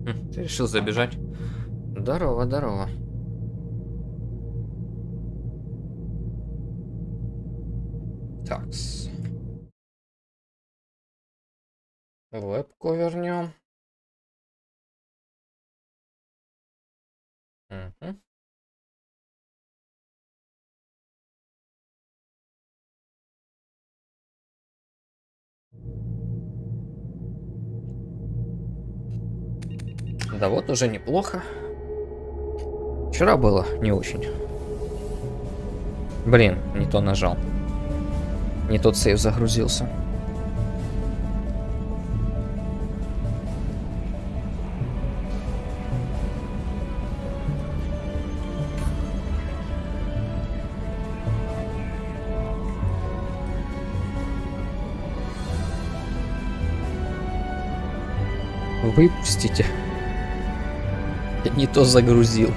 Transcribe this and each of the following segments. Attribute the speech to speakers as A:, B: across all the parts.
A: Ты решил забежать? Здорово, здорово. Такс. Вебку вернем. Угу. Да вот уже неплохо. Вчера было не очень. Блин, не то нажал. Не тот сейв загрузился. Выпустите. Я не то загрузил.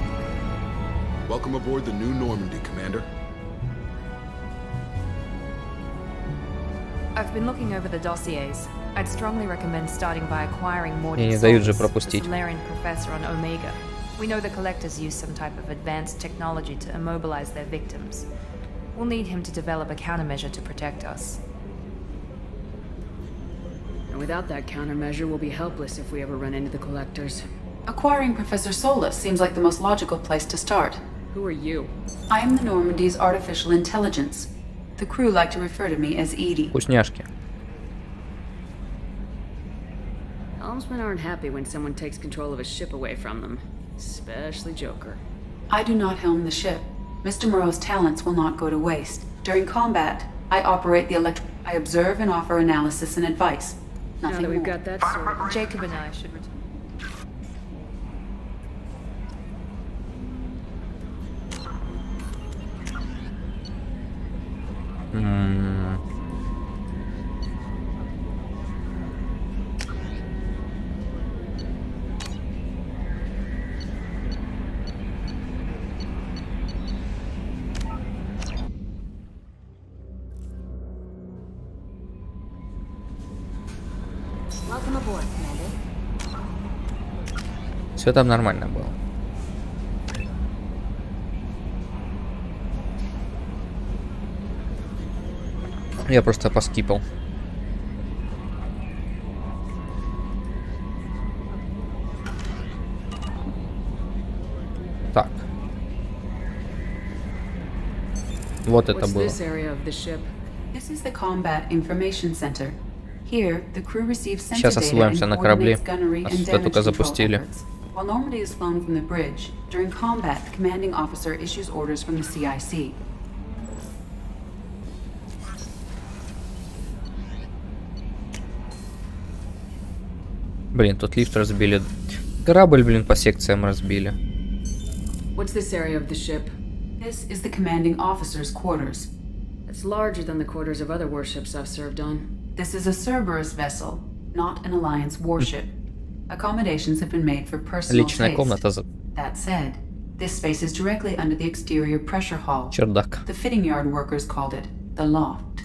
B: Welcome aboard the new Normandy, Commander.
C: I've been looking over the dossiers. I'd strongly recommend starting by acquiring more
A: Не дают же
C: the
A: пропустить.
C: Solarian professor on Omega. We know the collectors use some type of advanced technology to immobilize their victims. We'll need him to develop a countermeasure to protect us.
D: And without that countermeasure, we'll be helpless if we ever run into the collectors.
E: Acquiring Professor Solus seems like the most logical place to start.
D: Who are you?
E: I am the Normandy's artificial intelligence. The crew like to refer to me as Edie.
A: Вкусняшки.
D: Helmsmen aren't happy when someone takes control of a ship away from them. Especially Joker.
E: I do not helm the ship. Mr. Moreau's talents will not go to waste. During combat, I operate the I observe and offer analysis and advice.
D: Now
E: Nothing
D: that we've
E: more.
D: got that sorted.
C: Jacob and I should return.
D: Welcome aboard, Commander.
A: Все там нормально было. Я просто поскипал. Так. Вот это
D: What's
A: было.
D: this area of the ship?
E: This is the Combat Information Center. Here, the crew receives sensor
A: Сейчас
E: data
A: освоимся
E: and
A: на корабли.
E: coordinates gunnery
A: Нас
E: and
A: сюда
E: damage
A: только
E: control
A: запустили.
E: efforts. While Normandy is flown from the bridge, during combat, the commanding officer issues orders from the CIC.
A: Блин, тут лифт разбили. Корабль, блин, по секциям разбили.
D: What's this area of the ship?
E: This is the commanding officer's quarters.
D: It's larger than the quarters of other warships I've served on.
E: This is a Cerberus vessel, not an Alliance warship. Accommodations have been made for personal
A: Личная
E: taste.
A: комната за
E: That said, this space is directly under the exterior pressure hull.
A: чердак.
E: The fitting yard workers called it the loft.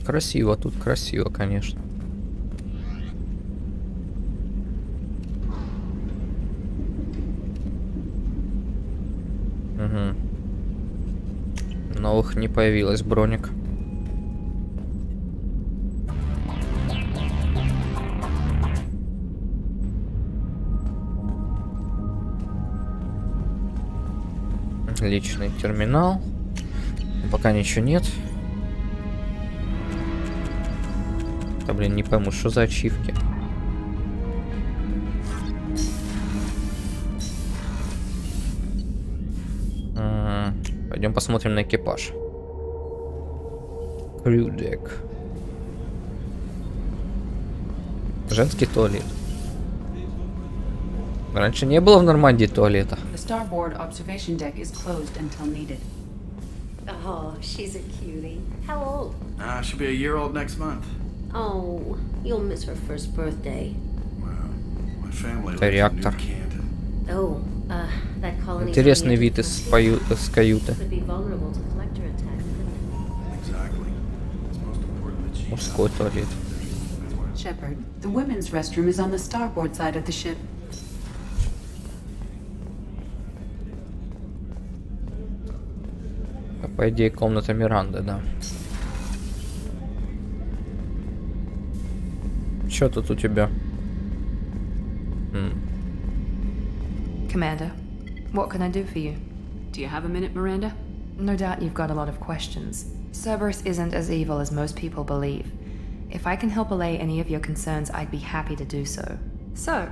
A: Красиво, тут красиво, конечно. Угу. Новых не появилось броник. Личный терминал. Пока ничего нет. Да блин, не пойму, что за ачивки. Пойдем посмотрим на экипаж. Крюдек. Женский туалет. Раньше не было в Нормандии туалета.
E: The starboard observation deck is closed until needed.
F: Oh, she's a cutie. How old?
G: She'll be a year old next month.
F: Oh, you'll miss her first birthday.
G: Well, my family
A: Это
G: lives in New
A: реактор.
G: Canton.
F: Oh, that colony.
A: Интересный вид из каюты.
F: Could be vulnerable to collector attack.
G: Exactly. It's most important that she
A: Мужской туалет.
G: That's why
E: Shepard, the women's restroom is on the starboard side of the ship.
A: По идее, комната Миранды, да. Что тут у тебя?
C: Commander, what can I do for you?
D: Do you have a minute, Miranda?
C: No doubt you've got a lot of questions. Cerberus isn't as evil as most people believe. If I can help allay any of your concerns, I'd be happy to do so. So,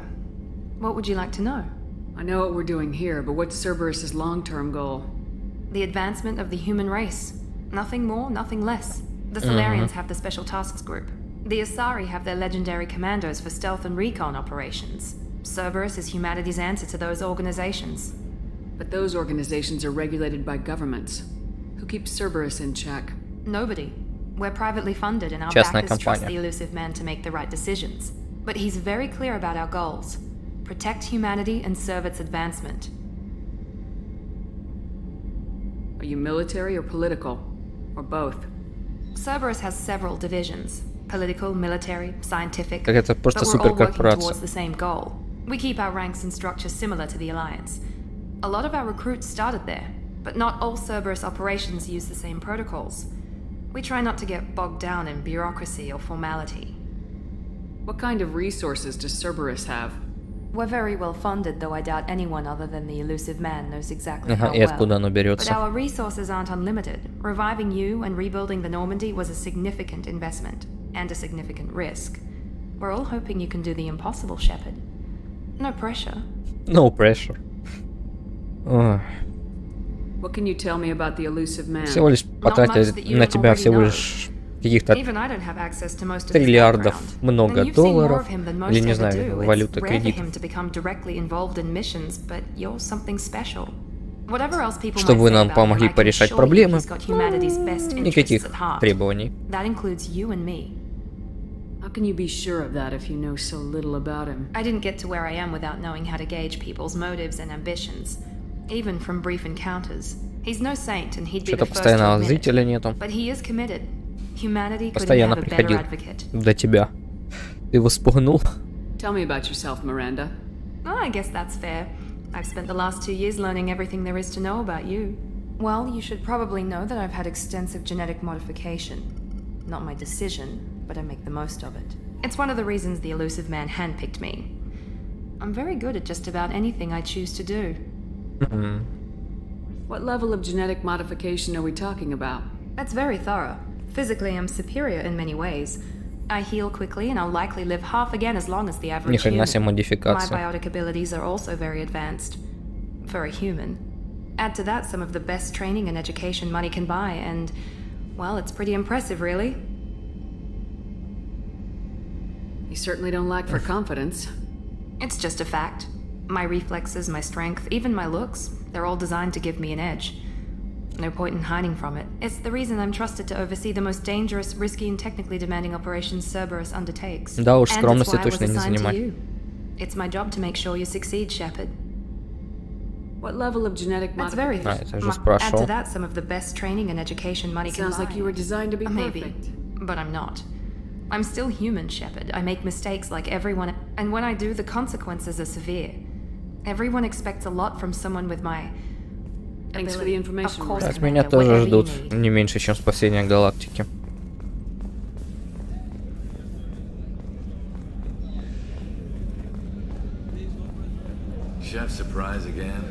C: what would you like to know?
D: I know what we're doing here, but what's Cerberus's long-term goal?
C: The advancement of the human race. Nothing more, nothing less. The Solarians have the Special Tasks Group. The Asari have their legendary commandos for stealth and recon operations. Cerberus is humanity's answer to those organizations.
D: But those organizations are regulated by governments. Who keeps Cerberus in check?
C: Nobody. We're privately funded and our
A: Частная
C: backers trust
A: компания.
C: the elusive man to make the right decisions. But he's very clear about our goals. Protect humanity and serve its advancement.
D: Are you military or political? Or both?
C: Cerberus has several divisions. Political, military, scientific.
A: Так это просто
C: But we're all working
A: суперкорпорация.
C: towards the same goal. We keep our ranks and structure similar to the Alliance. A lot of our recruits started there, but not all Cerberus operations use the same protocols. We try not to get bogged down in bureaucracy or formality.
D: What kind of resources does Cerberus have?
C: We're very well funded, though I doubt anyone other than the elusive man knows exactly
A: Ага,
C: how
A: и откуда оно
C: well. But
A: берется?
C: our resources aren't unlimited. Reviving you and rebuilding the Normandy was a significant investment, and a significant risk. We're all hoping you can do the impossible, Shepard. No pressure.
A: No pressure. Ой,
D: What can you tell me about the elusive man?
A: всего лишь потратили на тебя всего лишь каких-то
C: Even I don't have access to most of his
A: триллиардов,
C: background.
A: много
C: And you've seen more
A: долларов,
C: of him than most
A: или не
C: ever
A: знаю,
C: do.
A: валюта,
C: It's rare for
A: кредит.
C: him to become directly involved in missions, but you're something special. Whatever else people
A: Чтобы
C: might
A: вы
C: say
A: нам
C: about him,
A: помогли
C: I can
A: порешать
C: assure you
A: проблемы.
C: he's got humanity's best interests
A: Никаких
C: at heart.
A: требований.
C: That includes you and me.
D: How can you be sure of that if you know so little about him?
C: I didn't get to where I am without knowing how to gauge people's motives and ambitions, even from brief encounters. He's no saint, and he'd be
A: Что-то
C: the first to
A: постоянного
C: admit it.
A: зрителя нету.
C: But he is committed. Humanity couldn't
A: Постоянно
C: have a better
A: приходил
C: advocate.
A: до тебя. Ты его спугнул.
D: Tell me about yourself, Miranda.
C: Oh, I guess that's fair. I've spent the last 2 years learning everything there is to know about you. Well, you should probably know that I've had extensive genetic modification. Not my decision, but I make the most of it. It's one of the reasons the elusive man handpicked me. I'm very good at just about anything I choose to do.
D: What level of genetic modification are we talking about?
C: That's very thorough. Physically, I'm superior in many ways. I heal quickly, and I'll likely live half again as long as the
A: Ни
C: average
A: хрена
C: human.
A: себе
C: My
A: модификация.
C: biotic abilities are also very advanced. For a human. Add to that some of the best training and education money can buy, and, well, it's pretty impressive, really.
D: You certainly don't lack for confidence.
C: It's just a fact. My reflexes, my strength, even my looks, they're all designed to give me an edge. No point in hiding from it. It's the reason I'm trusted to oversee the most dangerous, risky, and technically demanding operations Cerberus undertakes.
A: Да уж,
C: And it's
A: скромности
C: why I was
A: точно не
C: assigned to
A: занимай.
C: you. It's my job to make sure you succeed, Shepard.
D: What level of genetic
C: That's very
D: modification?
A: это же
C: Add
A: спрашивал.
C: to that some of the best training and education money can
D: Sounds
C: buy.
D: like you were designed to be
C: Maybe,
D: perfect.
C: but I'm not. I'm still human, Shepard. I make mistakes like everyone, and when I do, the consequences are severe. Everyone expects a lot from someone with my
D: Thanks for
C: ability.
D: the information,
C: Of course,
A: От
D: Miranda.
A: меня
C: Commander,
A: тоже
C: whatever you
A: ждут
C: need.
A: не меньше, чем спасение галактики.
H: Chef surprise again?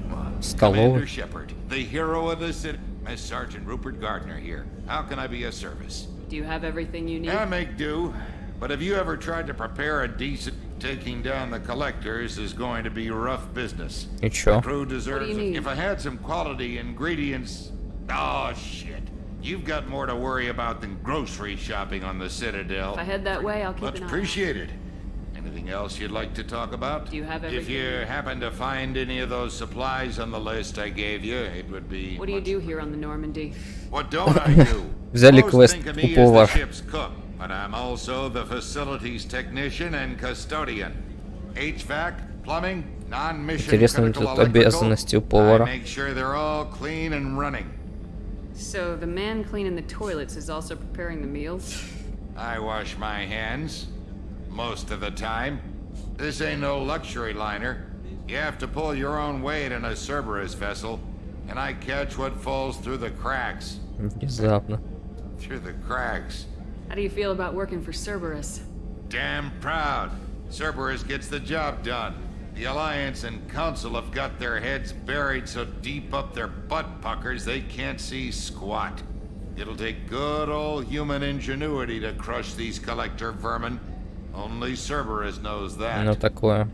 H: Come on.
A: Столовый.
I: Commander Shepard, the hero of the city. Miss Sergeant Rupert Gardner here. How can I be of service?
D: Do you have everything you need?
I: I make do. But have you ever tried to prepare a decent... Taking down the collectors is going to be rough business.
A: И чё?
I: The crew deserves
D: you need?
I: If I had some quality ingredients... Oh, shit. You've got more to worry about than grocery shopping on the Citadel.
D: If I head that way, I'll keep
I: Much
D: an eye.
I: appreciated. Anything else you'd like to talk about?
D: Do you have
I: If
D: everything
I: you
D: you need?
I: happen to find any of those supplies on the list I gave you, it would be...
D: What do you
I: much
D: do here on the Normandy?
I: What don't I do?
A: Взяли
I: Most
A: квест
I: think of
A: у
I: me as the
A: повара.
I: ship's cook, but I'm also the facilities technician and custodian. HVAC, plumbing, non-mission
A: Интересно ли
I: critical
A: тут
I: electrical.
A: обязанности у повара?
I: I make sure they're all clean and running.
D: So the man cleaning the toilets is also preparing the meals?
I: I wash my hands. most of the time. This ain't no luxury liner. You have to pull your own weight in a Cerberus vessel, and I catch what falls through the cracks.
A: Внезапно.
I: Through the cracks.
D: How do you feel about working for Cerberus?
I: Damn proud. Cerberus gets the job done. The Alliance and Council have got their heads buried so deep up their butt puckers they can't see squat. It'll take good old human ingenuity to crush these collector vermin. Only Cerberus knows that.
A: Ну такое.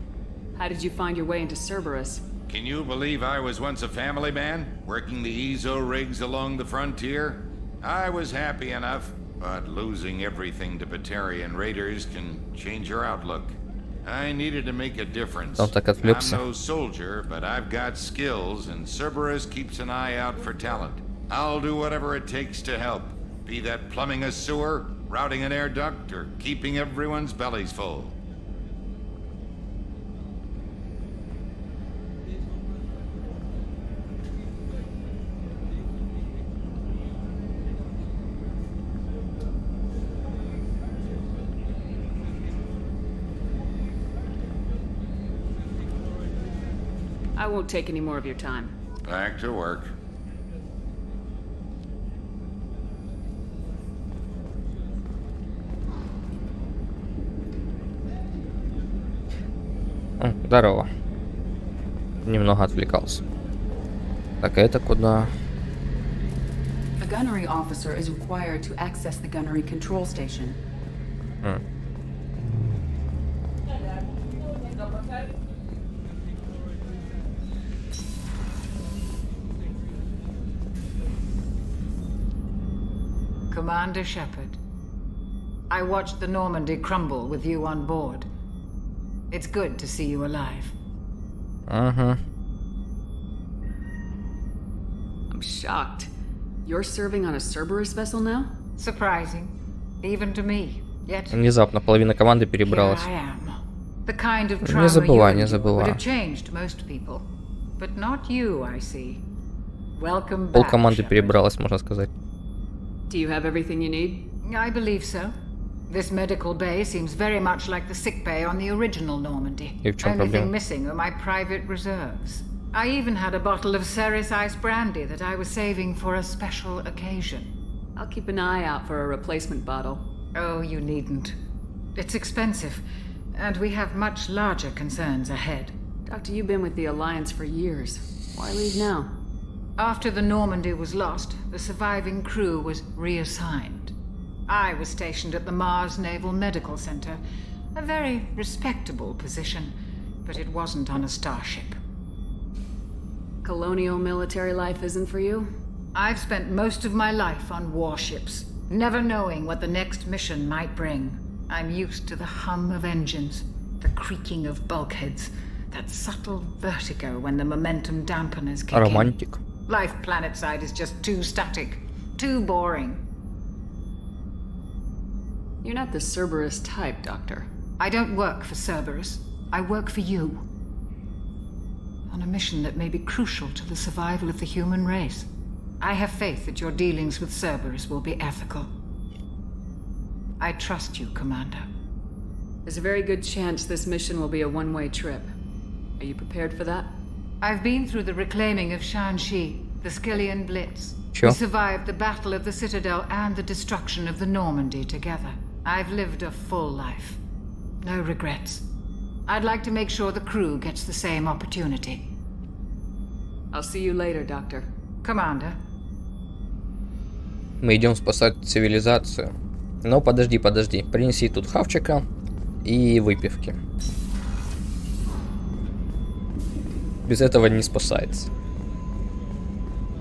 D: How did you find your way into Cerberus?
I: Can you believe I was once a family man, working the EZO rigs along the frontier? I was happy enough, but losing everything to Batarian raiders can change your outlook. I needed to make a difference.
A: Он так
I: I'm
A: отвлекся.
I: no soldier, but I've got skills, and Cerberus keeps an eye out for talent. I'll do whatever it takes to help, be that plumbing a sewer, routing an air duct, or keeping everyone's bellies full.
D: I won't take any more of your time.
I: Back to work.
A: Здорово. Немного отвлекался. Так, а это куда?
E: A gunnery officer is required to access the gunnery control station.
J: Commander Shepard, I watched the Normandy crumble with you on board. It's good to see you alive.
A: Ага.
D: I'm shocked. You're serving on a Cerberus vessel now?
J: Surprising, even to me. Yet
A: Внезапно половина команды
J: here
A: перебралась.
J: I am. The kind of
A: Не
J: trauma you
A: забывай, не
J: endured would
A: забывай.
J: have changed most people, but not you, I see. Welcome
A: Пол
J: back,
A: команды
J: Shepard.
A: перебралась, можно сказать.
D: Do you have everything you need?
J: I believe so. This medical bay seems very much like the sick bay on the original Normandy.
A: И в чем
J: Only thing
A: проблема?
J: missing are my private reserves. I even had a bottle of Ceres ice brandy that I was saving for a special occasion.
D: I'll keep an eye out for a replacement bottle.
J: Oh, you needn't. It's expensive, and we have much larger concerns ahead.
D: Doctor, you've been with the Alliance for years. Why leave now?
J: After the Normandy was lost, the surviving crew was reassigned. I was stationed at the Mars Naval Medical Center, a very respectable position, but it wasn't on a starship.
D: Colonial military life isn't for you?
J: I've spent most of my life on warships, never knowing what the next mission might bring. I'm used to the hum of engines, the creaking of bulkheads, that subtle vertigo when the momentum dampeners kick in.
A: Романтик.
J: Life planetside is just too static, too boring.
D: You're not the Cerberus type, Doctor.
J: I don't work for Cerberus. I work for you. On a mission that may be crucial to the survival of the human race. I have faith that your dealings with Cerberus will be ethical. I trust you, Commander.
D: There's a very good chance this mission will be a one-way trip. Are you prepared for that?
J: I've been through the reclaiming of Shanxi, the Skillian Blitz.
A: Sure.
J: We survived the Battle of the Citadel and the destruction of the Normandy together. I've lived a full life. No regrets. I'd like to make sure the crew gets the same opportunity.
D: I'll see you later, Doctor.
J: Commander.
A: Мы идем спасать цивилизацию. Но подожди. Принеси тут хавчика и выпивки. Без этого не спасается.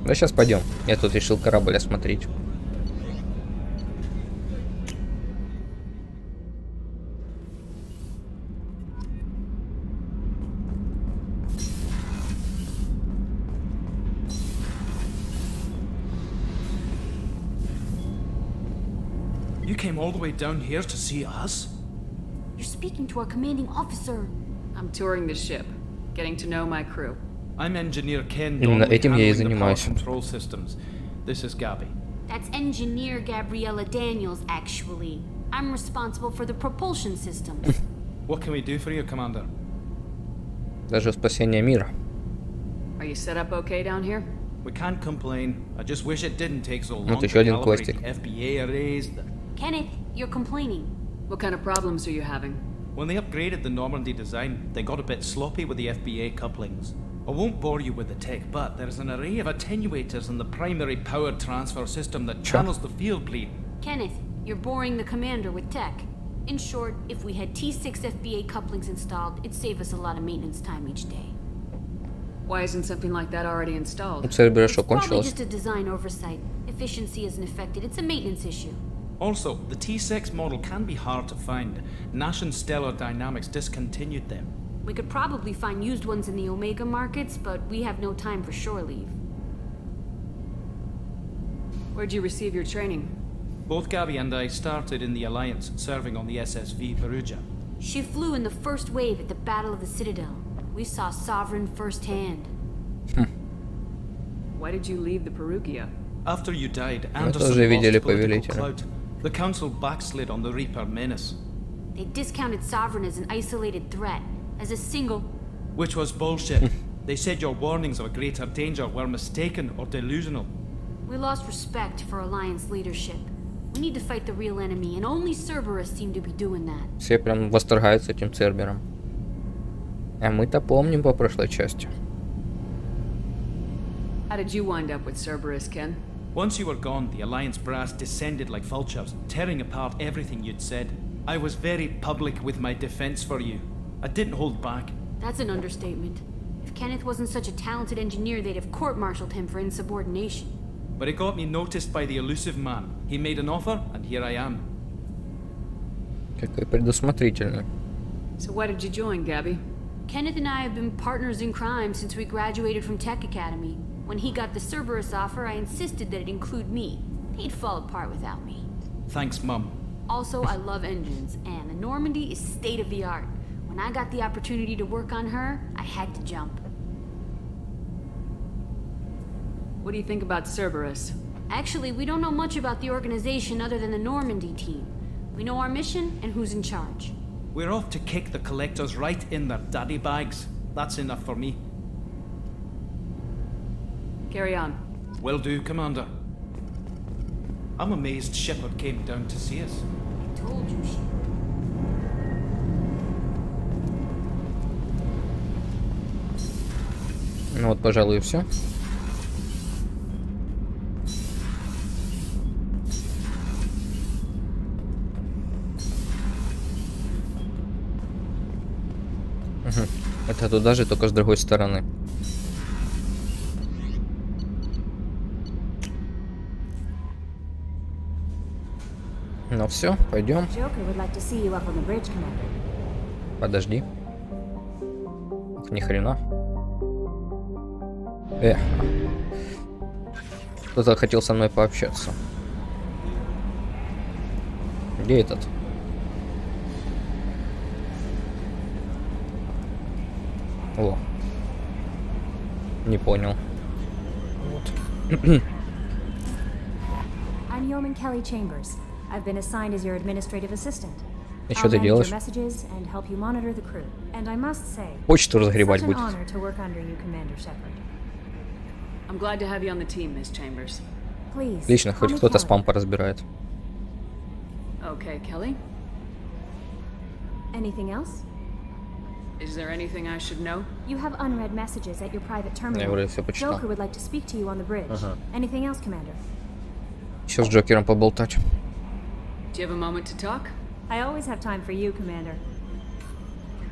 A: Да сейчас пойдем. Я тут решил корабль осмотреть.
K: You came all the way down here to see us?
F: You're speaking to our commanding officer.
D: I'm touring the ship, getting to know my crew.
K: I'm Engineer Ken
A: Именно
K: Donnelly,
A: этим я и
K: handling the power
A: занимаюсь.
K: control systems. This is Gabby.
L: That's Engineer Gabriella Daniels, actually. I'm responsible for the propulsion systems.
K: What can we do for you, Commander?
A: Даже спасение мира.
D: Are you set up okay down here?
K: We can't complain. I just wish it didn't take so long
A: Вот
K: to
A: еще один
K: calibrate
A: квестик.
K: the FBA arrays.
L: Kenneth, you're complaining.
D: What kind of problems are you having?
K: When they upgraded the Normandy design, they got a bit sloppy with the FBA couplings. I won't bore you with the tech, but there's an array of attenuators in the primary power transfer system that channels the field bleed.
L: Kenneth, you're boring the commander with tech. In short, if we had T6 FBA couplings installed, it'd save us a lot of maintenance time each day.
D: Why isn't something like that already installed?
A: У Цербера что,
L: It's probably
A: кончилось?
L: just a design oversight. Efficiency isn't affected. It's a maintenance issue.
K: Also, the T6 model can be hard to find. Nash and Stellar Dynamics discontinued them.
L: We could probably find used ones in the Omega markets, but we have no time for shore leave.
D: Where'd you receive your training?
K: Both Gabby and I started in the Alliance, serving on the SSV Perugia.
L: She flew in the first wave at the Battle of the Citadel. We saw Sovereign firsthand.
D: Why did you leave the Perugia?
K: After you died,
A: Мы
K: Anderson
A: тоже видели
K: lost political
A: повелителя.
K: clout. The Council backslid on the Reaper menace,
L: They discounted Sovereign as an isolated threat, as a single...
K: which was bullshit. They said your warnings of a greater danger were mistaken or delusional.
L: We lost respect for Alliance leadership. We need to fight the real enemy, and only Cerberus seem to be doing that.
A: Все прям восторгаются этим Цербером. А мы-то помним по прошлой части.
D: How did you wind up with Cerberus, Ken?
K: Once you were gone, the Alliance brass descended like vultures, tearing apart everything you'd said. I was very public with my defense for you. I didn't hold back.
L: That's an understatement. If Kenneth wasn't such a talented engineer, they'd have court-martialed him for insubordination.
K: But it got me noticed by the elusive man. He made an offer, and here I am.
A: Какой предусмотрительный.
D: So why did you join, Gabby?
L: Kenneth and I have been partners in crime since we graduated from Tech Academy. When he got the Cerberus offer, I insisted that it include me. He'd fall apart without me.
K: Thanks, Mum.
L: Also, I love engines, and the Normandy is state-of-the-art. When I got the opportunity to work on her, I had to jump.
D: What do you think about Cerberus?
L: Actually, we don't know much about the organization other than the Normandy team. We know our mission and who's in charge.
K: We're off to kick the collectors right in their daddy bags. That's enough for me.
D: Carry on.
K: Will do, Commander. I'm amazed Shepard came down to see us.
L: I told you she...
A: Ну вот, пожалуй, и все. Это туда же, только с другой стороны. Ну все, пойдем. Подожди. Ух, ни хрена. Кто-то хотел со мной пообщаться. Где этот? О. Не понял. Вот.
M: I'm Yeoman Kelly Chambers. I've been assigned as your administrative assistant.
A: И что ты делаешь?
M: Messages and help you monitor the crew. And I must say,
A: Почту разгребать
M: such an
A: будет.
M: honor to work under you, Commander Shepard.
D: I'm glad to have you on the team, Miss Chambers.
M: Please.
A: Отлично, хоть кто-то спам поразбирает.
D: Okay, Kelly.
M: Anything else?
D: Is there anything I should know?
M: You have unread messages at your private terminal.
A: Я вроде все почитал.
M: Joker would like to speak to you on the bridge. Anything else, Commander?
A: Еще с Джокером поболтать.
D: Do you have a moment to talk?
M: I always have time for you, Commander.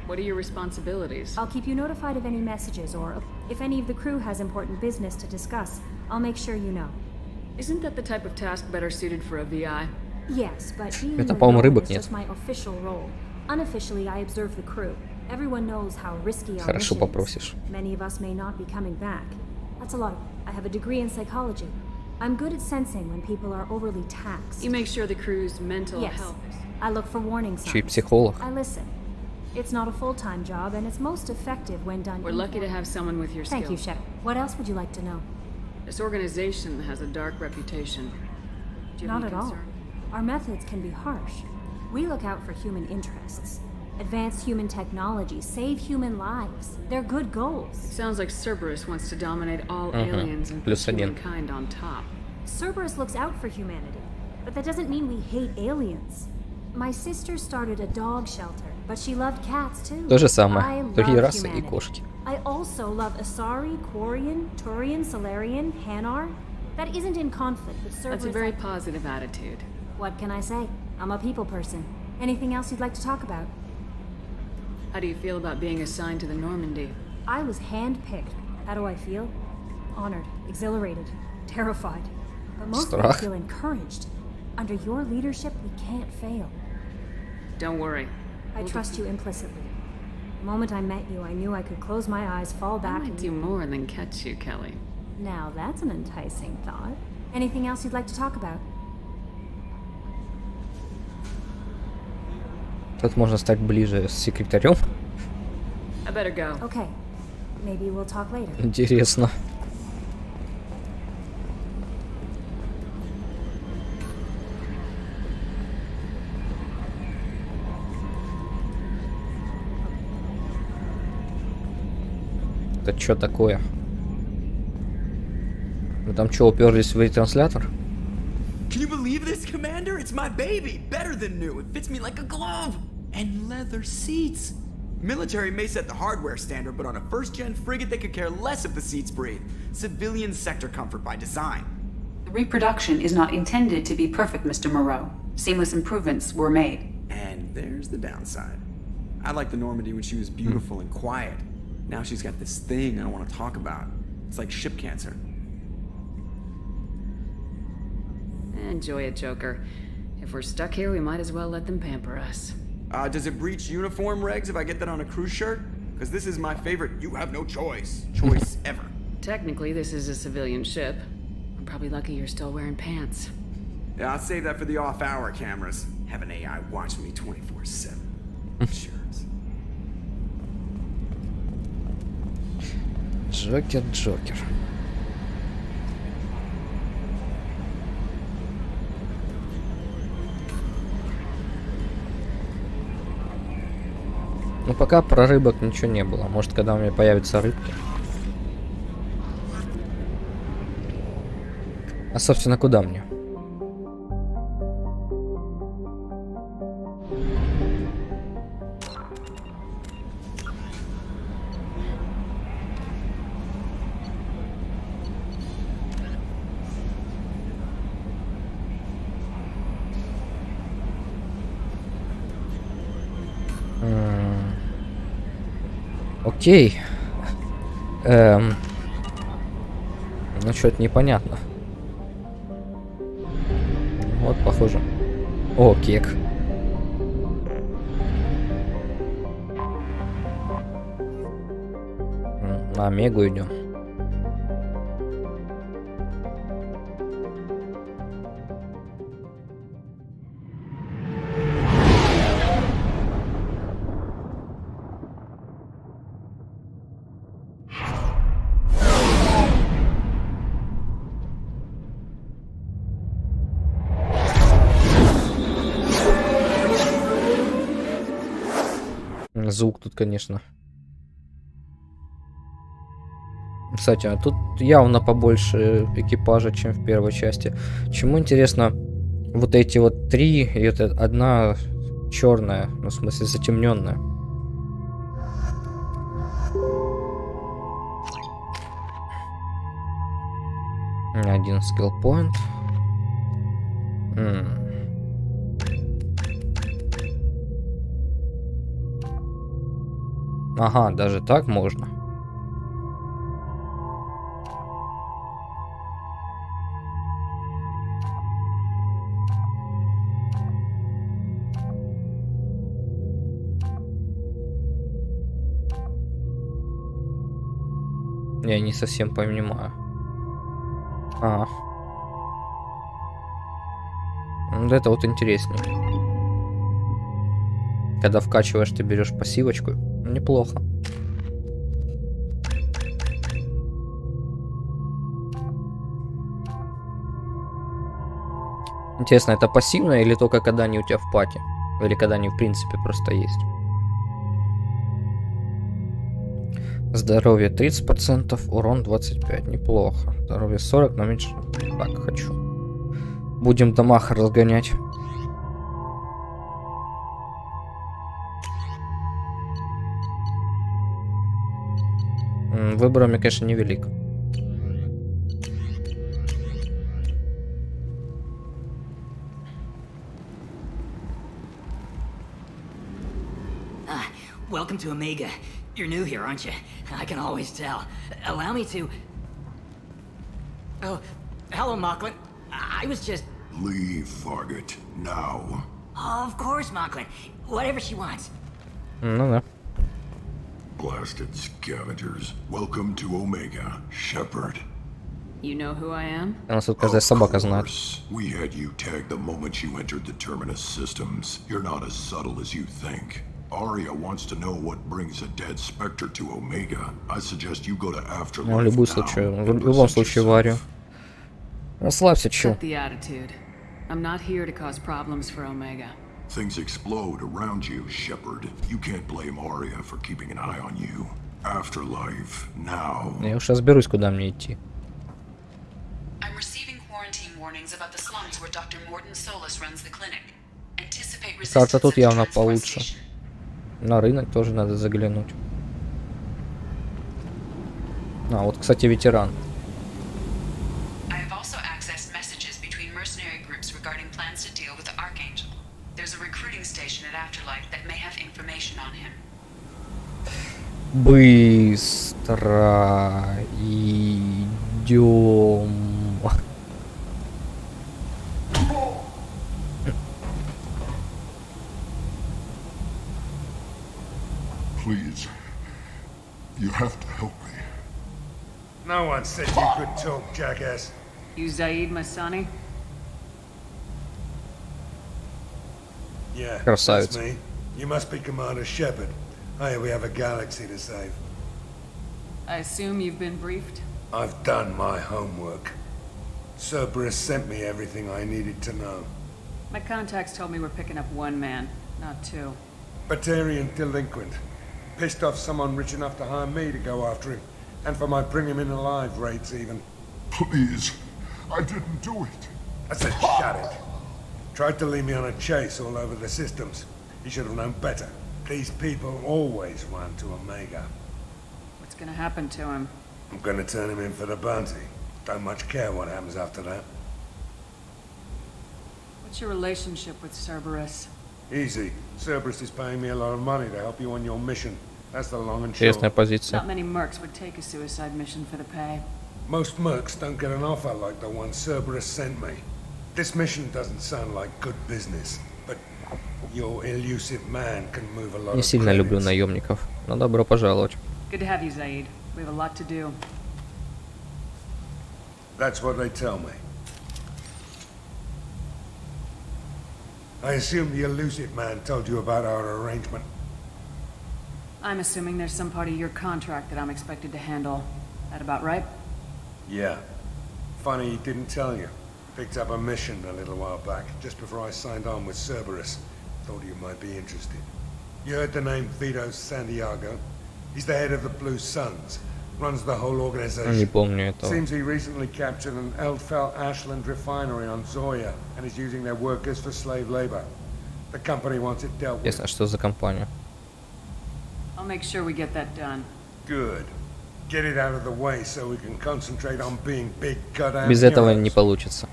D: What are your responsibilities?
M: I'll keep you notified of any messages, or if any of the crew has important business to discuss, I'll make sure you know.
D: Isn't that the type of task better suited for a VI?
M: Yes, but being
A: Это,
M: the
A: по-моему,
M: Yeoman
A: рыбок
M: is
A: нет.
M: just my official role. Unofficially, I observe the crew. Everyone knows how risky our
A: Хорошо
M: mission is.
A: попросишь.
M: Many of us may not be coming back. That's a lot. I have a degree in psychology. I'm good at sensing when people are overly taxed.
D: You make sure the crew's mental
M: Yes.
D: health.
M: I look for warning signs.
A: Еще и психолог.
M: I listen. It's not a full-time job, and it's most effective when done.
D: We're lucky to have someone with your skills.
M: Thank you, Shep. What else would you like to know?
D: This organization has a dark reputation. Do you have
M: Not
D: any
M: at all.
D: concern?
M: Our methods can be harsh. We look out for human interests. Advance human technology, save human lives. They're good goals.
D: Sounds like Cerberus wants to dominate all aliens and put
A: Плюс 1.
D: humankind on top.
M: Cerberus looks out for humanity, but that doesn't mean we hate aliens. My sister started a dog shelter, but she loved cats too.
A: То же
M: I
A: самое. Другие
M: love
A: расы и
M: humanity.
A: кошки.
M: I also love Asari, Quarian, Turian, Solarian, Hanar. That isn't in conflict with Cerberus.
D: That's a very positive attitude.
M: What can I say? I'm a people person. Anything else you'd like to talk about?
D: How do you feel about being assigned to the Normandy?
M: I was handpicked. How do I feel? Honored, exhilarated, terrified. But mostly I
A: Страх.
M: feel encouraged. Under your leadership, we can't fail.
D: Don't worry.
M: I trust you implicitly. The moment I met you, I knew I could close my eyes, fall
D: I
M: back,
D: might
M: and
D: do more than catch you, Kelly.
M: Now that's an enticing thought. Anything else you'd like to talk about?
A: Тут можно стать ближе с секретарем.
D: I better go.
M: Okay. Maybe we'll talk later.
A: Интересно. Это что такое? Вы там что, уперлись в ретранслятор?
N: Can you believe this, Commander? It's my baby! Better than new. It fits me like a glove! And leather seats! Military may set the hardware standard, but on a first-gen frigate they could care less if the seats breathe. Civilian sector comfort by design.
E: The reproduction is not intended to be perfect, Mr. Moreau. Seamless improvements were made.
N: And there's the downside. I liked the Normandy when she was beautiful and quiet. Now she's got this thing I don't want to talk about. It's like ship cancer.
D: Enjoy it, Joker. If we're stuck here, we might as well let them pamper us.
N: Does it breach uniform regs if I get that on a cruise shirt? Because this is my favorite you have no choice ever.
D: Technically, this is a civilian ship. I'm probably lucky you're still wearing pants.
N: Yeah, I'll save that for the off-hour cameras. Have an AI watch me 24/7. Sure.
A: Джокер, Джокер. Ну пока про рыбок ничего не было. Может, когда у меня появятся рыбки. А собственно, куда мне? Окей. Ну, что-то непонятно. Вот, похоже. О, кек. На Омегу идем. Звук тут, конечно. Кстати, а тут явно побольше экипажа, чем в первой части. Чему интересно, вот эти вот три, и это одна черная, ну, в смысле, затемненная. Один скилл-поинт. Ага, даже так можно. Я не совсем понимаю. Ага. Вот это вот интереснее. Когда вкачиваешь, ты берешь пассивочку. Неплохо. Интересно, это пассивно или только когда они у тебя в пати? Или когда они в принципе просто есть? Здоровье 30%, урон 25%. Неплохо. Здоровье 40, но меньше. Так, хочу. Будем дамаг разгонять. Выбор у меня, конечно, невелик.
O: Welcome to Omega. You're new here, aren't you? I can always tell. Allow me to... Oh, hello, Mocklin. I was just...
P: Leave, Fargate, now.
O: Of course, Mocklin. Whatever she wants.
A: Ну да.
P: Blasted scavengers. Welcome to Omega, Shepard.
D: You know who I am?
A: Нас тут каждая собака знает.
P: We had you tagged the moment you entered the Terminus systems. You're not as subtle as you think. Aria wants to know what brings a dead Spectre to Omega. I suggest you go to Afterlife
A: Ну, в любом случае, Варю. Расслабься, чё.
D: Set the attitude. I'm not here to cause problems for Omega.
P: Things explode around you, Shepard. You can't blame Aria for keeping an eye on you. Afterlife, now.
A: Я уж разберусь, куда мне идти.
E: I'm receiving quarantine warnings about the slums where Dr. Morden Solus runs the clinic. Anticipate resistance.
A: Карта тут явно получше. На рынок тоже надо заглянуть. А, вот, кстати, ветеран.
E: I have also accessed messages between mercenary groups regarding plans to deal with the Archangel. There's a recruiting station at Afterlife that may have information on him.
A: Быстро идем.
P: Please, you have to help me.
Q: No one said you could talk, jackass.
D: You Zaid Masani?
Q: Yeah,
A: Красавец.
Q: that's me. You must be Commander Shepard. Hey, we have a galaxy to save.
D: I assume you've been briefed?
Q: I've done my homework. Cerberus sent me everything I needed to know.
D: My contacts told me we're picking up one man, not two.
Q: Batarian delinquent. Pissed off someone rich enough to hire me to go after him. And for my bring him in alive rates even.
P: Please, I didn't do it.
Q: I said shut it. Tried to lead me on a chase all over the systems. He should have known better. These people always run to Omega.
D: What's gonna happen to him?
Q: I'm gonna turn him in for the bounty. Don't much care what happens after that.
D: What's your relationship with Cerberus?
Q: Easy. Cerberus is paying me a lot of money to help you on your mission. That's the long and short.
A: Интересная позиция.
D: Not many mercs would take a suicide mission for the pay.
Q: Most mercs don't get an offer like the one Cerberus sent me. This mission doesn't sound like good business, but your elusive man can move a lot
A: Не
Q: of
A: сильно люблю
Q: credits.
A: наемников, но добро пожаловать.
D: Good to have you, Zaid. We have a lot to do.
Q: That's what they tell me. I assume the elusive man told you about our arrangement.
D: I'm assuming there's some part of your contract that I'm expected to handle. That about right?
Q: Yeah. Funny he didn't tell you. Picked up a mission a little while back, just before I signed on with Cerberus. Thought you might be interested. You heard the name Vito Santiago? He's the head of the Blue Suns. Runs the whole organization.
A: Не помню этого.
Q: Seems he recently captured an Eldfell Ashland refinery on Zoya and is using their workers for slave labor. The company wants it dealt with.
A: Ясно, что за компания.
D: I'll make sure we get that done.
Q: Good. Get it out of the way so we can concentrate on being big goddamn
A: Без этого
Q: heroes.
A: не получится.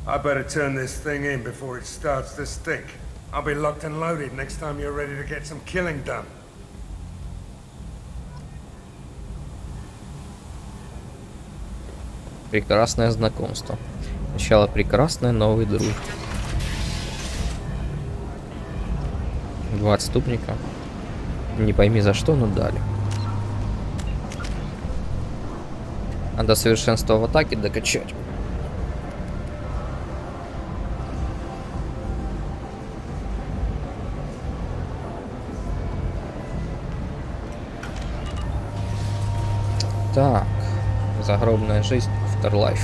Q: I better turn this thing in before it starts to stink. I'll be locked and loaded next time you're ready to get some killing done.
A: Прекрасное знакомство. Сначала прекрасный новый друг. 2 отступника. Не пойми за что, но дали. Надо совершенство в атаке докачать. Загробная жизнь, Afterlife.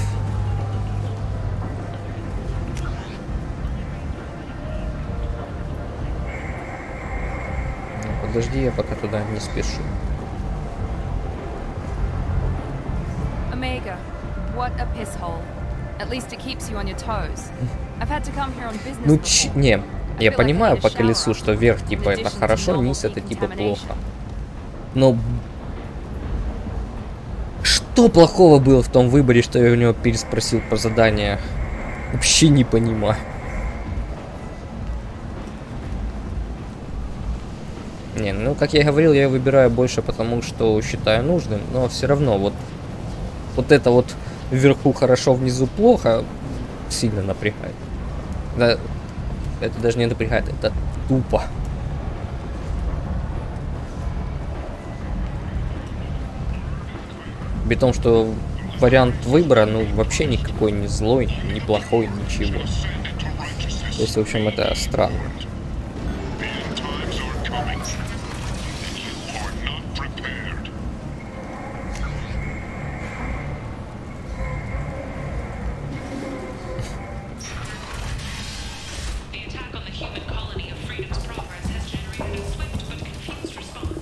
A: Ну, подожди, я пока туда не спешу.
C: Omega, what a piss hole. At least it keeps you on your toes. I've had to come here on business.
A: Ну, не, я понимаю по колесу, что вверх типа это хорошо, низ это типа плохо. Но что плохого было в том выборе, что я у него переспросил про задание? Вообще не понимаю. Не, ну как я и говорил, я выбираю больше потому, что считаю нужным, но все равно вот это вот вверху хорошо, внизу плохо сильно напрягает. Да, это даже не напрягает, это тупо. При том, что вариант выбора, ну, вообще никакой не злой, не плохой, ничего. То есть, в общем, это странно.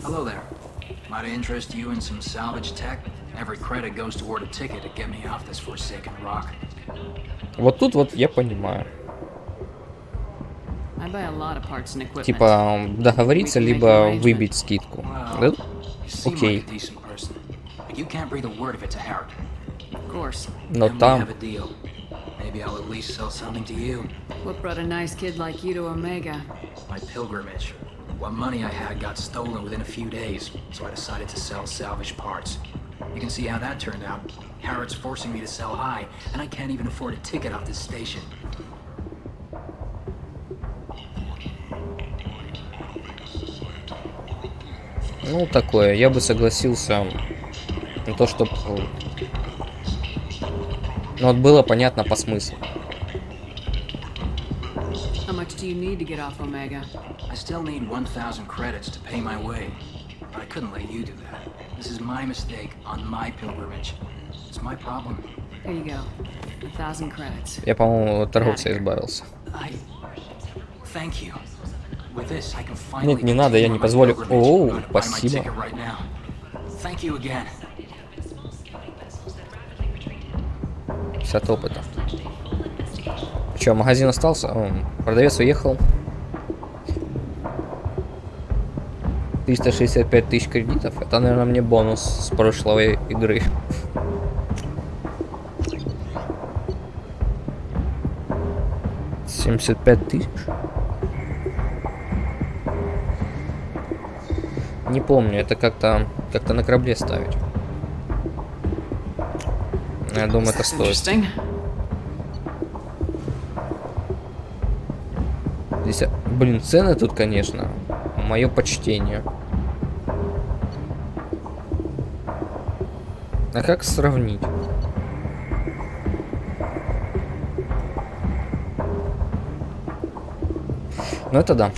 O: Hello there. Might I interest you in some salvage tech? Every credit goes toward a ticket to get me off this forsaken rock.
A: Вот тут вот я понимаю.
D: I buy a lot of parts and equipment.
A: Типа договориться, либо выбить скидку. Да? Окей. Но там...
O: Maybe I'll at least sell something to you.
D: What brought a nice kid like you to Omega?
O: My pilgrimage. What money I had got stolen within a few days, so I decided to sell salvage parts. You can see how that turned out. Harrod's forcing me to sell high, and I can't even afford a ticket off this station.
A: Ну, такое. Я бы согласился на то, чтобы... Ну, вот было понятно по смыслу.
D: How much do you need to get off Omega?
O: I still need 1,000 credits to pay my way. But I couldn't let you do that. This is my mistake on my pilgrimage. It's my problem.
D: Here you go. 1,000 credits.
A: Я, по-моему, от торговца избавился.
O: Thank you. With this, I can finally...
A: Нет, не надо, я не позволю. Оу, спасибо.
O: Thank you again.
A: 50 опыта. Че, магазин остался? О, продавец уехал. 365 тысяч кредитов. Это, наверное, мне бонус с прошлой игры. $75 000. Не помню, это как-то на корабле ставить. Я думаю, это стоит. Здесь, блин, цены тут, конечно. Мое почтение. А как сравнить? Ну это да.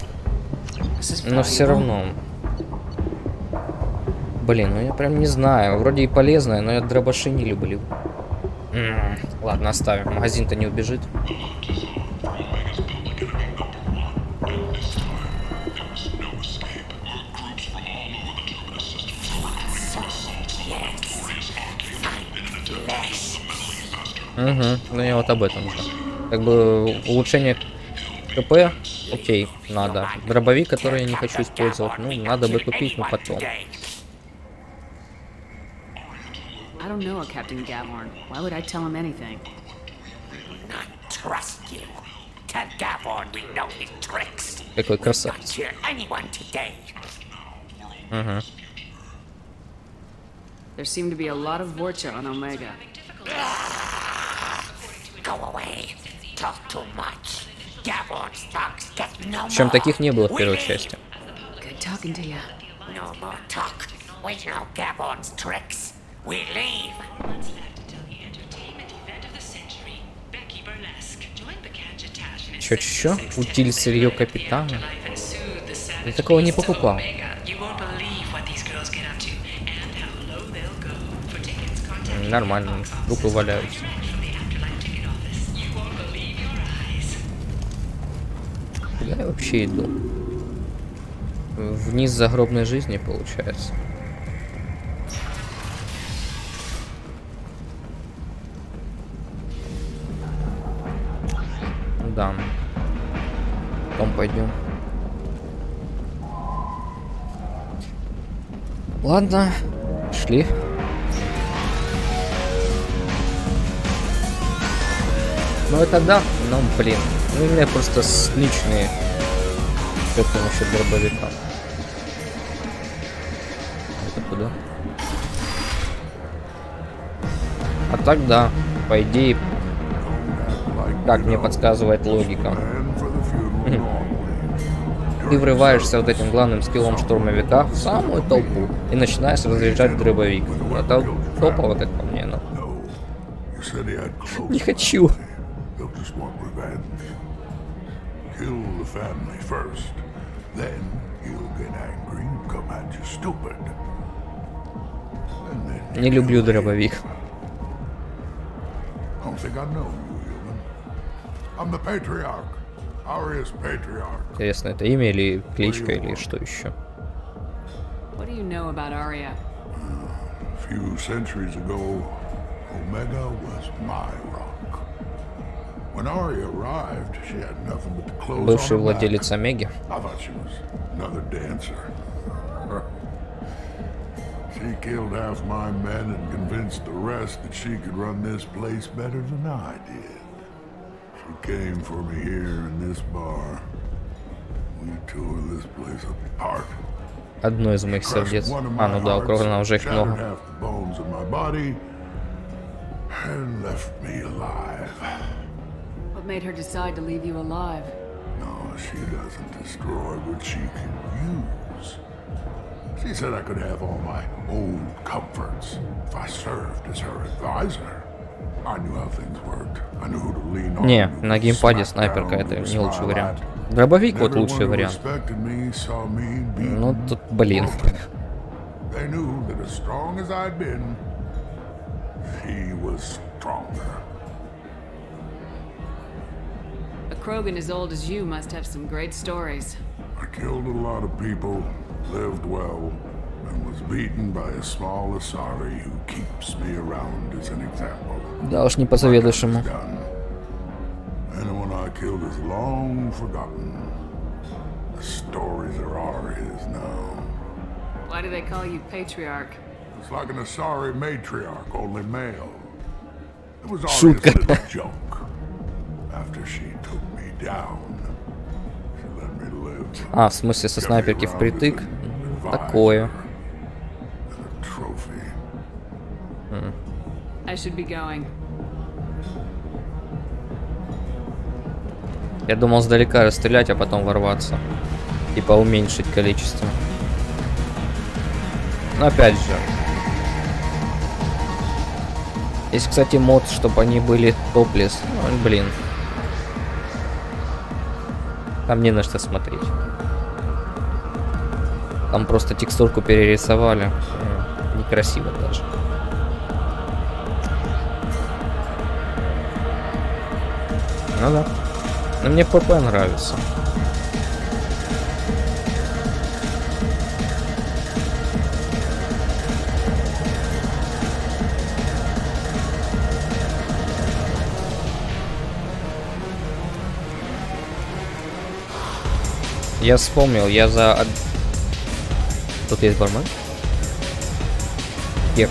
A: Но все равно. Блин, ну я прям не знаю. Вроде и полезное, но я дробаши не люблю. Ладно, оставим. Магазин-то не убежит. Угу, ну я вот об этом же. Как бы улучшение КП, окей, надо. Дробовик, который я не хочу использовать, ну, надо бы купить, но потом.
D: I don't know a Captain Gavorn. Why would I tell him anything?
R: Not trust you. Tell Gavorn we know his tricks.
A: Какой красавец.
D: There seem to be a lot of Vorcha on Omega.
R: Go away. Talk too much. Gavorn's talks get no more.
A: Причем таких не было в первой части.
D: Good talking to you.
R: No more talk. We know Gavorn's tricks. We leave.
A: Чё? Утиль сырье капитана? Я такого не покупал. Нормально, трупы валяются. Куда я вообще иду? Вниз загробной жизни, получается. Да. Потом пойдем. Ладно, шли. Ну это да, но блин. Ну у меня просто личные к этому насчет дробовика. Это куда? А так да, по идее, как мне подсказывает логика. Ты врываешься вот этим главным скиллом штурмовика в самую толпу и начинаешь разряжать дробовик. Это топово, как по мне, но... Не хочу. Не люблю дробовик. Интересно, это имя или кличка, или что еще?
D: What do you know about Arya?
P: A few centuries ago, Omega was my rock. When Arya arrived, she had nothing but the clothes
A: Бывший
P: on her
A: владелец
P: back.
A: Омеги.
P: I thought she was another dancer. She killed half my men and convinced the rest that she could run this place better than I did. She came for me here in this bar. We tore this place apart.
A: Одно из моих сердец. А, ну да, у Крогана уже их много.
D: What made her decide to leave you alive?
P: No, she doesn't destroy what she can use. She said I could have all my old comforts if I served as her advisor. I knew how things worked. I knew who to lean on.
A: Не, на геймпаде снайперка это не лучший вариант. Дробовик вот лучший вариант. Ну тут, блин.
P: They knew that as strong as I'd been, he was stronger.
D: A Krogan as old as you must have some great stories.
P: I killed a lot of people, lived well, and was beaten by a small Asari who keeps me around as an example.
A: Да уж не позавидуешь ему.
P: Anyone I killed is long forgotten. The stories are Arya's now.
D: Why do they call you Patriarch?
P: It's like an Asari matriarch, only male. It was Arya's little joke. After she took me down, she let me live.
A: А, в смысле со снайперки впритык? Такое.
D: I should be going.
A: Я думал сдалека расстрелять, а потом ворваться. Типа уменьшить количество. Но опять же. Есть, кстати, мод, чтобы они были топлес. Ну, блин. Там не на что смотреть. Там просто текстурку перерисовали. Некрасиво даже. Ну да. Но мне ПП нравится. Я вспомнил, я за... Тут есть бармен? Кек.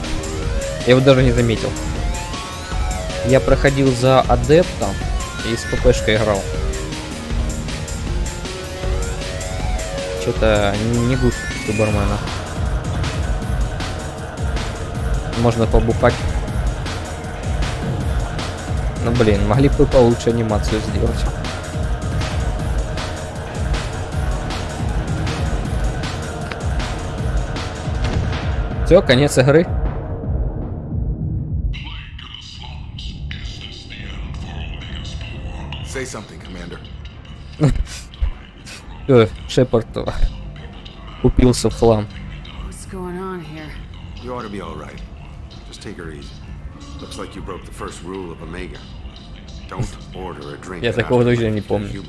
A: Я его даже не заметил. Я проходил за адептом и с ППшкой играл. Что-то не гуд у бармена. Можно побухать. Ну блин, могли бы получше анимацию сделать. Все, конец игры.
B: Say something, Commander.
A: Шепард упился в хлам.
D: What's going on here?
B: You ought to be all right. Just take her easy. Looks like you broke the first rule of Omega. Don't order a drink.
A: Я такого точно не помню.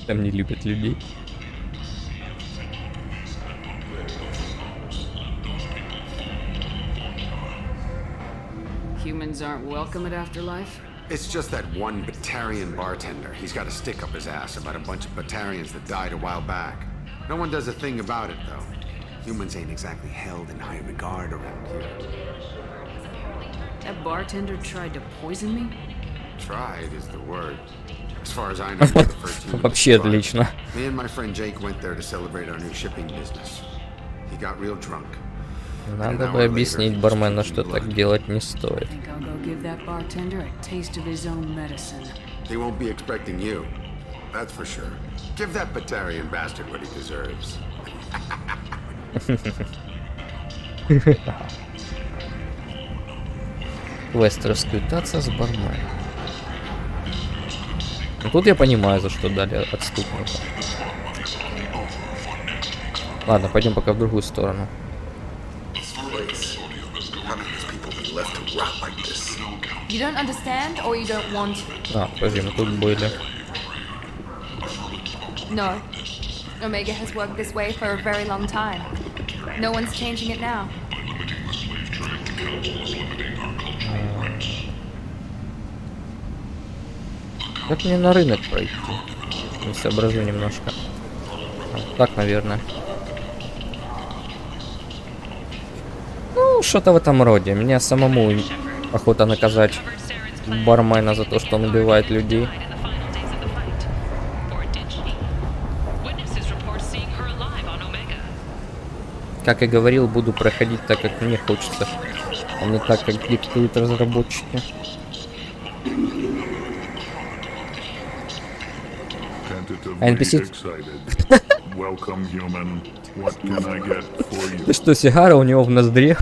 A: Там не любят людей.
D: Humans aren't welcome at Afterlife?
B: It's just that one Batarian bartender. He's got a stick up his ass about a bunch of Batarians that died a while back. No one does a thing about it, though. Humans ain't exactly held in high regard around here.
D: That bartender tried to poison me?
B: Tried is the word. As far as I know, the first human.
A: Вообще отлично.
B: Me and my friend Jake went there to celebrate our new shipping business. He got real drunk.
A: Надо бы объяснить бармену, что так делать не стоит.
D: Give that bartender a taste of his own medicine.
B: He won't be expecting you. That's for sure. Give that Batarian bastard what he deserves.
A: Квест расквитаться с барменом. Ну, тут я понимаю, за что дали отступника. Ладно, пойдем пока в другую сторону.
C: You don't understand or you don't want?
A: Подожди, мы тут были.
C: No. Omega has worked this way for a very long time. No one's changing it now.
A: Как мне на рынок пройти? Не соображу немножко. Так, наверное. Ну, что-то в этом роде. Меня самому охота наказать бармена за то, что он убивает людей. Как и говорил, буду проходить так, как мне хочется, а не так, как диктуют разработчики. NPC. Ты что, сигара у него в ноздре?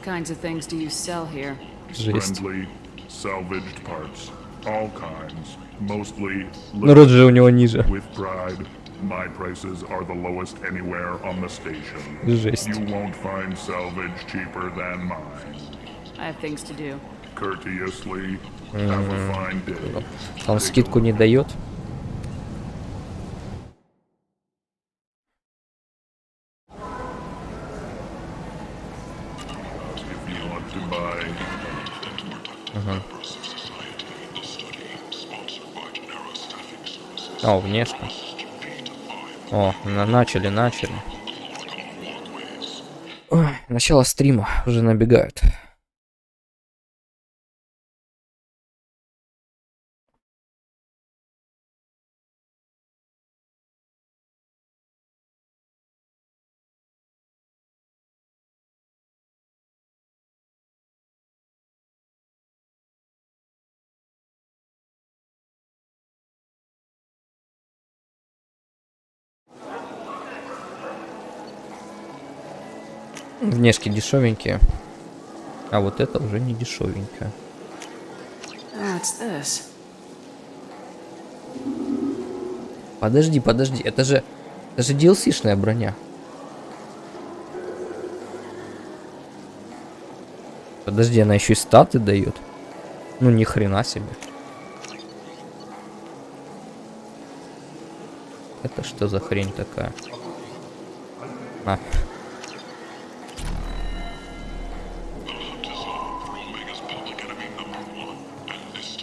D: Kinds of things do you sell here?
P: Friendly, salvaged parts, all kinds, mostly.
A: Народ же у него ниже.
P: With pride, my prices are the lowest anywhere on the station.
A: Жесть.
P: You won't find salvage cheaper than mine.
D: I have things to do.
P: Courteously, have a fine day.
A: Он скидку не дает. О, внешне. О, начали. Ой, начало стрима уже набегают. Внешки дешевенькие, а вот это уже не дешевенькое. Подожди, это же DLC-шная броня. Подожди, она еще и статы дает. Ну ни хрена себе. Это что за хрень такая?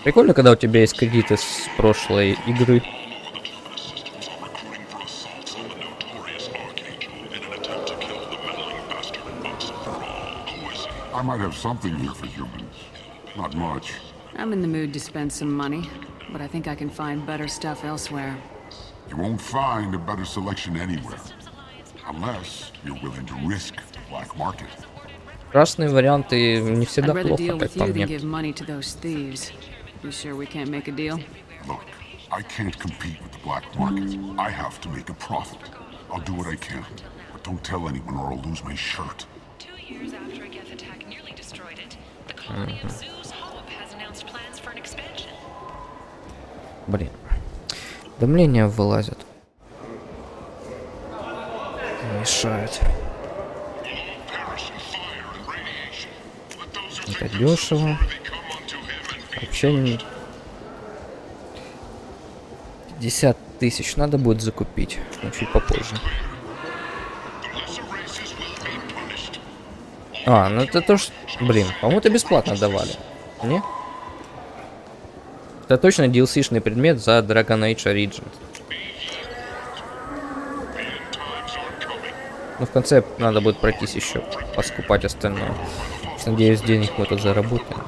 A: Прикольно, когда у тебя есть кредиты с прошлой игры.
P: I might have something here for humans. Not much.
D: I'm in the mood to spend some money, but I think I can find better stuff elsewhere.
P: You won't find a better selection anywhere. Unless you're willing to risk the black market.
A: Красные варианты не всегда плохо, как по мне.
D: You sure we can't make a deal?
P: Look, I can't compete with the black market. I have to make a profit. I'll do what I can, but don't tell anyone or I'll lose my shirt.
E: 2 years after a Geth attack nearly destroyed it, the colony of Zeus Hope has announced plans for an expansion.
A: Блин, давление вылазит. Мешает. Это дешево. Вообще 50 тысяч надо будет закупить, но чуть попозже. А, ну это тоже, блин, по-моему, это бесплатно давали, не? Это точно DLC-шный предмет за Dragon Age Origins. Ну, в конце надо будет пройтись еще, поскупать остальное. Надеюсь, денег мы тут заработаем.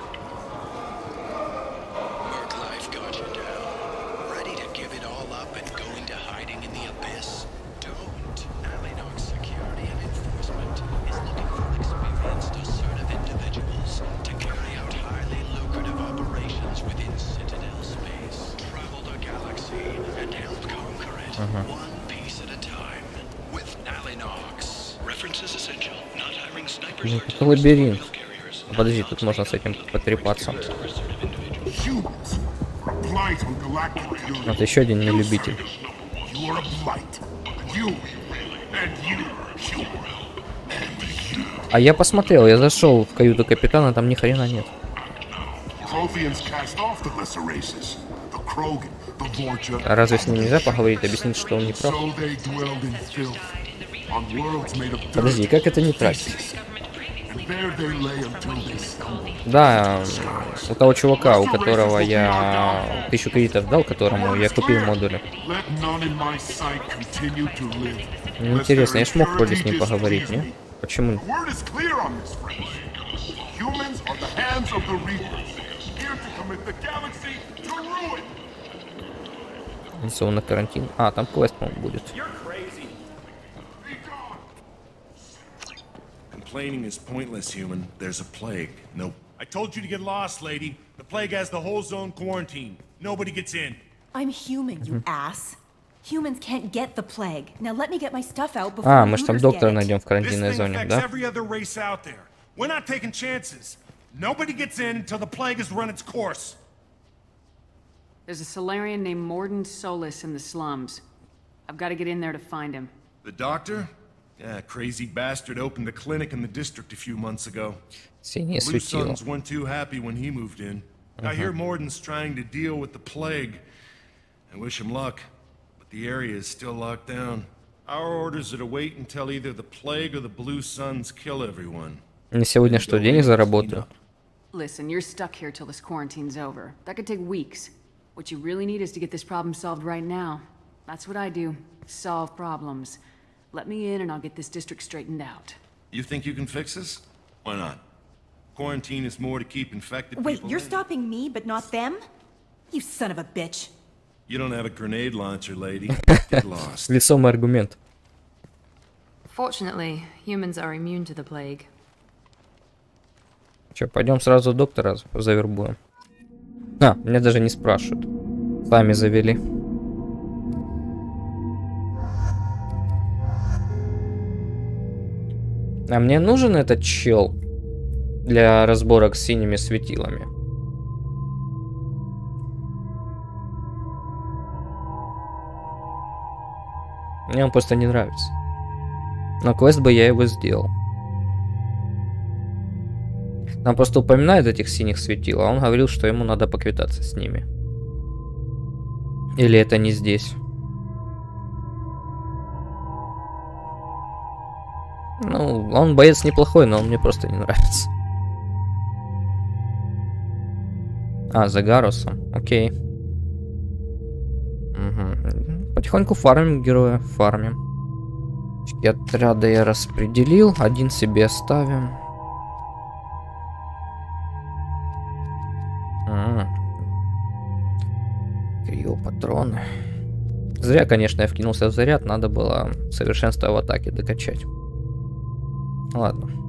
A: Лабиринт. Подожди, тут можно с этим потрепаться. Вот еще один нелюбитель. А я посмотрел, я зашел в каюту капитана, там ни хрена нет. А разве с ним нельзя поговорить, объяснить, что он не прав? Подожди, как это не тратить? Да, у того чувака, у которого я 1000 кредитов дал, которому я купил модули. Ну, интересно, я ж мог вроде с ним поговорить, не? Почему? Зона карантин. А, там квест, по-моему, будет.
S: Complaining is pointless, human. There's a plague. Nope. I told you to get lost, lady. The plague has the whole zone quarantined. Nobody gets in.
T: I'm human, you ass. Humans can't get the plague. Now let me get my stuff out before
A: А, мы ж там доктора найдем в карантинной зоне, да?
S: Every other race out there. We're not taking chances. Nobody gets in until the plague has run its course.
D: There's a Solarian named Morden Solis in the slums. I've got to get in there to find him.
S: The doctor? Yeah, crazy bastard opened a clinic in the district a few months ago. Blue Suns weren't too happy when he moved in. I hear Morden's trying to deal with the plague. I wish him luck, but the area is still locked down. Our orders are to wait until either the plague or the Blue Suns kill everyone.
A: Не сегодня что, денег заработаю?
D: Listen, you're stuck here till this quarantine's over. That could take weeks. What you really need is to get this problem solved right now. That's what I do. Solve problems. Let me in and I'll get this district straightened out.
S: You think you can fix this? Why not? Quarantine is more to keep infected people.
T: Wait, you're stopping me, but not them? You son of a bitch.
S: You don't have a grenade launcher, lady. Get lost.
A: Весомый аргумент.
C: Fortunately, humans are immune to the plague.
A: Че, пойдем сразу доктора завербуем. А, меня даже не спрашивают. Сами завели. А мне нужен этот чел для разборок с синими светилами? Мне он просто не нравится. Но квест бы я его сделал. Нам просто упоминают этих синих светил, а он говорил, что ему надо поквитаться с ними. Или это не здесь? Ну, он боец неплохой, но он мне просто не нравится. А, за Гарусом. Окей. Угу. Потихоньку фармим героя. Фармим. Отряда я распределил. Один себе оставим. Криопатроны. Зря, конечно, я вкинулся в заряд. Надо было совершенство в атаке докачать. Ладно.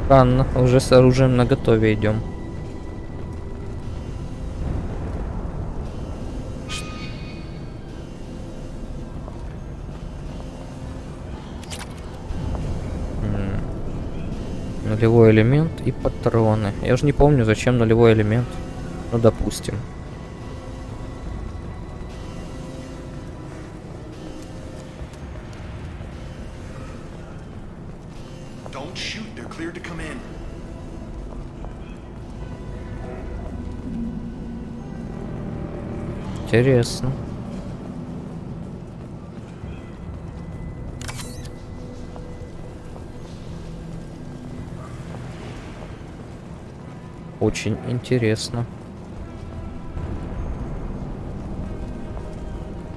A: Странно, уже с оружием наготове идем. Нулевой элемент и патроны. Я уже не помню, зачем нулевой элемент. Ну, допустим. Интересно. Очень интересно.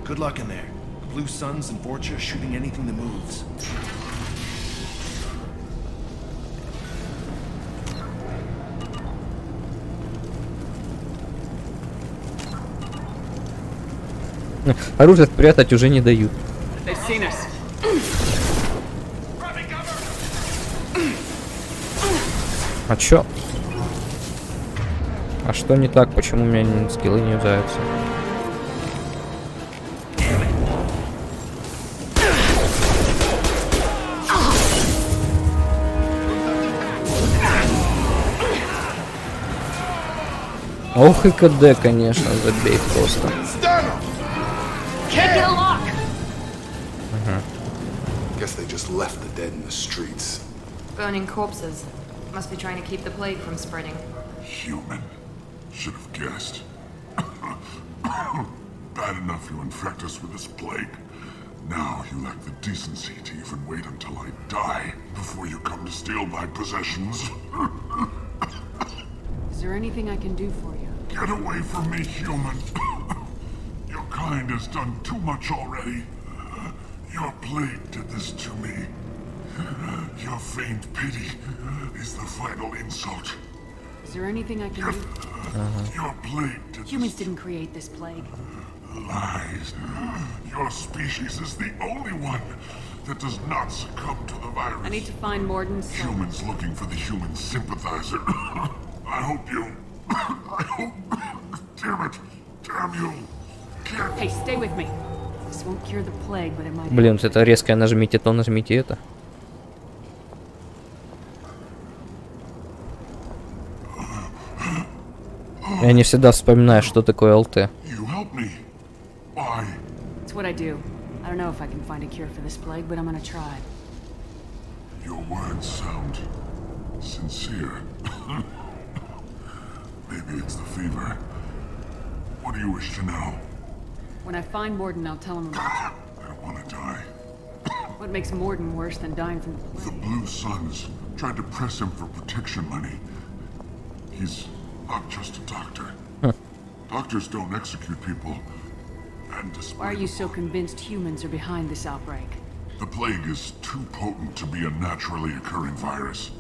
S: Good luck in there. Blue Suns and Vorcha shooting anything that moves.
A: Оружие спрятать уже не дают. А чё? А что не так? Почему у меня скиллы не юзаются? Ох и КД, конечно, забей просто.
P: Guess they just left the dead in the streets.
C: Burning corpses. Must be trying to keep the plague from spreading.
P: Human. Should have guessed. Bad enough you infect us with this plague. Now you lack the decency to even wait until I die before you come to steal my possessions.
D: Is there anything I can do for you?
P: Get away from me, human. Your kind has done too much already. Your plague did this to me. Your faint pity is the final insult.
D: Is there anything I can do?
P: Your plague did
D: Humans didn't create this plague.
P: Lies. Your species is the only one that does not succumb to the virus.
D: I need to find Morden's soul.
P: Humans looking for the human sympathizer. I hope you... I hope... Damn it. Damn you.
D: Hey, stay with me. This won't cure the plague, but it might...
A: Блин, это резкое нажмите то, нажмите это. Я не всегда вспоминаю, что такое ЛТ.
D: It's what I do. I don't know if I can find a cure for this plague, but I'm gonna try.
P: Your words sound sincere. Maybe it's the fever. What do you wish to know?
D: When I find Morden, I'll tell him about you.
P: I don't want to die.
D: What makes Morden worse than dying from the plague?
P: The Blue Suns tried to press him for protection money. He's not just a doctor. Doctors don't execute people. And
D: Why are you so convinced humans are behind this outbreak?
P: The plague is too potent to be a naturally occurring virus.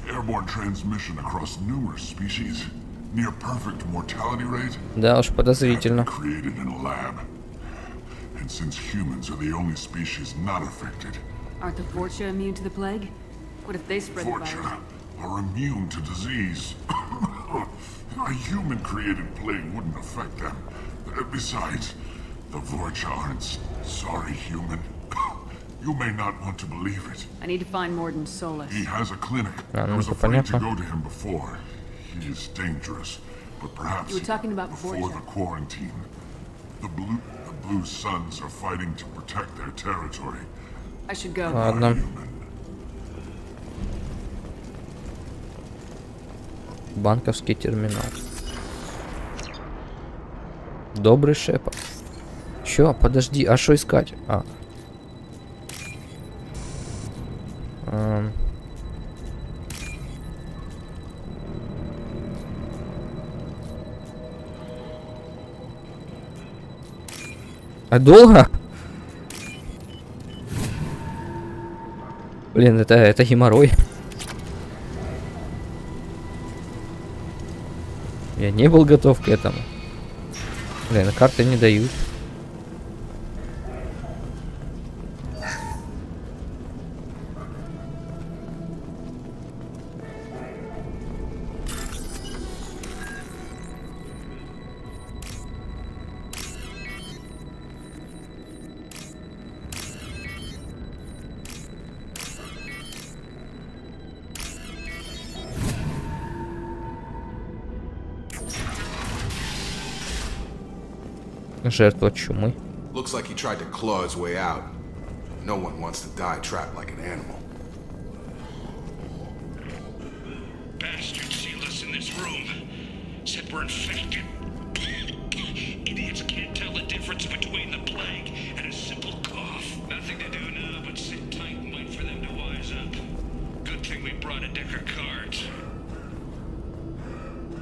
P: Airborne transmission across numerous species. Near perfect mortality rate.
A: Да уж, подозрительно.
P: Created in a lab. And since humans are the only species not affected.
D: Aren't the Vorcha immune to the plague? What if they spread the virus?
P: Vorcha are immune to disease. A human-created plague wouldn't affect them. Besides, the Vorcha aren't sorry human. You may not want to believe it.
D: I need to find Morden Solus.
P: He has a clinic. I was afraid to go to him before. He is dangerous, but perhaps
D: you were talking about
P: before
D: Vorcha.
P: the quarantine. The Blue Suns are fighting to protect their territory.
D: I should go.
A: Ладно. Банковский терминал. Добрый шепот. Чё? Подожди, а что искать? А долго? Блин, это геморрой. Я не был готов к этому. Блин, карты не дают. Жертва чумы.
P: Looks like he tried to claw his way out. No one wants to die trapped like an animal.
R: Bastards sealed us in this room. Said we're infected. Idiots can't tell the difference between the plague and a simple cough. Nothing to do now but sit tight and wait for them to wise up. Good thing we brought a deck of cards.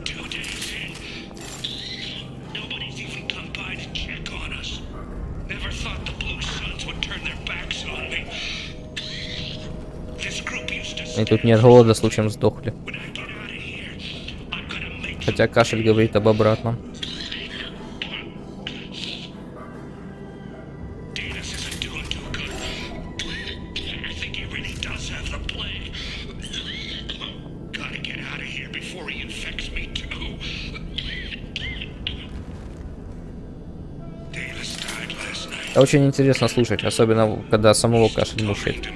R: 2 days in. Nobody's even come by to check on us. Never thought the Blue Suns would turn their backs on me. This group used to...
A: И тут нет голода, случаем сдохли. Хотя кашель говорит об обратном. Это очень интересно слушать, особенно когда самого кашель мучает.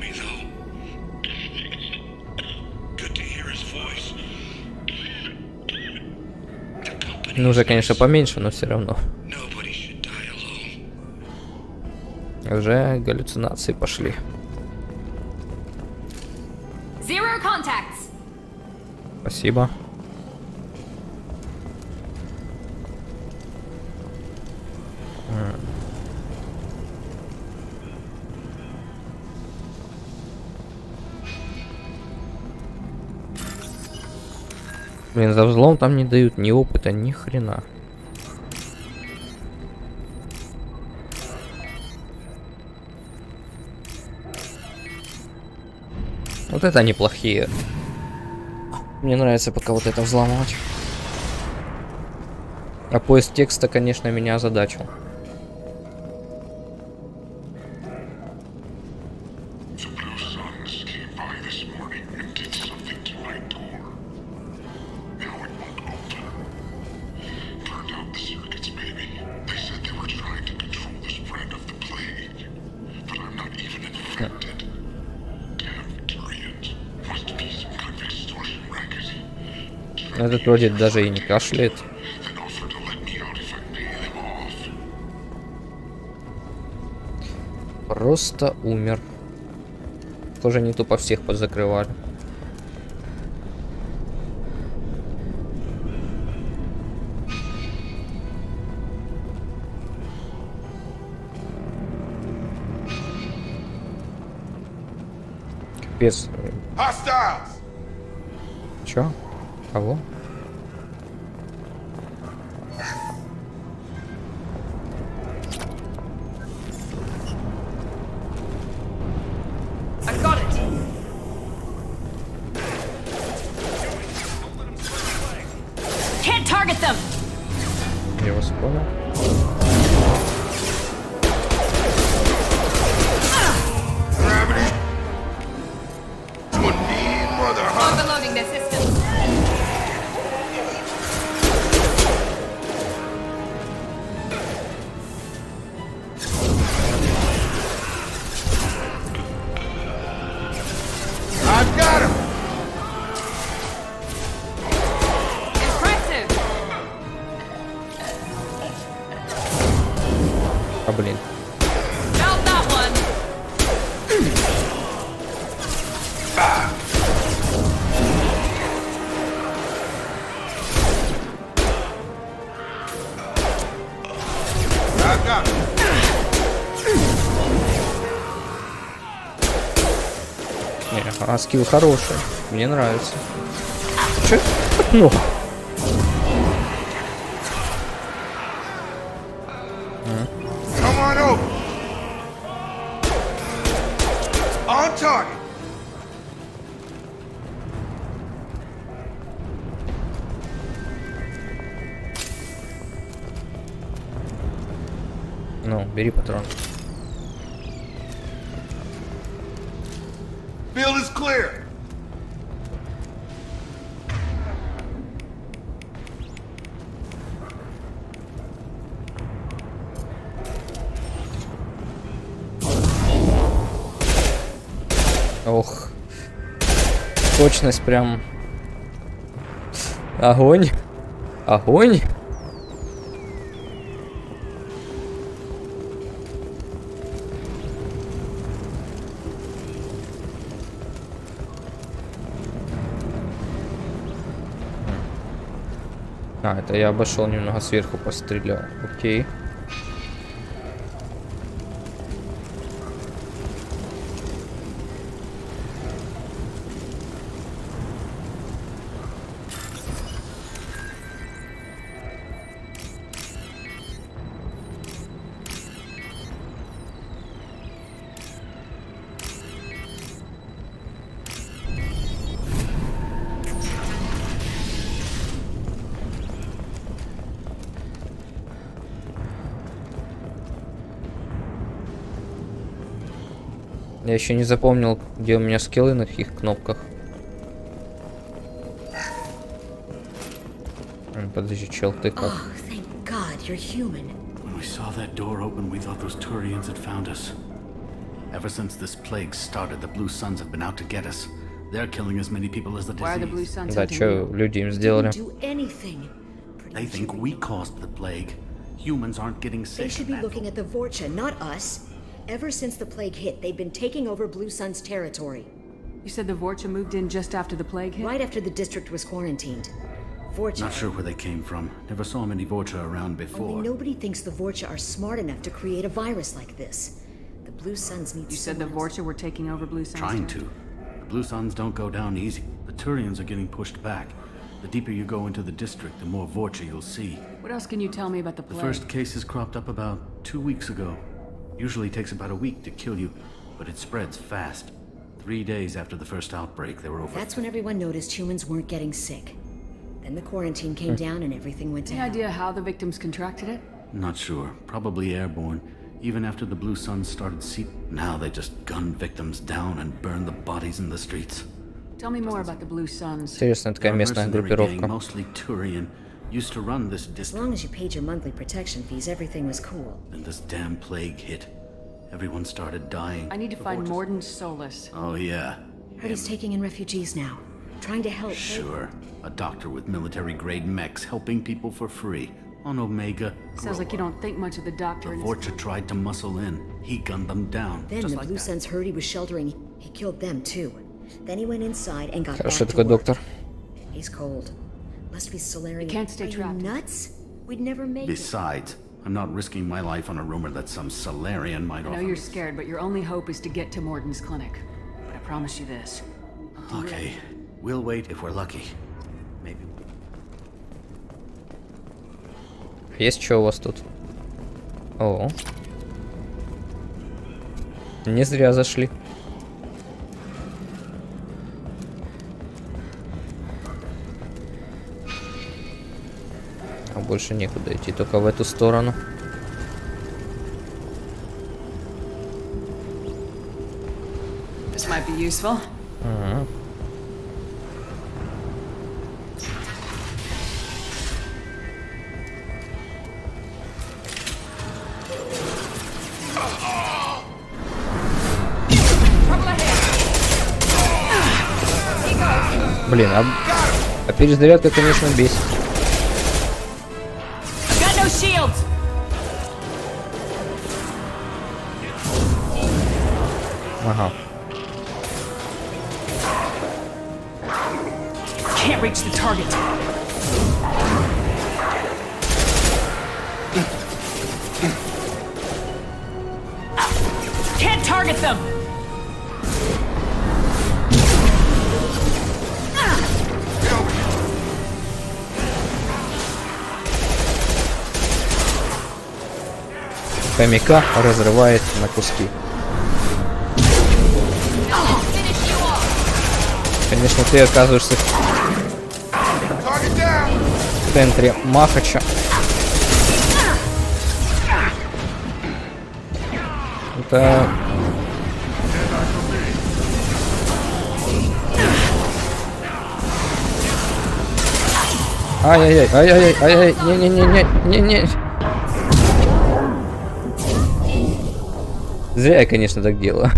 A: Ну, уже, конечно, поменьше, но все равно. Уже галлюцинации пошли. Спасибо. Блин, за взлом там не дают ни опыта, ни хрена. Вот это неплохие. Мне нравится пока вот это взломать. А поиск текста, конечно, меня озадачил. Этот вроде даже и не кашляет. Просто умер. Тоже не тупо всех позакрывали. Капец. Чё? Кого? Я вас понял.
C: Overloading their systems.
R: I've got him!
C: Impressive.
A: А блин.
C: Felt that one.
R: I've got him.
A: Не, а скилл хороший. Мне нравится. Чё? Ну.
R: Come on over. On target.
A: Ну, бери патрон.
R: Field is clear.
A: Ох. Точность прям. Огонь. Огонь. А, это я обошел немного сверху, пострелял. Окей. Я еще не запомнил, где у меня скиллы на каких кнопках. Подожди, чел, ты как?
F: Oh, thank God, you're human.
N: When we saw that door open, we thought those Turians had found us. Ever since this plague started, the Blue Suns have been out to get us. They're killing as many people as the disease.
D: Why are the Blue Suns
A: Да, что люди им сделали?
F: Do anything.
N: They think we caused the plague. Humans aren't getting sick.
F: They should be looking at the Vorcha, not us. Ever since the plague hit, they've been taking over Blue Sun's territory.
D: You said the Vorcha moved in just after the plague hit?
F: Right after the district was quarantined. Vorcha...
N: Not sure where they came from. Never saw many Vorcha around before.
F: Only nobody thinks the Vorcha are smart enough to create a virus like this. The Blue Suns need
D: You said the Vorcha were taking over Blue Sun's
N: Trying to. The Blue Suns don't go down easy. The Turians are getting pushed back. The deeper you go into the district, the more Vorcha you'll see.
D: What else can you tell me about the plague?
N: The first cases cropped up about 2 weeks ago. Usually takes about a week to kill you, but it spreads fast. 3 days after the first outbreak, they were over.
F: That's when everyone noticed humans weren't getting sick. Then the quarantine came down and everything went down.
D: Any idea how the victims contracted it?
N: Not sure. Probably airborne. Even after the Blue Suns started now they just gun victims down and burn the bodies in the streets.
D: Tell me more about the Blue Suns.
A: Интересная такая местная группировка.
N: Mostly Turian. Used to run this district.
F: As long as you paid your monthly protection fees, everything was cool.
N: Then this damn plague hit. Everyone started dying.
D: I need to find Morden Solus.
N: Oh, yeah.
F: Heard he's taking in refugees now. Trying to help.
N: Sure. A doctor with military-grade mechs helping people for free. On Omega.
D: Sounds like you don't think much of the doctor.
N: The Vorcha tried to muscle in. He gunned them down.
F: Then
N: just
F: the
N: like
F: Blue
N: that.
F: Suns heard he was sheltering. He killed them too. Then he went inside and got
A: Хорошо,
F: back
A: такой
F: to work.
A: доктор.
F: He's cold. Must be Solarian.
D: Can't stay trapped.
F: Are you nuts? We'd never make it.
N: Besides, I'm not risking my life on a rumor that some Solarian might
D: I know
N: offer
D: you're
N: me.
D: scared, but your only hope is to get to Morden's clinic. But I promise you this.
N: Okay, we'll wait if we're lucky. Maybe.
A: Есть что у вас тут? О. Не зря зашли. А больше некуда идти, только в эту сторону.
D: This might be useful.
A: Ага. Блин, а перезарядка, конечно, бесит.
D: Got no shields.
A: Ага.
D: Can't reach the target. Can't target them.
A: Хомяка разрывает на куски. Конечно, ты оказываешься в центре Махача. Это... Ай-яй-яй, ай-яй-яй, ай-яй, не-не-не-не-не-не. Зря я, конечно, так делаю.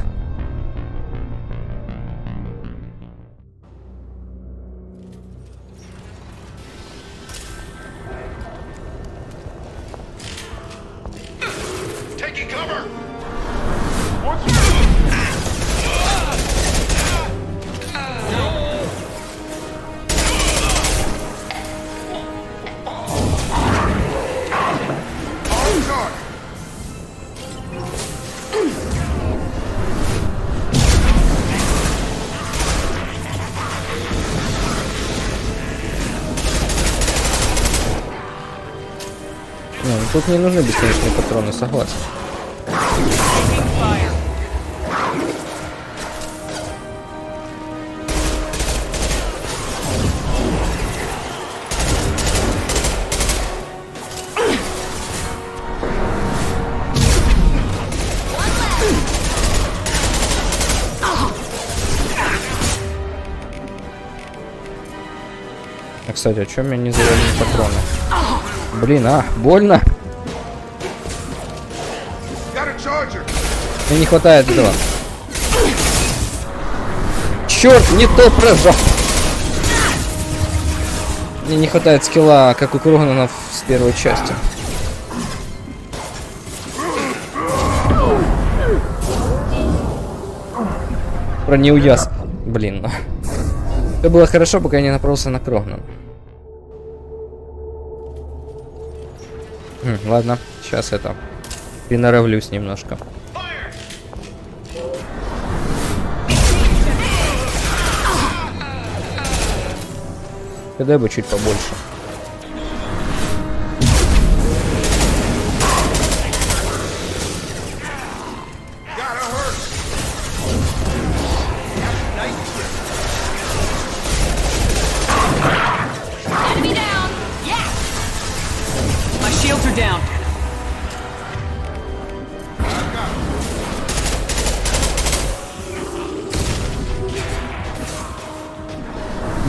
A: Тут не нужны бесконечные патроны, согласен. Кстати, а чё у меня не заряжены патроны? Блин, больно. Мне не хватает этого. Черт, не то прожал. Мне не хватает скилла, как у Кругана с первой части. Про неуяз. Блин. Это было хорошо, пока я не направился на Крогна. Ладно, сейчас это приноровлюсь немножко. Дай бы чуть побольше.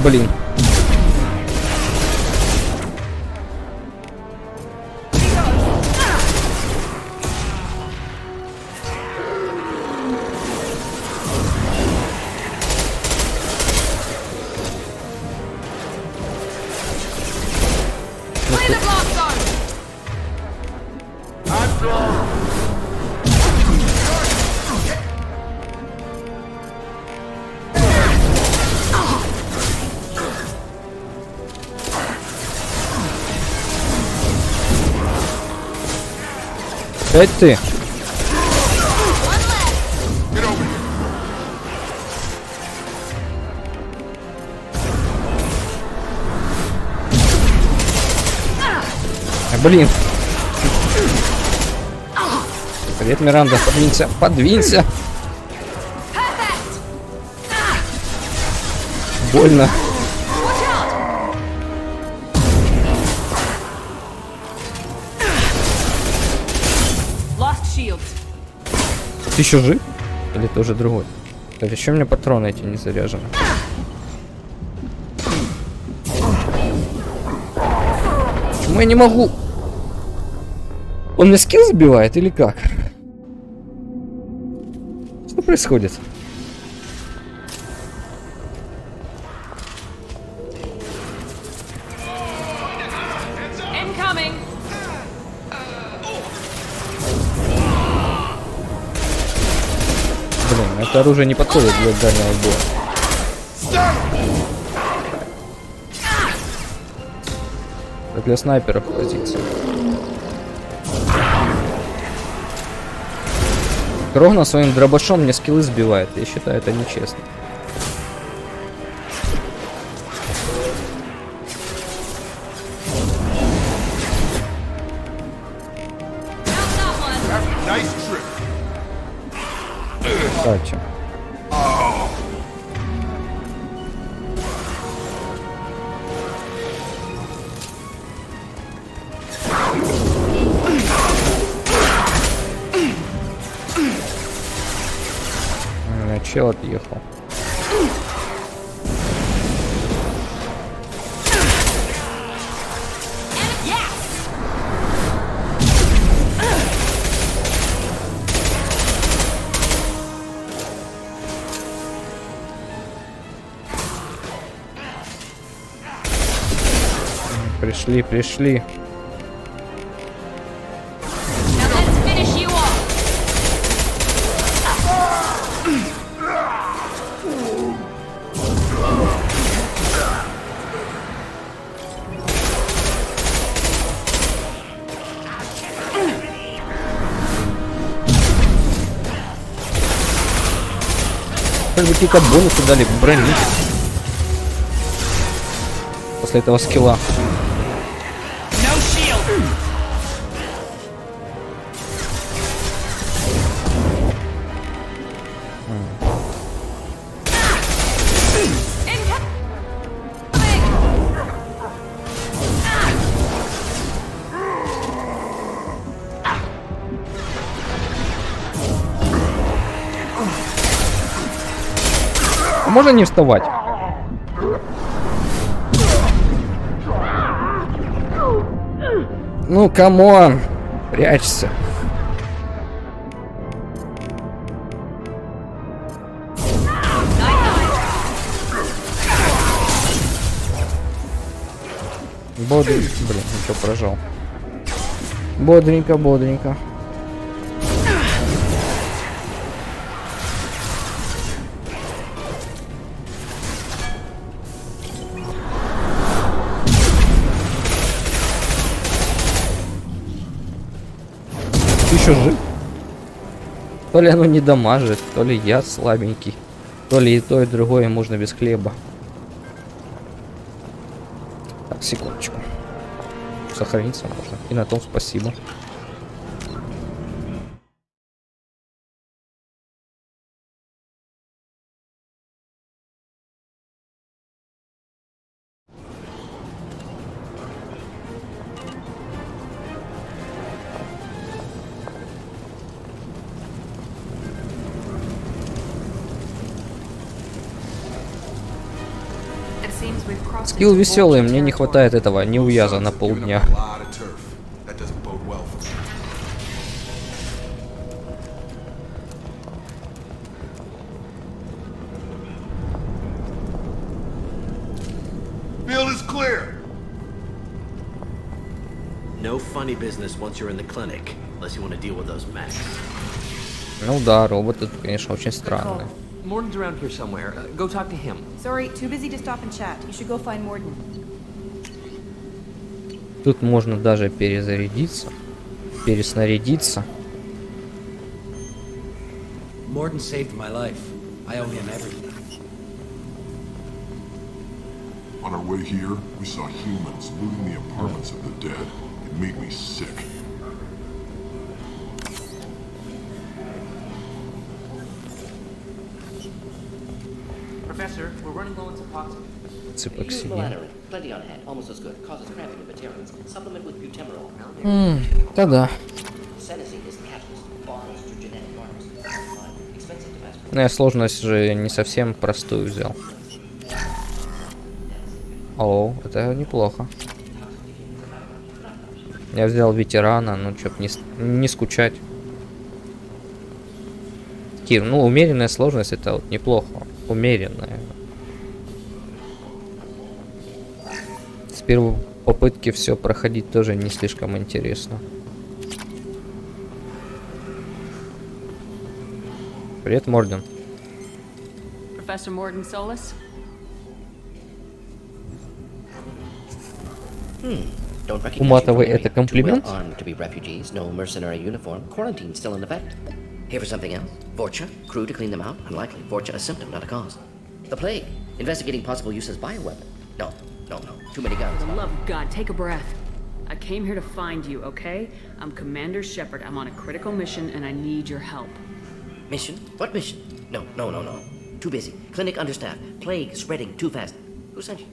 A: Блин. Опять ты? Блин. Привет, Миранда, подвинься, подвинься. Больно. Ты еще жив? Или тоже другой? Так, еще у меня патроны эти не заряжены. Почему я не могу? Он мне скилл сбивает или как? Что происходит? Блин, это оружие не подходит для дальнего боя. Это для снайперов позиция. Крогна своим дробашом мне скиллы сбивает. Я считаю, это нечестно. Кстати. Чел отъехал. Пришли. Как бы какие-то бонусы дали брони после этого скилла. можно не вставать? Ну, камон! Прячься. Бодренько, блин, ничего прожал. Бодренько, бодренько. Ты еще жив? То ли оно не дамажит, то ли я слабенький, то ли и то, и другое можно без хлеба. Так, секундочку. Сохраниться можно. И на том спасибо. Скилл веселый, мне не хватает этого неуяза на полдня.
B: Field is clear.
U: No funny business once you're in the clinic, unless you want to deal with those mechs.
A: Ну да, роботы, конечно, очень странные.
U: Morden's around here somewhere. Go talk to him.
T: Sorry, too busy to stop and chat. You should go find Morden.
A: Тут можно даже перезарядиться, переснарядиться.
U: Morden saved my life. I owe him everything.
P: On our way here, we saw humans looting the apartments of the dead. It made me sick.
V: Professor, we're running low on Suboxone.
A: Use
V: melatonin. Plenty on hand. Almost as good. Causes cramping in bacterians. Supplement with butemerol.
A: Да-да.
V: Senescence is the catalyst. Bonds to genetic markers. Expensive to mass.
A: Ну, я сложность же не совсем простую взял. О, это неплохо. Я взял ветерана, ну, чтоб не скучать. Кир, ну, умеренная сложность это вот неплохо. Умеренная. С первой попытки все проходить тоже не слишком интересно. Привет, Морден.
D: Professor Morden Solus?
V: Don't recognize
A: Уматовый
V: you from
A: это
V: area.
A: комплимент?
V: Too well armed to be refugees, no mercenary uniform, quarantine still in effect. Here for something else? Vorcha? Crew to clean them out? Unlikely. Vorcha a symptom, not a cause. The plague. Investigating possible use as bioweapon. No. Too many guns.
D: For the love of God, take a breath. I came here to find you, okay? I'm Commander Shepard. I'm on a critical mission and I need your help.
V: Mission? What mission? No. Too busy. Clinic understaffed. Plague spreading too fast. Who sent you?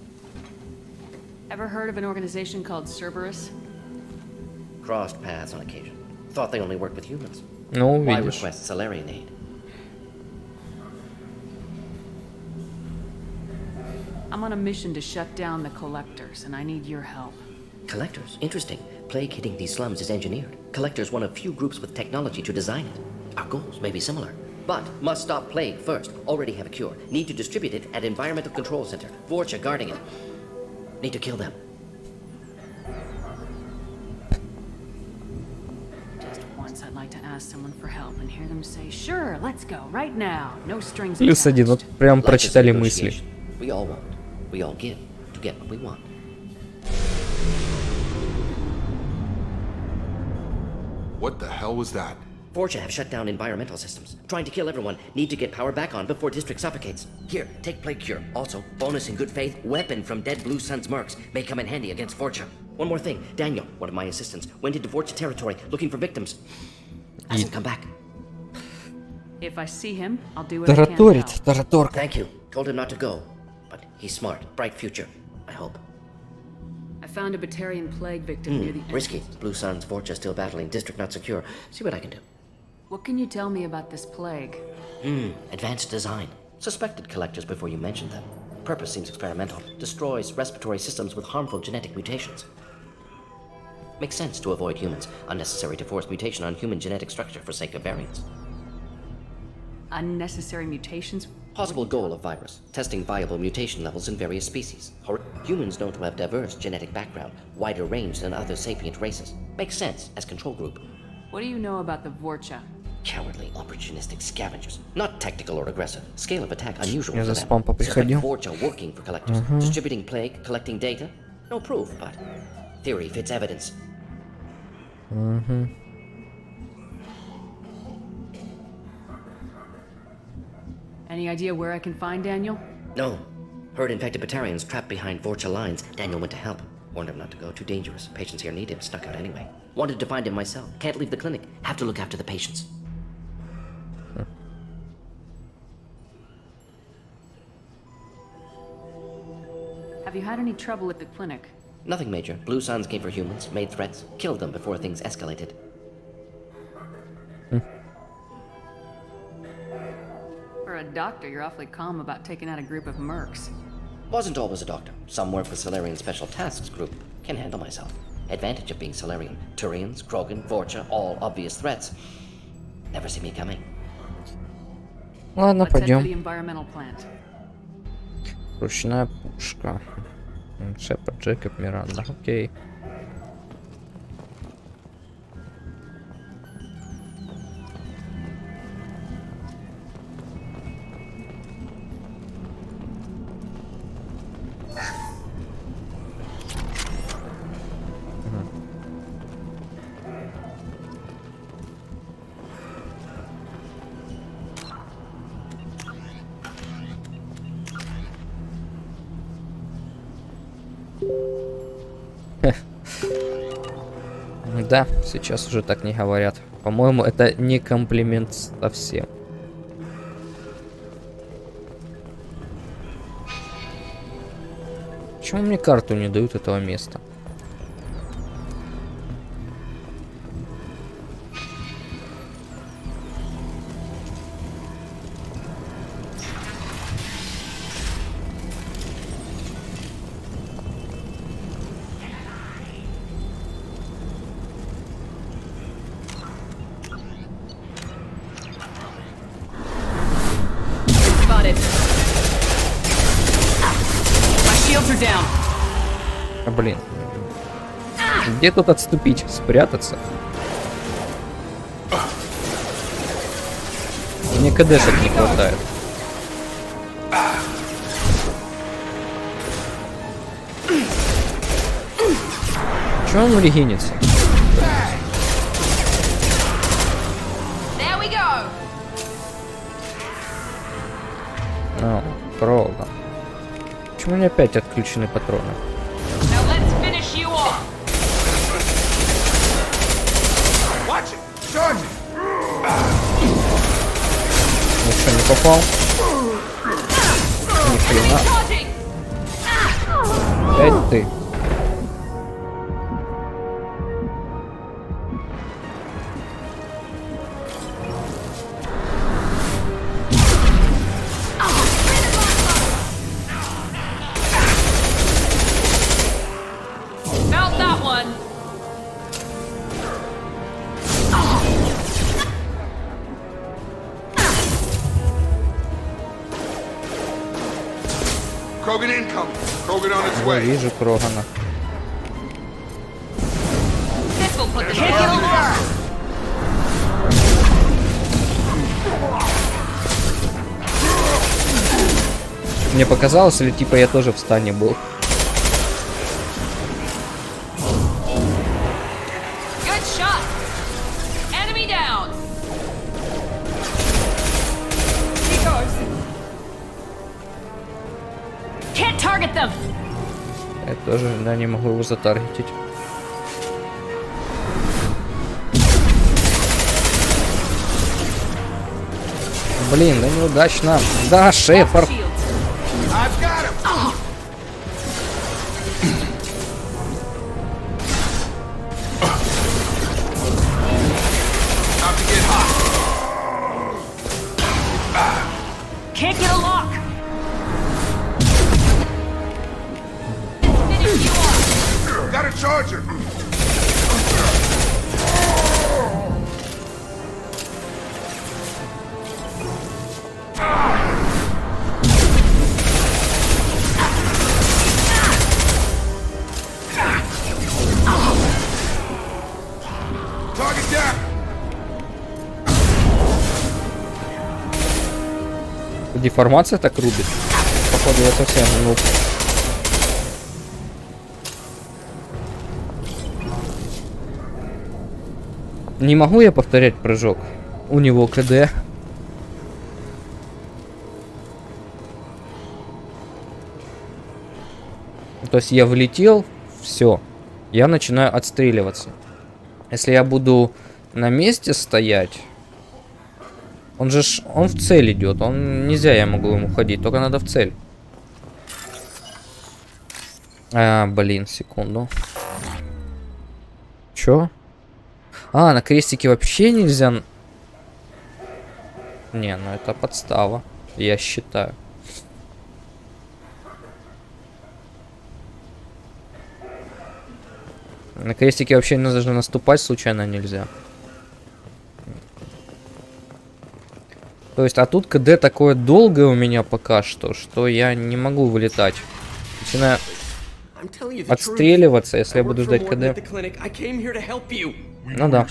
D: Ever heard of an organization called Cerberus?
V: Crossed paths on occasion. Thought they only worked with humans.
A: Ну,
V: Why
A: видишь.
V: request Salarian aid?
D: I'm on a mission to shut down the collectors, and I need your help.
V: Collectors? Interesting. Plague hitting these slums is engineered. Collectors one of few groups with technology to design it. Our goals may be similar. But must stop plague first. Already have a cure. Need to distribute it at Environmental Control Center. Vorcha guarding it. Need to kill them.
D: Just once I'd like to ask someone for help and hear them say, sure, let's go, right now. No strings
A: Плюс один, вот прям
V: Life is
A: прочитали
V: a
A: мысли.
V: negotiation. We all want. We all give to get what we want.
P: What the hell was that?
V: Vorcha have shut down environmental systems. Trying to kill everyone. Need to get power back on before district suffocates. Here, take plague cure. Also, bonus in good faith, weapon from dead Blue Sun's mercs. May come in handy against Vorcha. One more thing. Daniel, one of my assistants, went into Vorcha territory looking for victims. Hasn't come back.
D: If I see him, I'll do what I can to
A: Тараторит,
D: help.
A: тараторка.
V: Thank you. Told him not to go. But he's smart. Bright future. I hope.
D: I found a Batarian plague victim near the
V: Risky. Blue Sun's Vorcha still battling. District not secure. See what I can do.
D: What can you tell me about this plague?
V: Advanced design. Suspected collectors before you mentioned them. Purpose seems experimental. Destroys respiratory systems with harmful genetic mutations. Makes sense to avoid humans. Unnecessary to force mutation on human genetic structure for sake of variants.
D: Unnecessary mutations?
V: Possible goal of virus. Testing viable mutation levels in various species. Humans known to have diverse genetic background, wider range than other sapient races. Makes sense as control group.
D: What do you know about the Vorcha?
V: Cowardly, opportunistic scavengers. Not tactical or aggressive. Scale of attack unusual
A: Я
V: for
A: за спам
V: them. Suspect
A: поприходил.
V: Vorcha working for collectors. Distributing plague, collecting data. No proof, but theory fits evidence.
D: Any idea where I can find Daniel?
V: No. Heard infected Batarians trapped behind Vorcha lines. Daniel went to help. Warned him not to go. Too dangerous. Patients here need him. Snuck out anyway. Wanted to find him myself. Can't leave the clinic. Have to look after the patients.
D: Have you had any trouble at the clinic?
V: Nothing major. Blue Suns came for humans, made threats, killed them before things escalated.
D: For a doctor, you're awfully calm about taking out a group of mercs.
V: Wasn't always a doctor. Some work with Solarian Special Tasks Group. Can handle myself. Advantage of being Solarian. Turians, Krogan, Vorcha, all obvious threats. Never see me coming.
A: Ладно,
D: Let's head for the
A: пойдем.
D: environmental plant.
A: Ручная пушка. Шепард, Джекоб, Миранда. Окей. Да, сейчас уже так не говорят. По-моему, это не комплимент совсем. Почему мне карту не дают этого места?
D: Spotted. My shields are down.
A: А, блин. Где тут отступить? Спрятаться? Мне КДшек не хватает. Чего он регинится?
D: There we go.
A: А, правда. Почему у меня опять отключены патроны?
D: Now let's finish you off.
I: Watch it! Charge it!
A: Ну что, не попал? Ни хрена. Опять ты.
D: Felt that one.
I: Krogan incoming. Krogan on its
A: Я
I: way.
A: вижу Крогана.
D: This will put the kick in the
A: Мне показалось, или типа я тоже в стане был?
D: Good shot. Enemy down. He goes. Can't target them.
A: Я тоже, да, не могу его затаргетить. Блин, да неудачно. Да, Шепард.
I: I've got him! About to get hot.
D: Can't get a lock.
P: Gotta charge her. Target down.
A: Деформация так рубит. Походу я совсем нуб. Не могу я повторять прыжок. У него КД. То есть я влетел, все. Я начинаю отстреливаться. Если я буду на месте стоять, он в цель идет. Он нельзя, я могу ему ходить, только надо в цель. Блин, секунду. Чё? На крестике вообще нельзя. Не, ну это подстава, я считаю. На крестике вообще не должны наступать, случайно нельзя. То есть, а тут КД такое долгое у меня пока что я не могу вылетать. Начинаю отстреливаться, если я буду ждать КД. Ну да.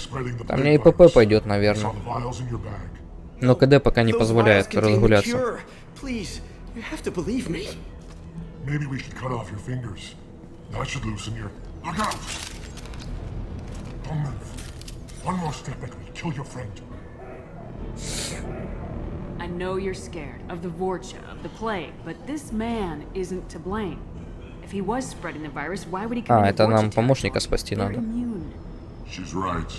A: Там мне и ПП пойдет, наверное. Но КД пока не позволяет разгуляться.
D: I know you're scared of the Vorcha, of the plague, but this man isn't to blame. If he was spreading the virus, why would he come
A: это нам помощника спасти надо.
P: She's right.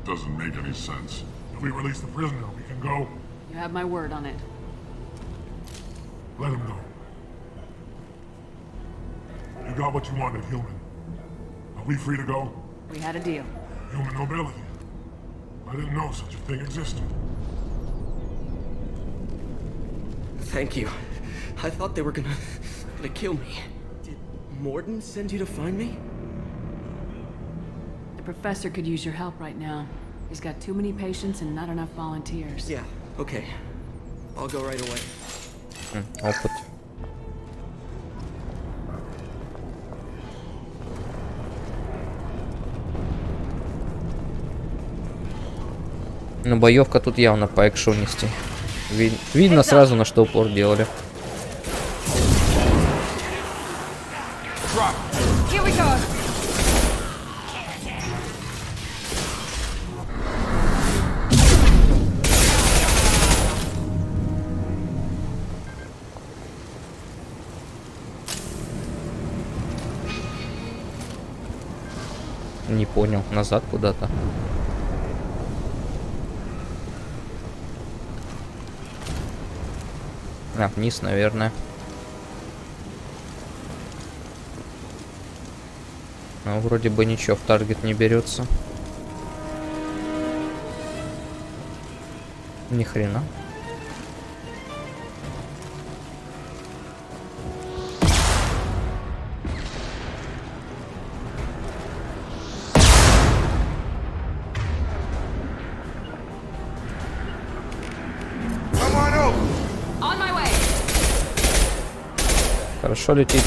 P: Doesn't make any sense. If we release the prisoner, we can go.
D: You have my word on it.
P: Let him go. You got what you wanted, human. Are we free to go?
D: We had a deal.
P: Human nobility. I didn't know such a thing existed.
G: Thank you. I thought they were gonna kill me. Did Morden send you to find me?
D: The professor could use your help right now. He's got too many patients and not enough volunteers.
G: Yeah, okay. I'll go right away.
A: Опыт. Ну, боевка тут явно по экшонисти. Видно сразу, на что упор делали. Не понял, назад куда-то. Вниз, наверное. Ну, вроде бы ничего в таргет не берется. Ни хрена. Хорошо летит.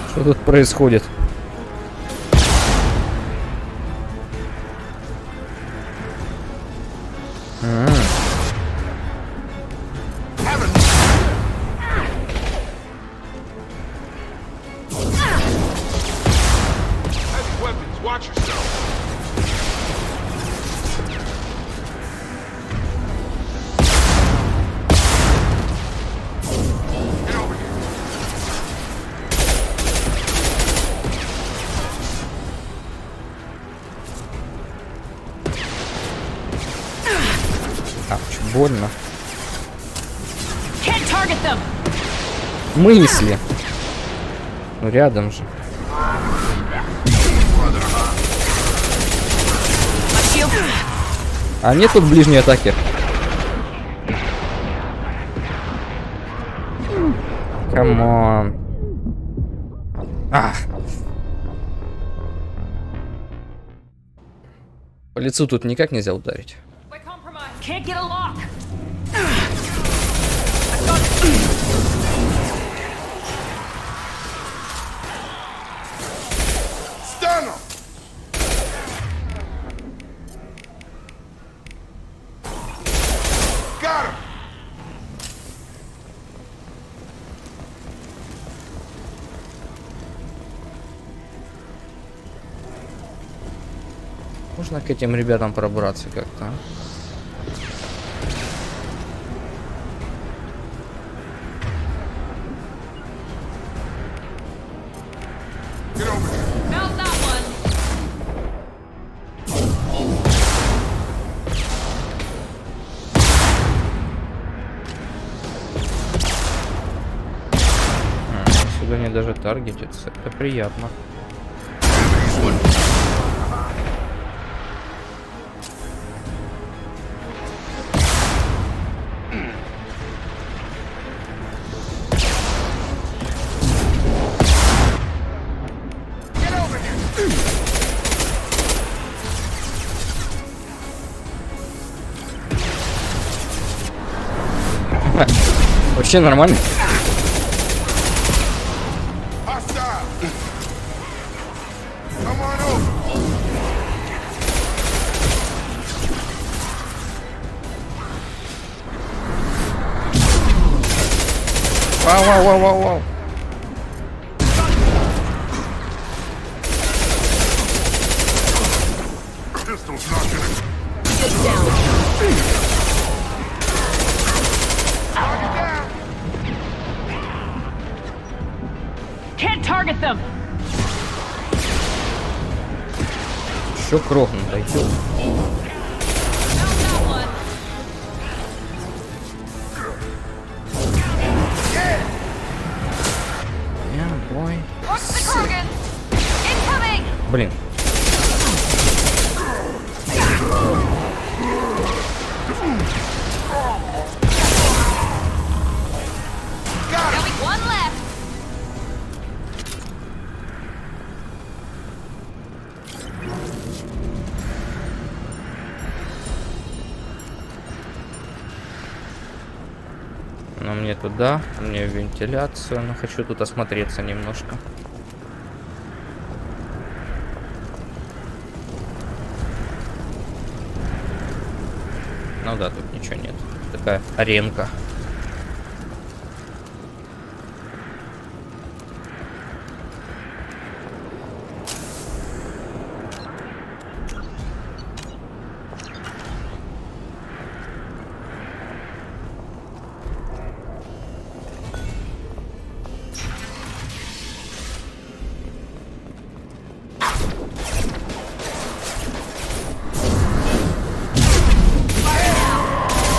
A: Что тут происходит? Больно. Мысли. Ну рядом же. А нет тут ближней атаки. Камон. По лицу тут никак нельзя ударить. Можно к этим ребятам пробраться как-то? Сюда не даже таргетится. Это приятно. Вообще нормально. Вау. Еще крохнут, дойдет. Блин. Но мне туда, мне в вентиляцию, но хочу тут осмотреться немножко. Ну да, тут ничего нет. Такая аренка.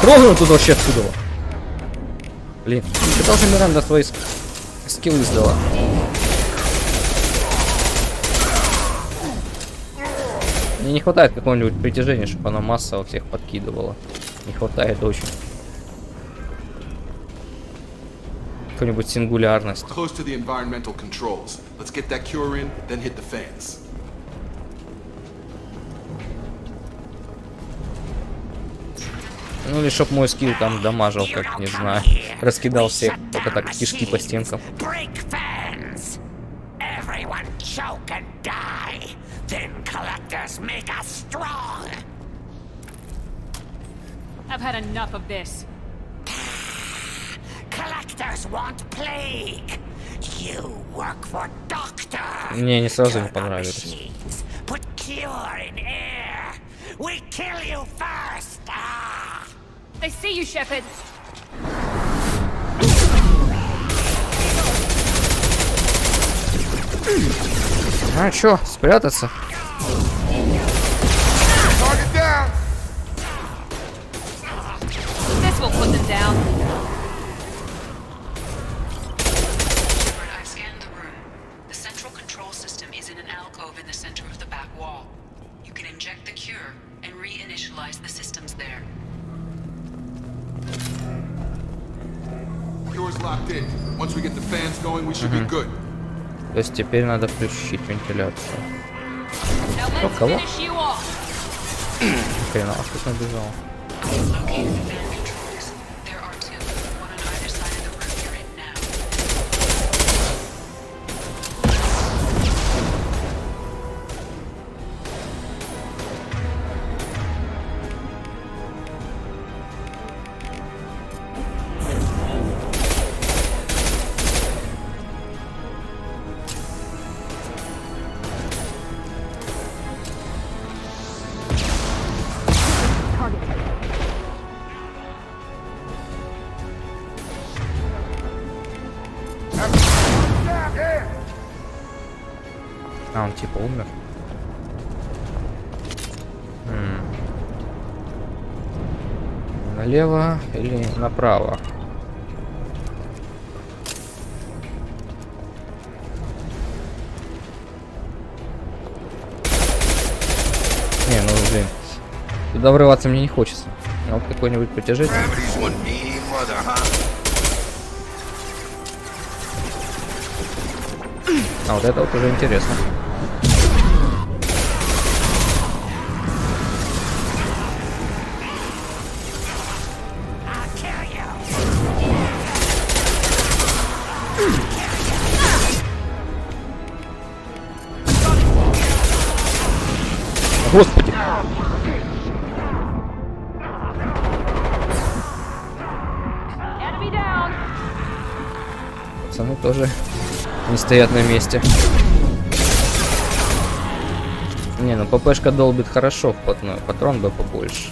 A: Трогаю тут вообще отсюда. Блин, что уже Миранда свои скиллы сдала. Мне не хватает какого-нибудь притяжения, чтобы она массово всех подкидывала. Не хватает очень. Какой-нибудь сингулярность. Ну или чтоб мой скилл там дамажил, как не знаю. Раскидал всех, только так кишки по стенкам.
D: I've had enough of this.
H: Collectors want plague. You work for doctor.
A: Мне не сразу не понравилось.
H: Put cure in air. We kill you first.
D: They see you, Shepard.
A: А чё, спрятаться?
D: This will put them down.
E: I've scanned the room. The central control system is in an alcove in the center of the back wall. You can inject the cure and Reinitialize the systems there.
J: Doors locked in. Once we get the fans going, we should be good.
A: То есть теперь надо включить вентиляцию. О, кого? Хрена, тут набежал. А, он типа умер. Налево или направо? Не, ну блин. Туда врываться мне не хочется. Вот какой-нибудь поддержи. А вот это вот уже интересно. Господи. Пацаны тоже не стоят на месте. Не, ну ППшка долбит хорошо вплотную. Патрон бы побольше.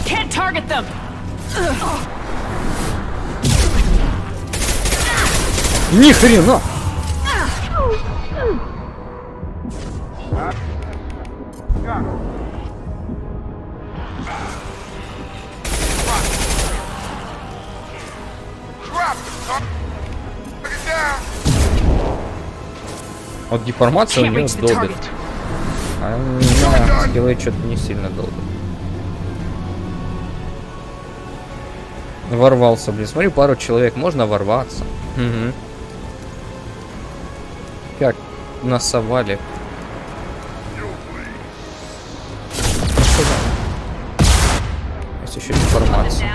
T: Can't target them.
A: Ни хрена! Вот деформация у него долбит. А у меня скиллы что-то не сильно долбит. Ворвался, блин. Смотри, пару человек, можно ворваться. Угу. Как насовали. Есть еще деформация.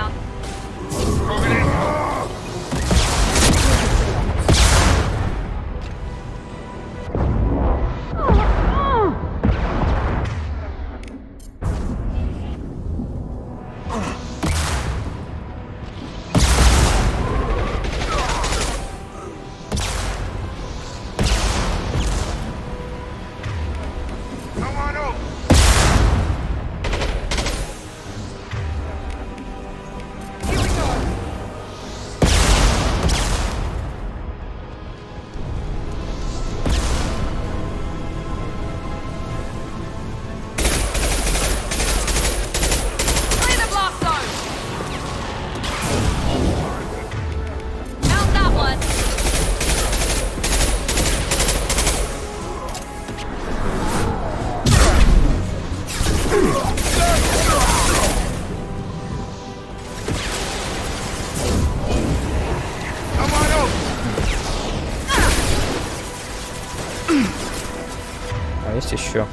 A: А есть еще.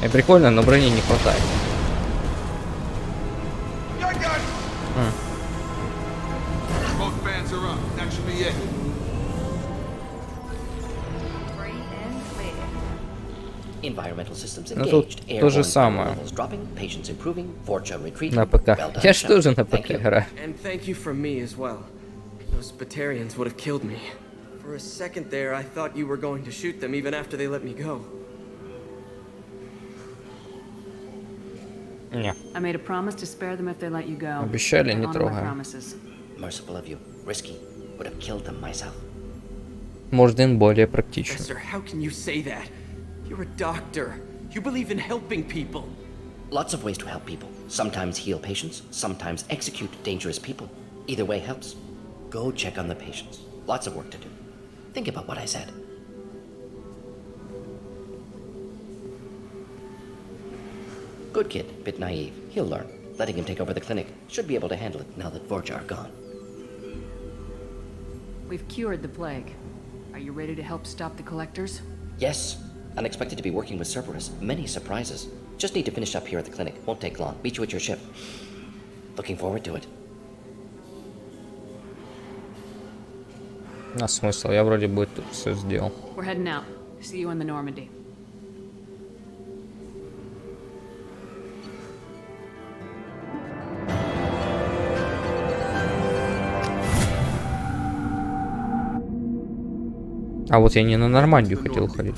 A: И прикольно, но брони не хватает. Ну тут то же самое. На ПК. Я ж тоже на ПК играю.
G: Those Batarians would have killed me. For a second there, I thought you were going to shoot them even after they let me go.
A: Не.
D: I made a promise to spare them if they let you go.
A: Обещали, не трогаем.
V: Merciful of you. Risky. Would have killed them myself.
A: Можно более практично.
G: Professor, how can you say that? You're a doctor. You believe in helping people.
V: Lots of ways to help people. Sometimes heal patients, sometimes execute dangerous people. Either way helps. Go check on the patients. Lots of work to do. Think about what I said. Good kid, bit naive. He'll learn. Letting him take over the clinic. Should be able to handle it now that Vorja are gone.
D: We've cured the plague. Are you ready to help stop the collectors?
V: Yes. Unexpected to be working with Cerberus. Many surprises. Just need to finish up here at the clinic. Won't take long. Meet you at your ship. Looking forward to it.
A: А смысл? Я вроде бы тут все сделал.
D: We're heading out. See you in the Normandy.
A: А вот я не на Нормандию хотел ходить.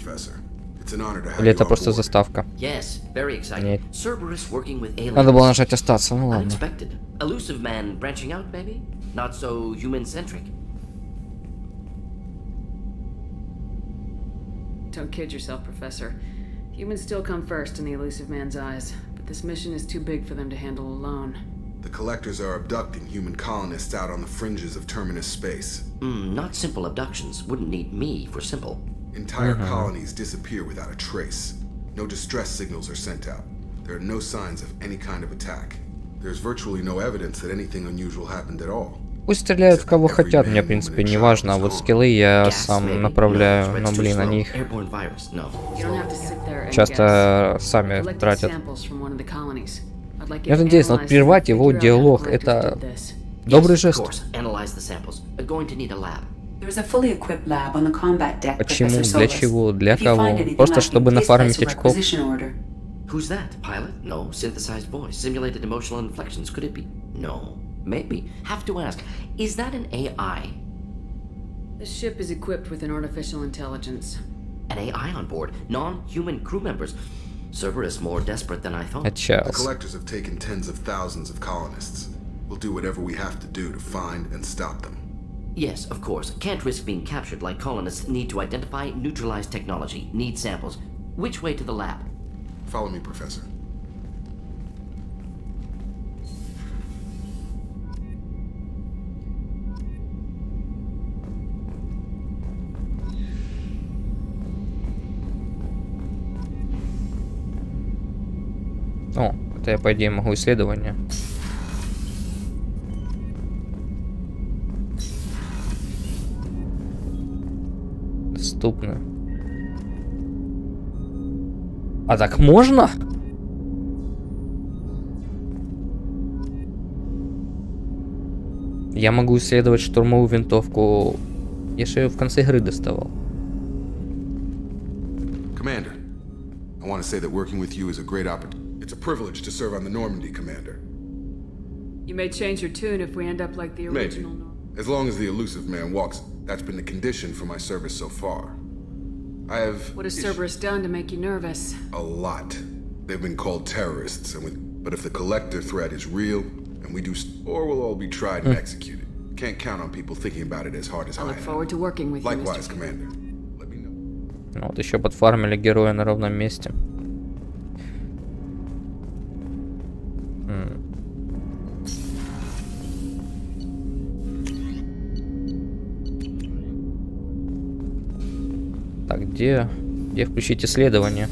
A: Или это просто заставка?
V: Yes, very exciting.
A: Нет.
V: Cerberus working with aliens.
A: Надо было нажать остаться, ну ладно.
V: Unexpected. Elusive man branching out, maybe? Not so human-centric.
D: Don't kid yourself, Professor. Humans still come first in the elusive man's eyes, but this mission is too big for them to handle alone.
B: The collectors are abducting human colonists out on the fringes of terminus space.
V: Not simple abductions. Wouldn't need me for simple.
B: Entire colonies disappear without a trace. No distress signals are sent out. There are no signs of any kind of attack. There's virtually no evidence that anything unusual happened at all.
A: Пусть стреляют в кого хотят, мне в принципе не важно, а вот скиллы я сам направляю, но блин, они их часто сами тратят. Я надеюсь, вот прервать его диалог, это добрый жест. Почему? Для чего? Для кого? Просто чтобы нафармить очков.
V: Who's that? Pilot? No. Synthesized voice. Simulated emotional inflections. Could it be? No. Maybe. Have to ask. Is that an AI?
D: The ship is equipped with an artificial intelligence.
V: An AI on board? Non-human crew members? Cerberus more desperate than I thought.
B: The collectors have taken tens of thousands of colonists. We'll do whatever we have to do to find and stop them.
V: Yes, of course. Can't risk being captured like colonists need to identify, neutralize technology, need samples. Which way to the lab?
B: Follow me, Professor.
A: О, это я, по идее, могу исследование. Доступно. А так можно? Я могу исследовать штурмовую винтовку. Я же ее в конце игры доставал.
B: Commander, I want to say that working with you is a great opportunity. It's a privilege to serve on the Normandy, Commander.
D: You may change your tune if we end up like the original.
B: Maybe. As long as the elusive man walks, that's been the condition for my service so far. I have...
D: What has Cerberus done to make you nervous?
B: A lot. They've been called terrorists, but if the collector threat is real, and we do, or we'll all be tried and executed. Can't count on people thinking about it as hard as I
D: look forward to working with you,
B: Likewise, Commander. Let me know.
A: Вот еще подфармили героя на ровном месте. Так, где включить исследование?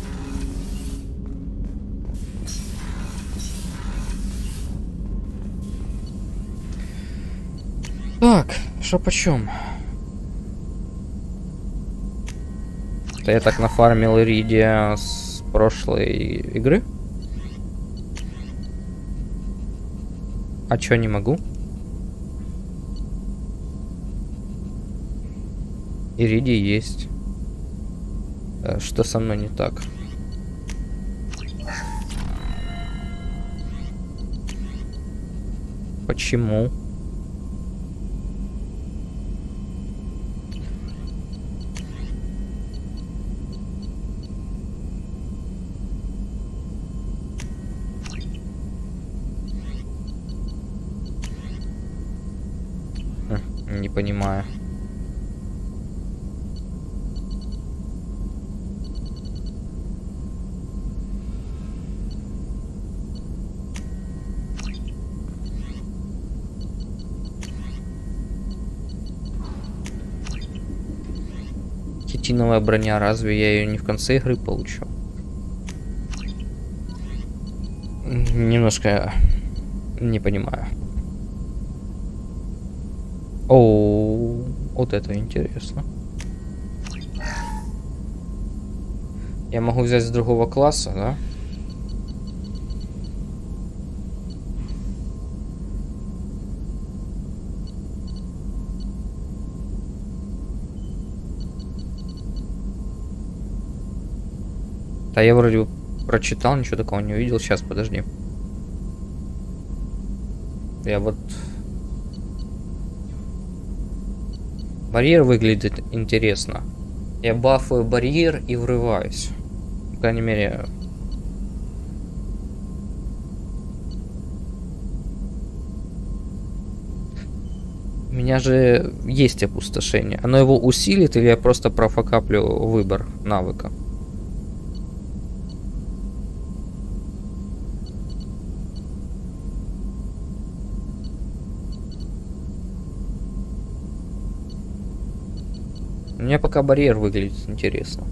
A: Так, что почем? Да я так нафармил Иридия с прошлой игры. А чё не могу? Иридий есть. Что со мной не так? Почему? Не понимаю. Хитиновая броня, разве я ее не в конце игры получил? Немножко не понимаю. О, вот это интересно. Я могу взять с другого класса, да? Да я вроде прочитал, ничего такого не увидел. Сейчас, подожди. Я вот... Барьер выглядит интересно. Я бафаю барьер и врываюсь. По крайней мере... У меня же есть опустошение. Оно его усилит или я просто профокаплю выбор навыка? У меня пока барьер выглядит интересно.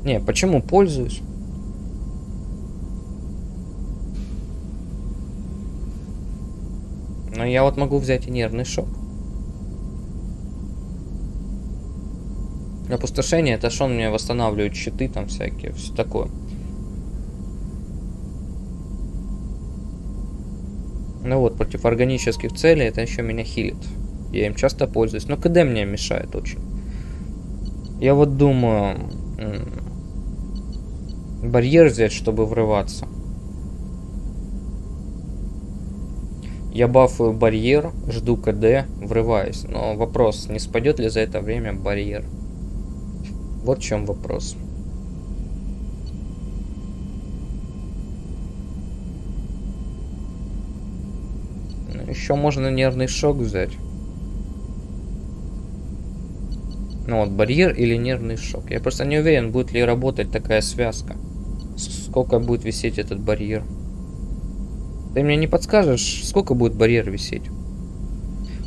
A: Не, почему пользуюсь? Но я вот могу взять и нервный шок. Опустошение, это что он мне восстанавливает щиты там всякие, все такое. Ну вот, против органических целей это еще меня хилит. Я им часто пользуюсь, но КД мне мешает очень. Я вот думаю, барьер взять, чтобы врываться. Я бафаю барьер, жду КД, врываюсь. Но вопрос, не спадет ли за это время барьер? Вот в чем вопрос. Еще можно нервный шок взять. Ну вот, барьер или нервный шок. Я просто не уверен, будет ли работать такая связка. Сколько будет висеть этот барьер. Ты мне не подскажешь, сколько будет барьер висеть?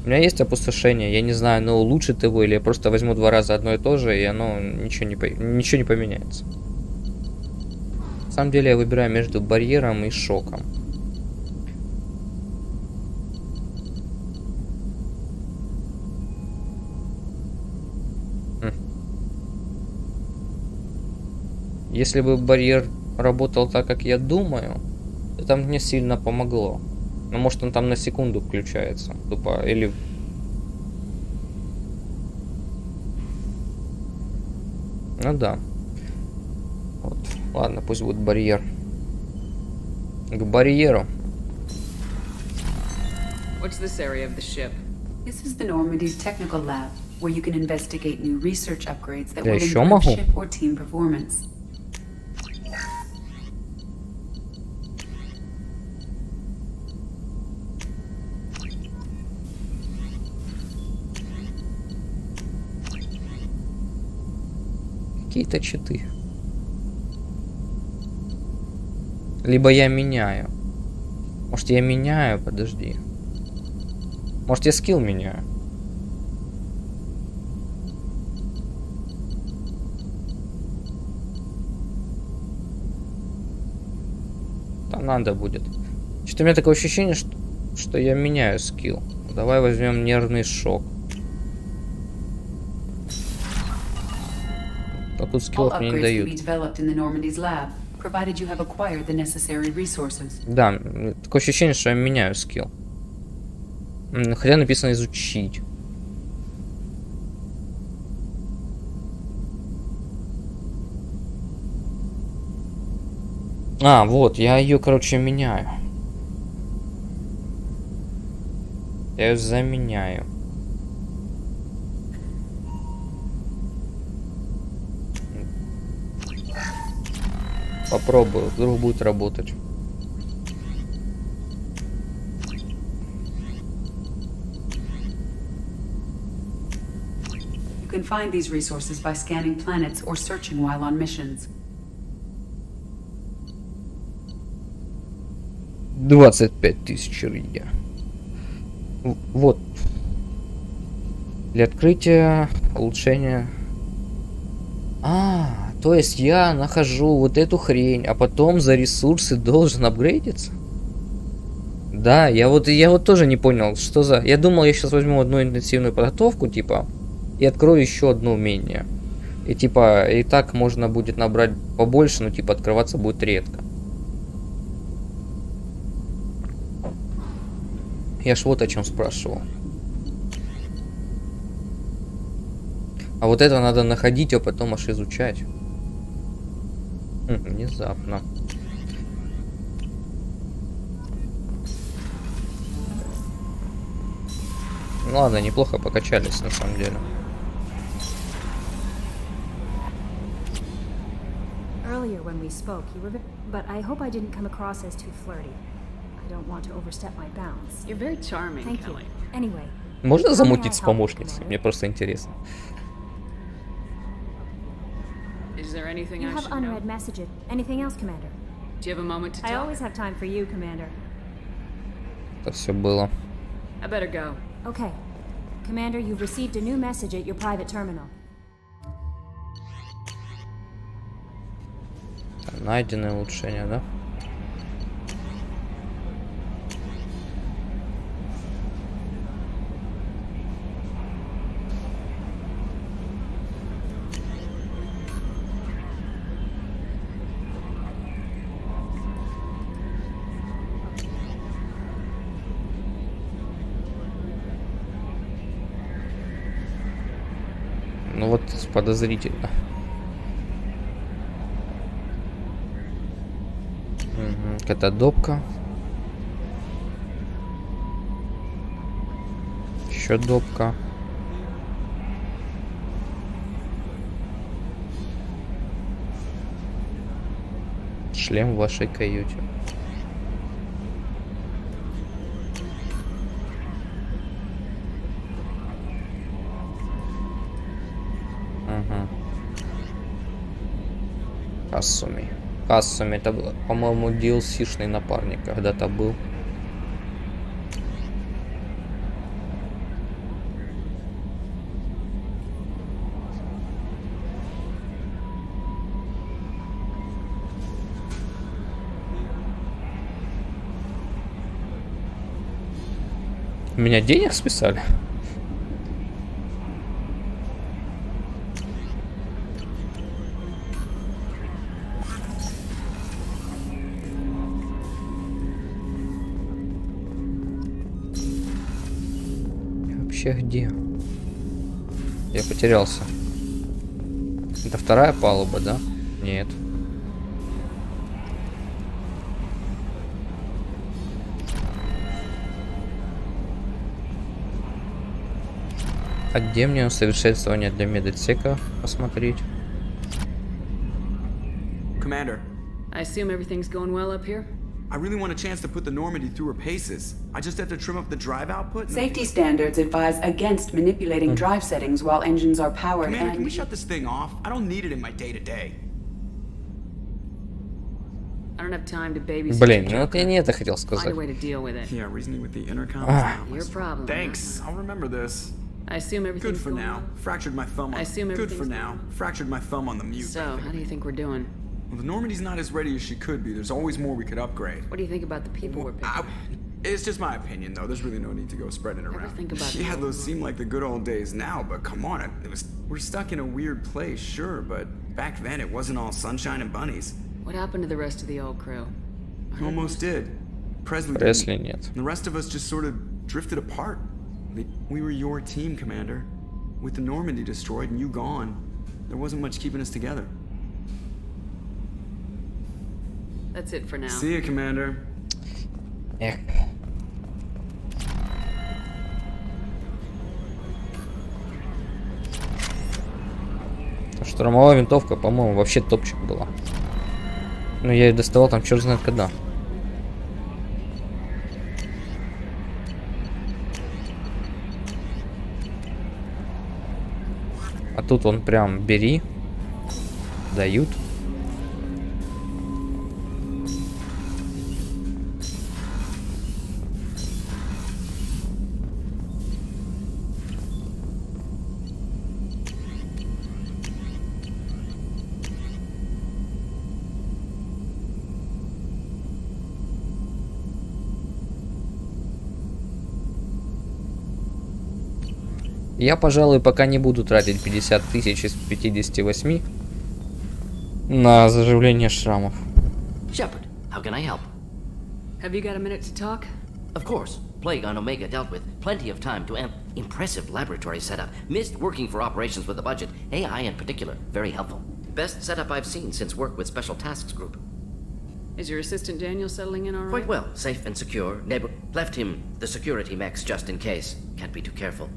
A: У меня есть опустошение, я не знаю, оно улучшит его, или я просто возьму 2 раза одно и то же, и оно ничего не поменяется. На самом деле я выбираю между барьером и шоком. Если бы барьер работал так, как я думаю, это мне сильно помогло. Но может он там на секунду включается. Тупо. Или... Ну да. Вот. Ладно, пусть будет барьер. К барьеру.
E: What's this area of the ship? This is the Normandy's technical lab, where you can investigate new research upgrades that will improve ship or team performance.
A: Какие-то читы. Либо я меняю. Может я меняю, подожди. Может я скилл меняю. Там надо будет. Что-то у меня такое ощущение, что я меняю скилл. Давай возьмем нервный шок. А тут скиллов мне не дают. Да, такое ощущение, что я меняю скилл. Хотя написано изучить. А, вот, я ее, короче, меняю. Я ее заменяю. Попробую, вдруг будет работать.
E: You can find these resources by scanning planets or searching while on missions.
A: 25 тысяч рия. Вот. Для открытия, улучшения. То есть я нахожу вот эту хрень, а потом за ресурсы должен апгрейдиться? Да, я вот тоже не понял, что за... Я думал, я сейчас возьму одну интенсивную подготовку, типа, и открою еще одно умение. И типа, и так можно будет набрать побольше, но типа открываться будет редко. Я ж вот о чем спрашивал. А вот это надо находить, а потом аж изучать. Внезапно. Ну ладно, неплохо покачались на самом деле.
M: Earlier when we spoke, you were but I hope I didn't come across as too flirty. I don't want to overstep my bounds.
D: You're very charming,
M: Thank
D: Kelly.
M: you. Anyway.
A: Можно замутить с помощницей? Мне просто интересно.
D: Is there anything
M: You
D: I
M: have
D: should know?
M: unread messages. Anything else, Commander?
D: Do you have a moment to
M: I
D: talk?
M: always have time for you, Commander.
A: Это все было.
D: I better go.
M: Okay. Commander, you've received a new message at your private terminal.
A: Найденное улучшение, да? Ну вот подозрительно. Какая-то допка. Еще допка. Шлем в вашей каюте. Кассуми. Кассуми, это, по-моему, DLC-шный напарник когда-то был. Меня денег списали? Где? Я потерялся. Это вторая палуба, да? Нет. А где мне усовершенствование для медотсека посмотреть?
N: Commander.
D: I assume everything's going well up here?
N: I really want a chance to put the Normandy through her paces. I just have to trim up the drive output.
E: Safety standards advise against manipulating drive settings while engines are powered.
N: Commander, can we shut this thing off? I don't need it in my day-to-day.
D: I don't have time to babysit.
A: Блин, ну вот я не это хотел сказать.
N: Yeah, reasoning with the intercom.
D: Your problem.
N: Thanks. I'll remember this.
D: I assume everything's
N: good for
D: going
N: now.
D: well.
N: Fractured my thumb on.
D: I assume
N: good for
D: everything's
N: now. Fractured my thumb on the mute.
D: So, how do you think we're doing?
N: Well, the Normandy's not as ready as she could be. There's always more we could upgrade.
D: What do you think about the people we're picking?
N: It's just my opinion, though. There's really no need to go spreading it around.
D: Think about
N: yeah, those seem like the good old days now, but come on, we're stuck in a weird place, sure, but back then it wasn't all sunshine and bunnies.
D: What happened to the rest of the old crew?
N: Almost did.
A: Пресли нет.
N: The rest of us just sort of drifted apart. We were your team, Commander. With the Normandy destroyed and you gone, there wasn't much keeping us together.
D: That's it for now.
N: See you, Commander.
A: Эх. Штурмовая винтовка, по-моему, вообще топчик была. Ну, я ее доставал там черт знает когда. А тут он прям бери, дают. Я, пожалуй, пока не буду тратить 50 тысяч из 58 на заживление шрамов.
V: Shepard, how can I help?
D: Have you got a minute to talk?
V: Of course. Plague on Omega dealt with. Plenty of time to impressive laboratory setup. Missed working for operations with a budget. AI in particular. Very helpful. Best setup I've seen since work with Special Tasks Group.
D: Is your assistant Daniel settling in all right?
V: Quite well. Safe and secure. Neighbor left him the security mechs just in case. Can't be too careful.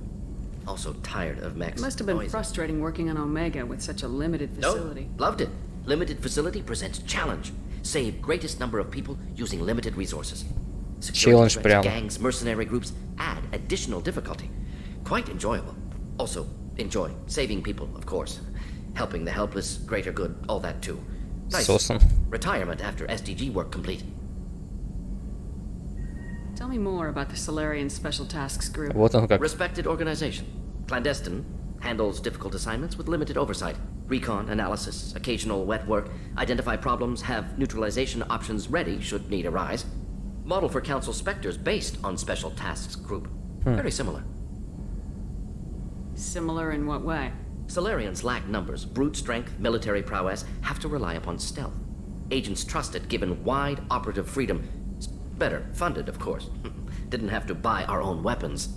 V: Also tired of mechs.
D: It must have been
V: noisy.
D: frustrating working on Omega with such a limited facility.
V: No, loved it. Limited facility presents challenge. Save greatest number of people using limited resources. Security threats, gangs, mercenary groups add additional difficulty. Quite enjoyable. Also, enjoy saving people, of course. Helping the helpless, greater good, all that too. Nice.
A: Awesome.
V: Retirement after SDG work complete.
D: Tell me more about the Solarian Special Tasks Group.
A: Вот он как.
V: Respected organization. Clandestine. Handles difficult assignments with limited oversight. Recon, analysis, occasional wet work. Identify problems, have neutralization options ready should need arise. Model for Council Spectres based on Special Tasks Group. Very similar.
D: Similar in what way?
V: Solarians lack numbers, brute strength, military prowess, have to rely upon stealth. Agents trusted, given wide operative freedom. Better funded, of course. Didn't have to buy our own weapons.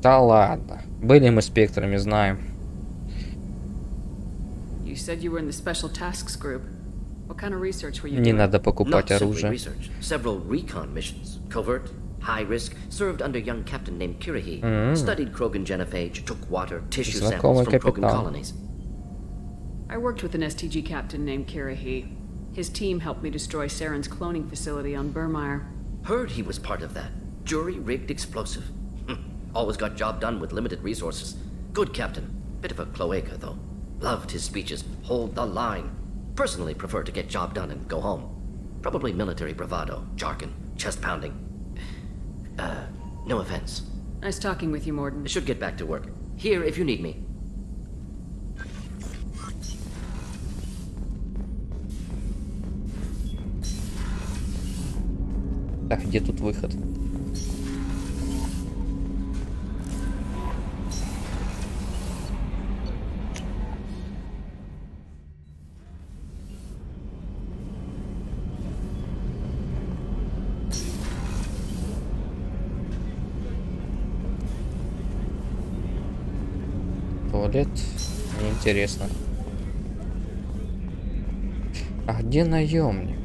A: Да ладно. Были мы спектрами, знаем.
D: You said you were in the Special Tasks Group. What kind of research were you
A: Не
D: doing?
A: надо покупать
V: Not simply
A: оружие.
V: research. Several recon missions. Covert, high risk, served under young captain named Kirihi. Studied Krogan genophage, took water, tissue samples from Krogan colonies.
D: I worked with an STG captain named Kirihi. His team helped me destroy Saren's cloning facility on Burmire.
V: Heard he was part of that. Jury-rigged explosive. Always got job done with limited resources. Good captain. Bit of a cloaca, though. Loved his speeches. Hold the line. Personally prefer to get job done and go home. Probably military bravado, jargon, chest pounding. No offense.
D: Nice talking with you, Morden.
V: Should get back to work. Here if you need me.
A: Так, где тут выход? Туалет. Неинтересно. А где наемник?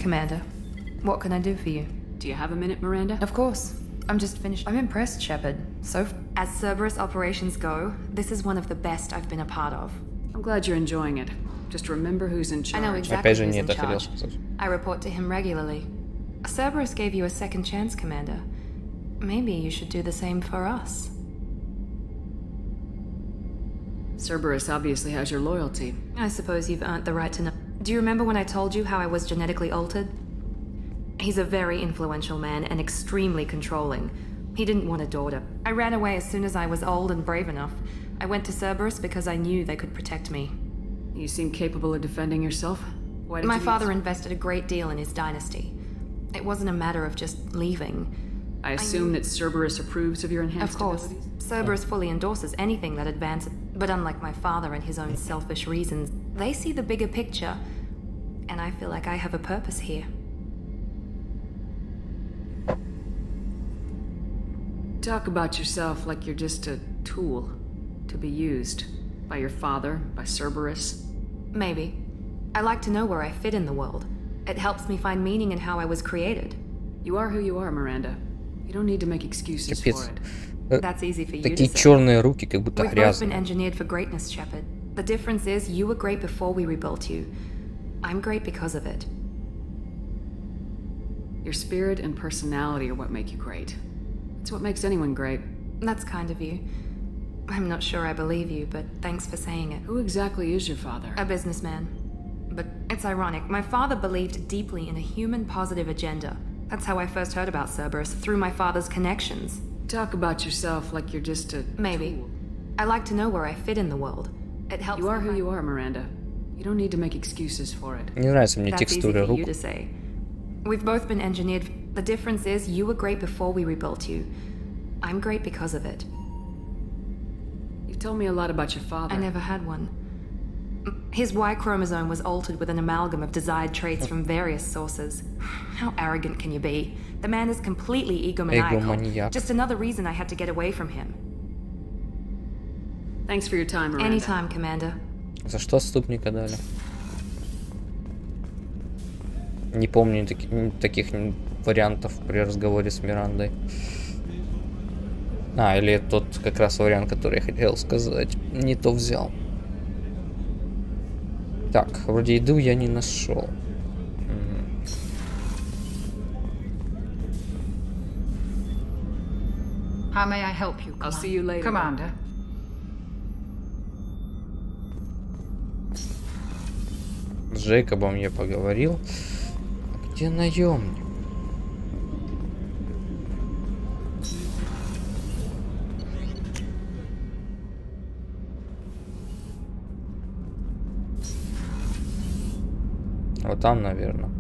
C: Commander, what can I do for you?
D: Do you have a minute, Miranda?
C: Of course. I'm just finished. I'm impressed, Shepard. As Cerberus operations go, this is one of the best I've been a part of.
D: I'm glad you're enjoying it. Just remember who's in charge.
C: I know exactly who's in charge. I report to him regularly. Cerberus gave you a second chance, Commander. Maybe you should do the same for us.
D: Cerberus obviously has your loyalty.
C: I suppose you've earned the right to know. Do you remember when I told you how I was genetically altered? He's a very influential man and extremely controlling. He didn't want a daughter. I ran away as soon as I was old and brave enough. I went to Cerberus because I knew they could protect me.
D: You seem capable of defending yourself. Why did
C: My
D: you
C: father invested a great deal in his dynasty. It wasn't a matter of just leaving.
D: I assume that Cerberus approves of your enhanced
C: Of course.
D: abilities?
C: Cerberus fully endorses anything that advances, but unlike my father and his own selfish reasons, they see the bigger picture, and I feel like I have a purpose here.
D: Talk about yourself like you're just a tool to be used by your father, by Cerberus.
C: Maybe. I like to know where I fit in the world. It helps me find meaning in how I was created.
D: You are who you are, Miranda. You don't need to make excuses for it.
C: That's easy for you
A: Такие
C: to say.
A: черные руки, как будто
C: We've both been
A: грязные.
C: engineered for greatness, Shepard. The difference is you were great before we rebuilt you. I'm great because of it.
D: Your spirit and personality are what make you great. It's what makes anyone great.
C: That's kind of you. I'm not sure I believe you, but thanks for saying it.
D: Who exactly is your father?
C: A businessman. But it's ironic. My father believed deeply in a human-positive agenda. That's how I first heard about Cerberus, through my father's connections.
D: Talk about yourself like you're just a
C: Maybe.
D: tool.
C: I like to know where I fit in the world. It helps.
D: You are who you are, Miranda. You don't need to make excuses for it.
A: Не нравится мне
C: That's easy
A: текстура
C: for
A: рук.
C: you to say. We've both been engineered. The difference is you were great before we rebuilt you. I'm great because of it.
D: You've told me a lot about your father.
C: I never had one. His Y chromosome was altered with an amalgam of desired traits from various sources. How arrogant can you be? The man is completely egomaniacal.
A: Egomaniac.
C: Just another reason I had to get away from him.
D: Thanks for your time, Miranda.
C: Anytime, Commander.
A: За что отступника дали? Не помню таких вариантов при разговоре с Мирандой. А, или тот как раз вариант, который я хотел сказать. Не то взял. Так, вроде еду я не нашел.
E: How may I help you?
D: I'll see you later.
E: Commander.
A: С Джейкобом я поговорил. А где наемник? Вот там, наверное.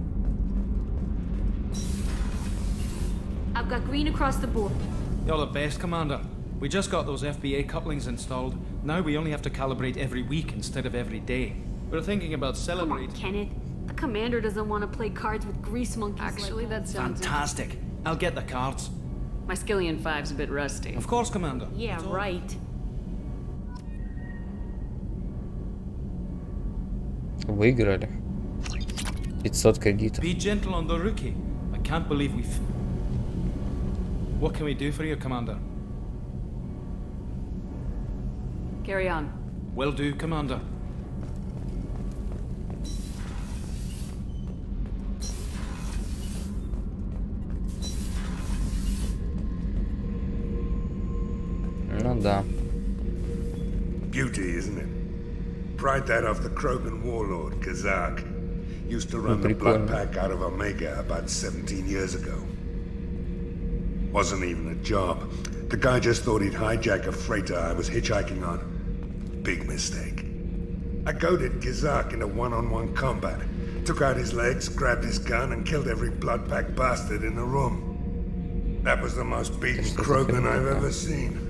M: I've got green across the board.
K: You're the best, Commander. We just got those FBA couplings installed. Now we only have to calibrate every week instead of every day. We're thinking about celebrating.
M: Come on, Kenneth. The commander doesn't want to play cards with grease monkeys.
D: Actually, that sounds
K: Fantastic. I'll get the cards.
D: My Skillion 5's a bit rusty.
K: Of course, Commander.
M: Yeah, right.
A: Выиграли. 500 кредитов.
K: Be gentle on the rookie. I can't believe we've... What can we do for you, Commander?
D: Carry on.
K: Will do, Commander.
A: Ну да.
Q: Beauty, isn't it? Pried that off the Krogan warlord, Kazak. Used to run the blood pack out of Omega about 17 years ago. Wasn't even a job. The guy just thought he'd hijack a freighter I was hitchhiking on. Big mistake. I goaded Kazak into one-on-one combat. Took out his legs, grabbed his gun, and killed every blood pack bastard in the room. That was the most beaten Krogan I've ever seen.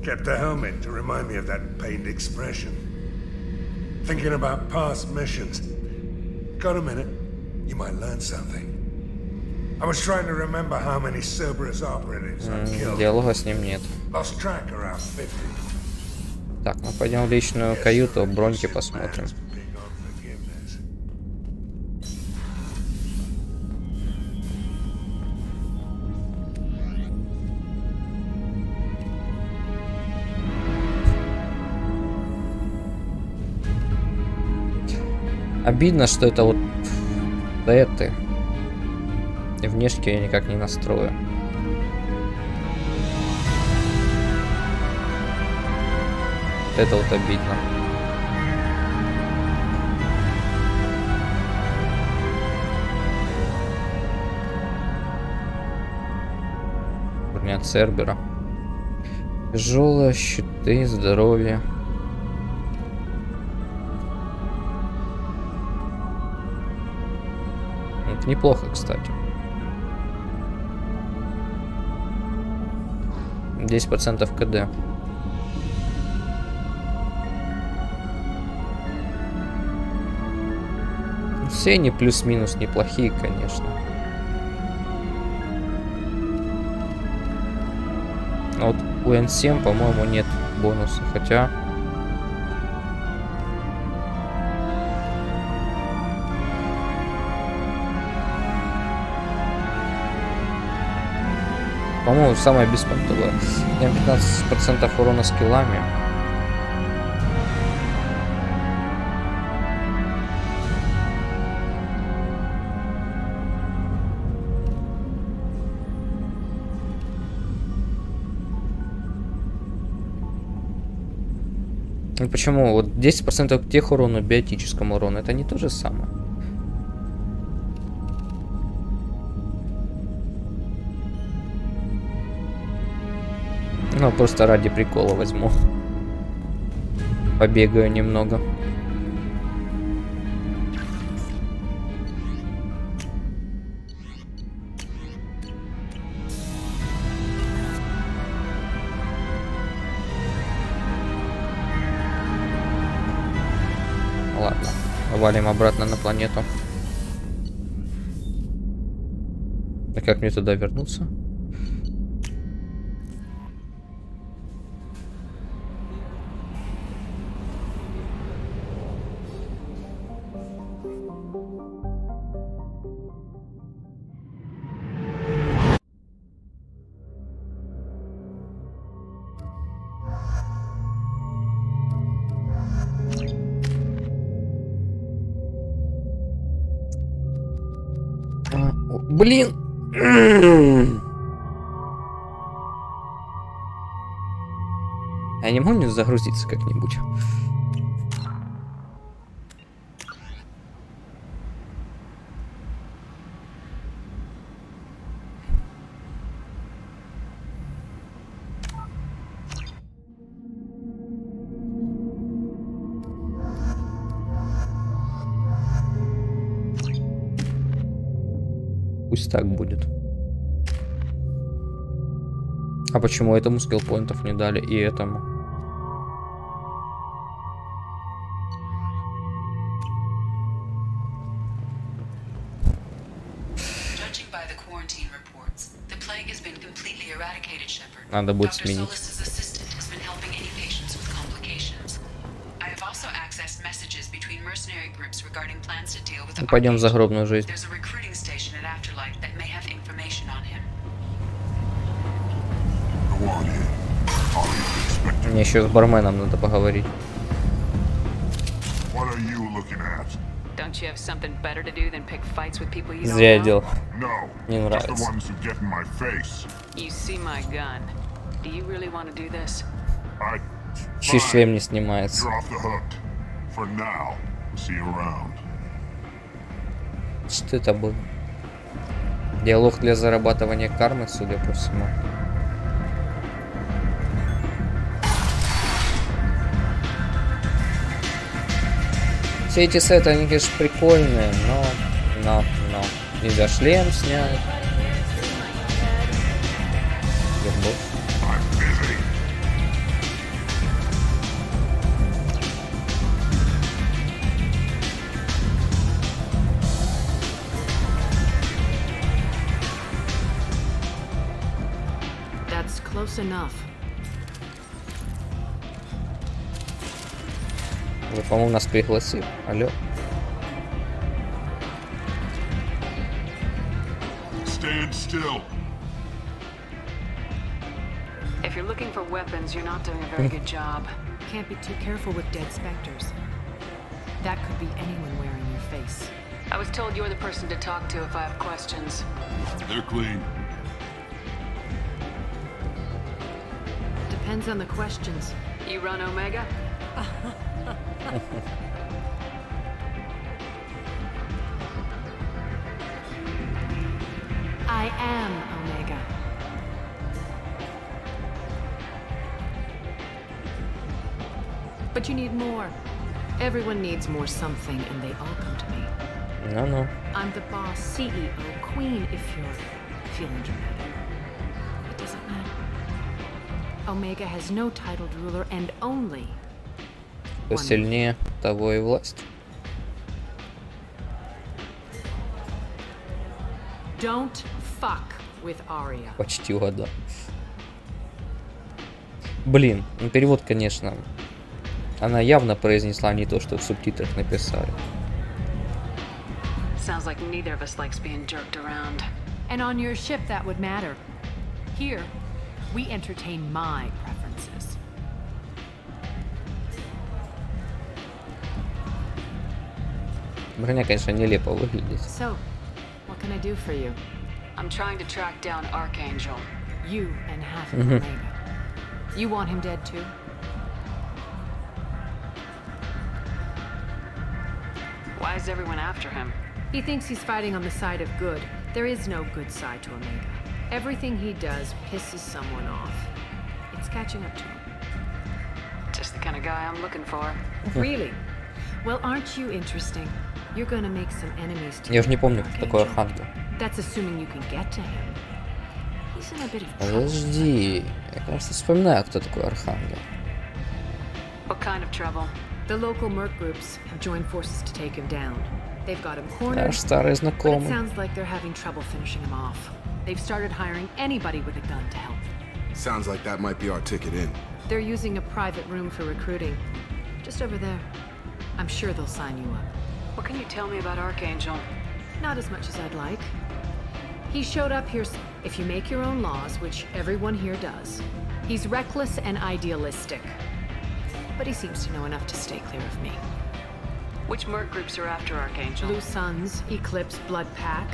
Q: Kept a helmet to remind me of that pained expression. Thinking about past missions. Got a minute? You might learn something. I was trying to remember how many Cerberus operatives I've killed.
A: Диалога с ним нет.
Q: Lost track around 50.
A: Так, мы пойдем в личную каюту, броньки посмотрим. Обидно, что это вот это. И внешне я никак не настрою. Это вот обидно. Броня Цербера. Тяжелые щиты, здоровье. Это неплохо, кстати. 10% КД. Все они плюс-минус неплохие, конечно. А вот у N7, по-моему, нет бонуса, хотя... По-моему, самое беспонтовое. Я 15% урона скиллами. Ну, почему? Вот 10% тех урону, биотическому урону, это не то же самое. Ну, просто ради прикола возьму. Побегаю немного. Ладно, валим обратно на планету. А как мне туда вернуться? Блин! Я не могу загрузиться как-нибудь. Пусть так будет. А почему этому скиллпоинтов не дали и этому? Надо будет сменить. Ну, пойдем в загробную жизнь. Мне еще с барменом надо поговорить. Зря я делал. Не нравится. Чуть шлем не снимается. Что это было? Диалог для зарабатывания кармы, судя по всему. Все эти сеты, они, конечно, прикольные, но нельзя шлем снять.
D: That's close enough.
A: Вы, по-моему, нас пригласили. Алло.
P: Stand still.
D: If you're looking for weapons, you're not doing a very good job.
E: Can't be too careful with dead specters. That could be anyone wearing your face.
D: I was told you're the person to talk to if I have questions.
P: They're clean.
E: Depends on the questions.
D: You run Omega?
E: I am Omega. But you need more. Everyone needs more something, and they all come to me.
A: No.
E: I'm the boss, CEO, queen, if you're feeling dramatic. It doesn't matter. Omega has no titled ruler and only
A: Кто сильнее, того и власть.
E: Don't fuck with Aria.
A: Почти угадал. Блин, ну перевод, конечно, она явно произнесла не то, что в субтитрах написали.
D: Sounds like neither of us likes being jerked around.
E: And on your ship that would matter. Here, we entertain my preferences.
A: Броня, конечно, нелепо выглядит.
E: So, what can I do for you?
D: I'm trying to track down Archangel.
E: You and half of Omega. You want him dead too?
D: Why is everyone after him?
E: He thinks he's fighting on the side of good. There is no good side to Omega. Everything he does pisses someone off. It's catching up to him.
D: Just the kind of guy I'm looking for.
E: Really? Well, aren't you interesting? You're gonna make some enemies too.
A: Я же не помню, кто такой Архангел.
E: That's assuming you can get to him. He's in a bit of trouble.
A: Подожди, я, кажется, вспоминаю, кто такой Архангел.
D: What kind of trouble?
E: The local merc groups have joined forces to take him down. They've got him cornered.
A: Наш старый
E: But it
A: знакомый.
E: sounds like they're having trouble finishing him off. They've started hiring anybody with a gun to help.
J: Sounds like that might be our ticket in.
E: They're using a private room for recruiting. Just over there. I'm sure they'll sign you up.
D: What can you tell me about Archangel?
E: Not as much as I'd like. He showed up here. If you make your own laws, which everyone here does, he's reckless and idealistic. But he seems to know enough to stay clear of me.
D: Which merc groups are after Archangel?
E: Blue Suns, Eclipse, Blood Pack.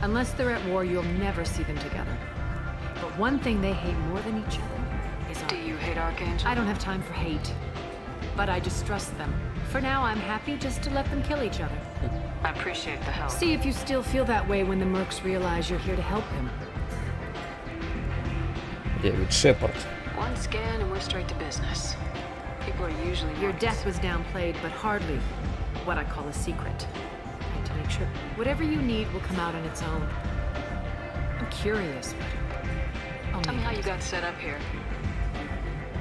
E: Unless they're at war, you'll never see them together. But one thing they hate more than each other is
D: Do you hate Archangel?
E: I don't have time for hate. But I distrust them. For now, I'm happy just to let them kill each other.
D: I appreciate the help.
E: See if you still feel that way when the mercs realize you're here to help him.
A: Дэвид Шепард.
D: One scan and we're straight to business. People are usually
E: Your death was downplayed, but hardly what I call a secret. I need to make sure whatever you need will come out on its own. I'm curious, but
D: Tell me how you got set up here.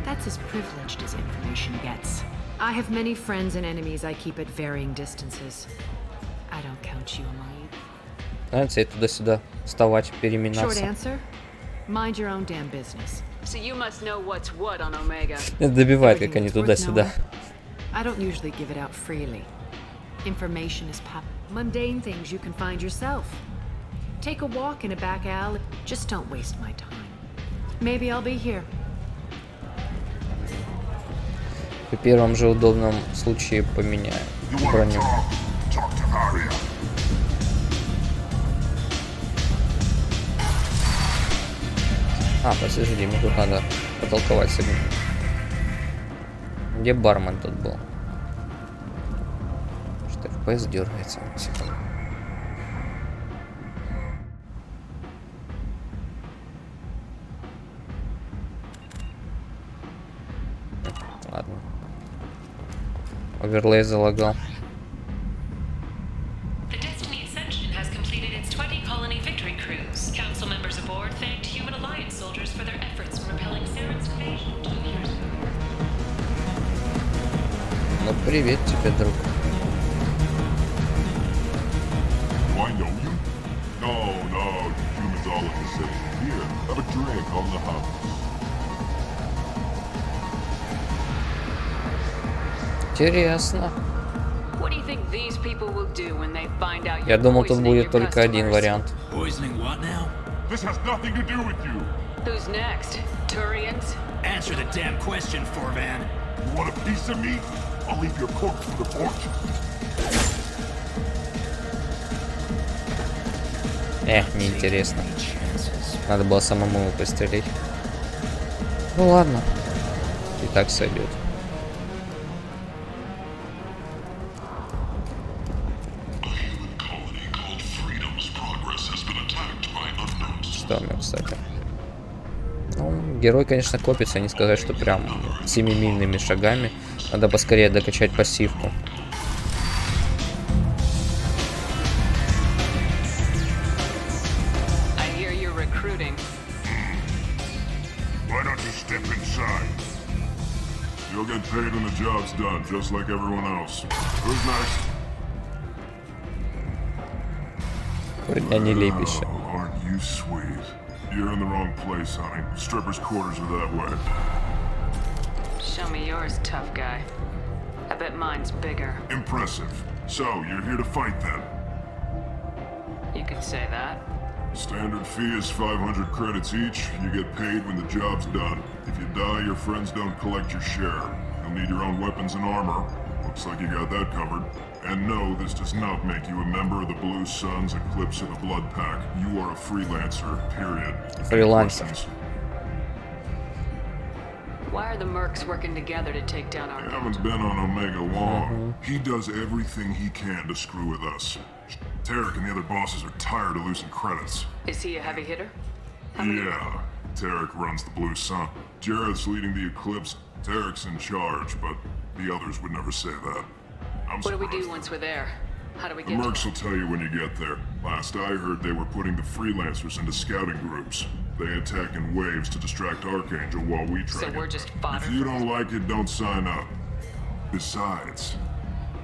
E: That's as privileged as information gets. I have many friends and enemies I keep at varying distances. I don't count you among you.
A: Нравится туда-сюда вставать,
E: Short
A: переминаться.
E: answer? Mind your own damn business.
D: So you must know what's what on Omega.
A: Это добивает, как они туда-сюда.
E: I don't usually give it out freely. Information is mundane things you can find yourself. Take a walk in a back alley. Just don't waste my time. Maybe I'll be here.
A: При первом же удобном случае поменяю броню. А, подожди, мне тут надо потолковать с одним. Где бармен тут был? Что FPS дергается. Секунду. Ладно. Оверлей залагал.
E: The Destiny Ascension has completed its 20 colony victory cruise. Council members aboard thanked Human Alliance soldiers for their efforts in repelling Saren's invasion 2 years ago.
A: Ну привет тебе, друг.
P: Do I know you? No, humans all look the same. Here, have a drink on the house.
A: Интересно.
D: What do you think these people will do when they find out
A: Я
D: you're
A: думал, тут
D: poisoning
A: будет
D: your
A: только один
D: customers?
A: вариант.
R: Poisoning what now?
P: This has nothing to do with you.
D: Who's next? Turians?
R: Answer the damn question, Forvan.
P: You want a piece of me? I'll leave your corpse to the porch.
A: Неинтересно. Надо было самому его пристрелить. Ну ладно. И так сойдет. Что мне, кстати? Ну, герой, конечно, копится, не сказать, что прям семимильными шагами. Надо поскорее докачать пассивку.
P: Why don't you step inside? You'll get paid when the job's done, just like everyone else. Who's next? Oh, aren't you sweet? You're in the wrong place, honey. Strippers' quarters are that way.
D: Show me yours, tough guy. I bet mine's bigger.
P: Impressive. So, you're here to fight then?
D: You could say that.
P: Standard fee is 500 credits each. You get paid when the job's done. If you die, your friends don't collect your share. You'll need your own weapons and armor. Looks like you got that covered. And no, this does not make you a member of the Blue Suns, Eclipse, or the Blood Pack. You are a freelancer, period.
A: Freelancer.
D: Why are the mercs working together to take down our...
P: I haven't been on Omega long. He does everything he can to screw with us. Tarek and the other bosses are tired of losing credits.
D: Is he a heavy hitter?
P: Yeah. Tarek runs the Blue Sun. Jared's leading the Eclipse. Tarek's in charge, but the others would never say that.
D: What do we do once we're there? How do we
P: The
D: get
P: mercs will tell you when you get there. Last I heard, they were putting the freelancers into scouting groups. They attack in waves to distract Archangel while we try.
D: So we're just fodder.
P: If you don't like it, don't sign up. Besides,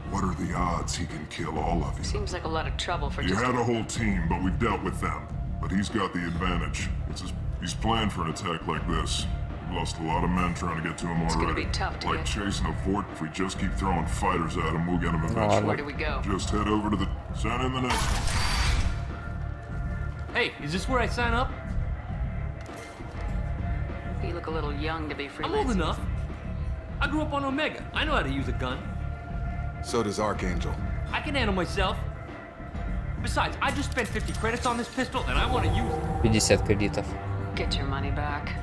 P: what are the odds he can kill all of you?
D: Seems like a lot of trouble for
P: You
D: just...
P: had a whole team, but we've dealt with them. But he's got the advantage. He's planned for an attack like this. We've lost a lot of men trying to get to him already.
D: It's gonna be tough to
P: like
D: get.
P: chasing a fort. If we just keep throwing fighters at him, we'll get him eventually.
D: Where do we go?
P: Just head over to the... Send in the next one.
L: Hey, is this where I sign up?
D: You look a little young to be freelancing.
L: I'm old enough. I grew up on Omega. I know how to use a gun.
J: So does Archangel.
L: I can handle myself. Besides, I just spent 50 credits on this pistol and I want to use it.
A: 50 кредитов.
D: Get your money back.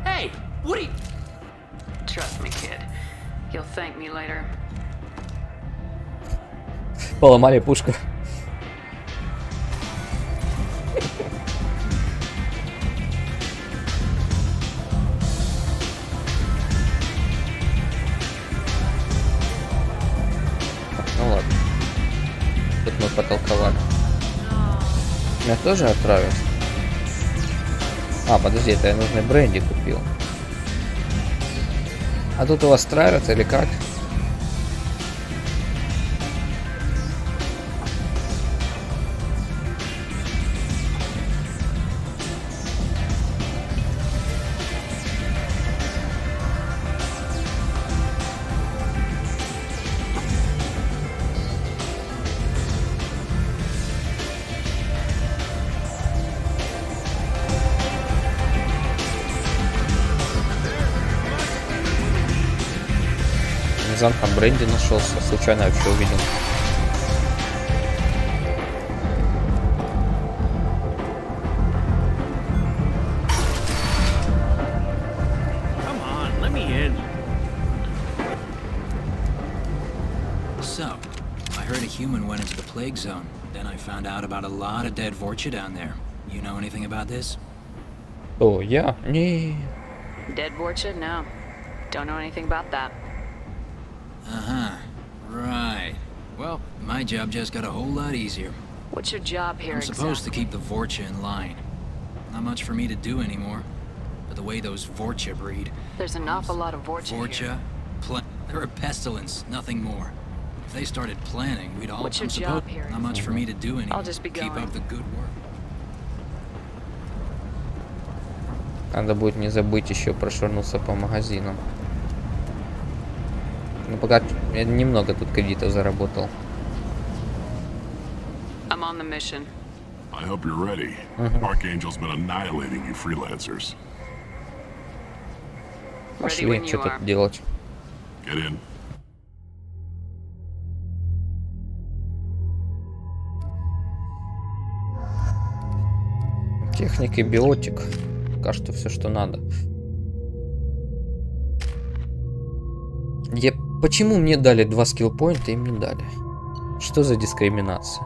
L: Hey, what are you...
D: Trust me, kid. You'll thank me later.
A: Поломали пушку. Ну ладно. Тут мы потолковали. Меня тоже отправят. А, подожди, это я нужный бренди купил. А тут у вас травят или как? Там бренди нашелся, случайно вообще увидел.
L: Come on, let me in.
O: So, I heard a human went into the plague zone. Then I found out about a lot of dead Vorcha down there. You know anything about this?
A: Oh, yeah. Не.
D: Dead Vorcha? No. Don't know anything about that.
O: Uh-huh. Right. Well, my job just got a whole lot easier.
D: What's your job here
O: I'm supposed to keep the Vorcha in line. Not much for me to do anymore. But the way those Vorcha breed...
D: There's an awful lot of Vorcha here.
O: They're a pestilence, nothing more. If they started planning, we'd all...
D: What's your job here?
O: Not much for me to do anymore.
D: I'll just be going.
O: Keep up the good work.
A: Надо будет не забыть еще прошвырнуться по магазинам. Ну пока я немного тут кредитов заработал.
D: I'm on the mission.
P: I hope you're ready. Archangel's been annihilating you freelancers.
A: Пошли, что тут делать?
P: Get in.
A: Техник и биотик. Пока что все, что надо. Почему мне дали 2 скиллпоинта, им не дали? Что за дискриминация?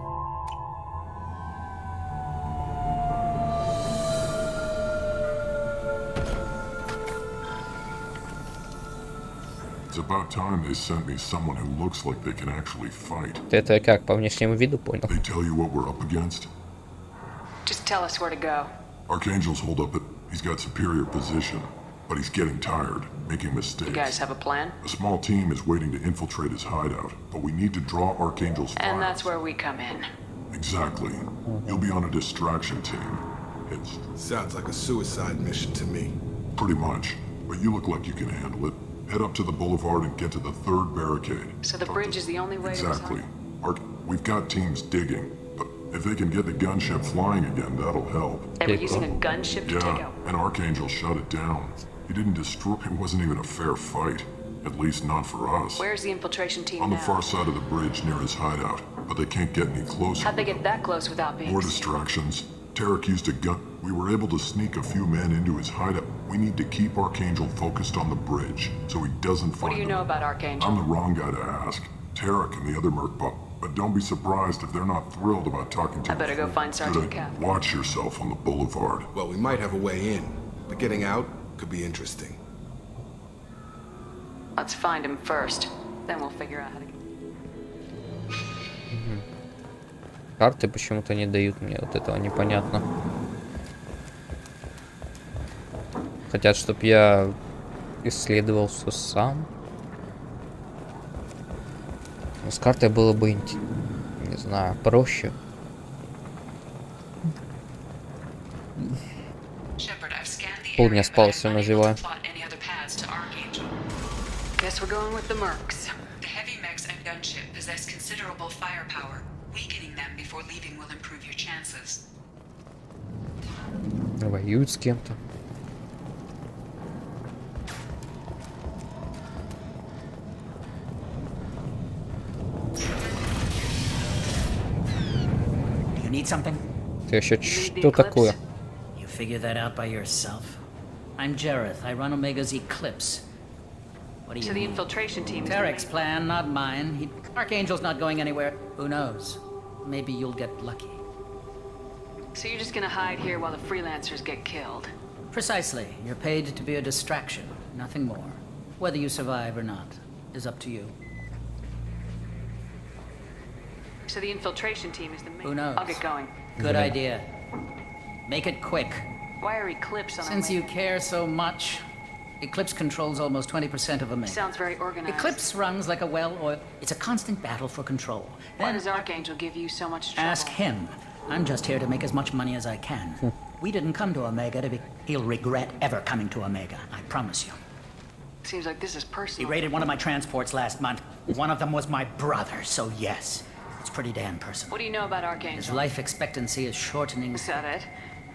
P: It's about time they sent me someone who looks like they can actually fight.
A: Ты это как, по внешнему виду понял?
P: They tell you what we're up against?
D: Just tell us where to go.
P: Archangel's hold up, he's got superior position. But he's getting tired, making mistakes.
D: You guys have a plan?
P: A small team is waiting to infiltrate his hideout, but we need to draw Archangel's fire.
D: And that's where we come in.
P: Exactly. You'll be on a distraction team. It's...
J: Sounds like a suicide mission to me.
P: Pretty much. But you look like you can handle it. Head up to the boulevard and get to the 3rd barricade.
D: So the bridge is the only way to...
P: Exactly. We've got teams digging. If they can get the gunship flying again, that'll help.
D: They were using a gunship to take out...
P: and Archangel shut it down. He didn't destroy... It wasn't even a fair fight. At least not for us.
D: Where's the infiltration team
P: On the
D: now?
P: far side of the bridge near his hideout. But they can't get any closer.
D: How'd they get that close without being
P: More
D: seen?
P: distractions. Tarek used a gun. We were able to sneak a few men into his hideout. We need to keep Archangel focused on the bridge, so he doesn't find
D: What do you know about Archangel?
P: I'm the wrong guy to ask. Tarek and the other merc pup. But don't be surprised if they're not thrilled about talking to
D: I better go find Sergeant Cap.
P: Watch yourself on the boulevard.
J: Well, we might have a way in, but getting out could be interesting.
D: Let's find him first. Then we'll figure out how to...
A: Карты почему-то не дают мне, вот этого непонятно. Хотят, чтоб я исследовал все сам. Но с картой было бы, не знаю, проще. Полдня спал, все называю.
D: Guess we're going with the mercs.
E: The heavy mechs and gunship possess considerable firepower. Weakening them before leaving will improve your chances.
A: Воюют с кем-то.
F: You need something?
A: Это еще что такое?
F: You figure that out by yourself. I'm Jareth. I run Omega's Eclipse. What do you
D: So the
F: need?
D: infiltration team is
F: Tarek's plan, not mine. Archangel's not going anywhere. Who knows? Maybe you'll get lucky.
D: So you're just gonna hide here while the freelancers get killed?
F: Precisely. You're paid to be a distraction, nothing more. Whether you survive or not is up to you.
D: So the infiltration team is the main...
F: Who knows?
D: I'll get going.
F: Good idea. Make it quick.
D: Why are Eclipse on
F: Since
D: Omega?
F: you care so much, Eclipse controls almost 20% of Omega.
D: Sounds very organized.
F: Eclipse runs like a well-oiled... It's a constant battle for control.
D: Why does Archangel give you so much trouble?
F: Ask him. I'm just here to make as much money as I can. We didn't come to Omega to be... He'll regret ever coming to Omega, I promise you.
D: Seems like this is
F: He
D: personal.
F: raided one of my transports last month. One of them was my brother, so yes. It's pretty damn personal.
D: What do you know about
F: His
D: Archangel?
F: life expectancy is shortening.
D: Is that it?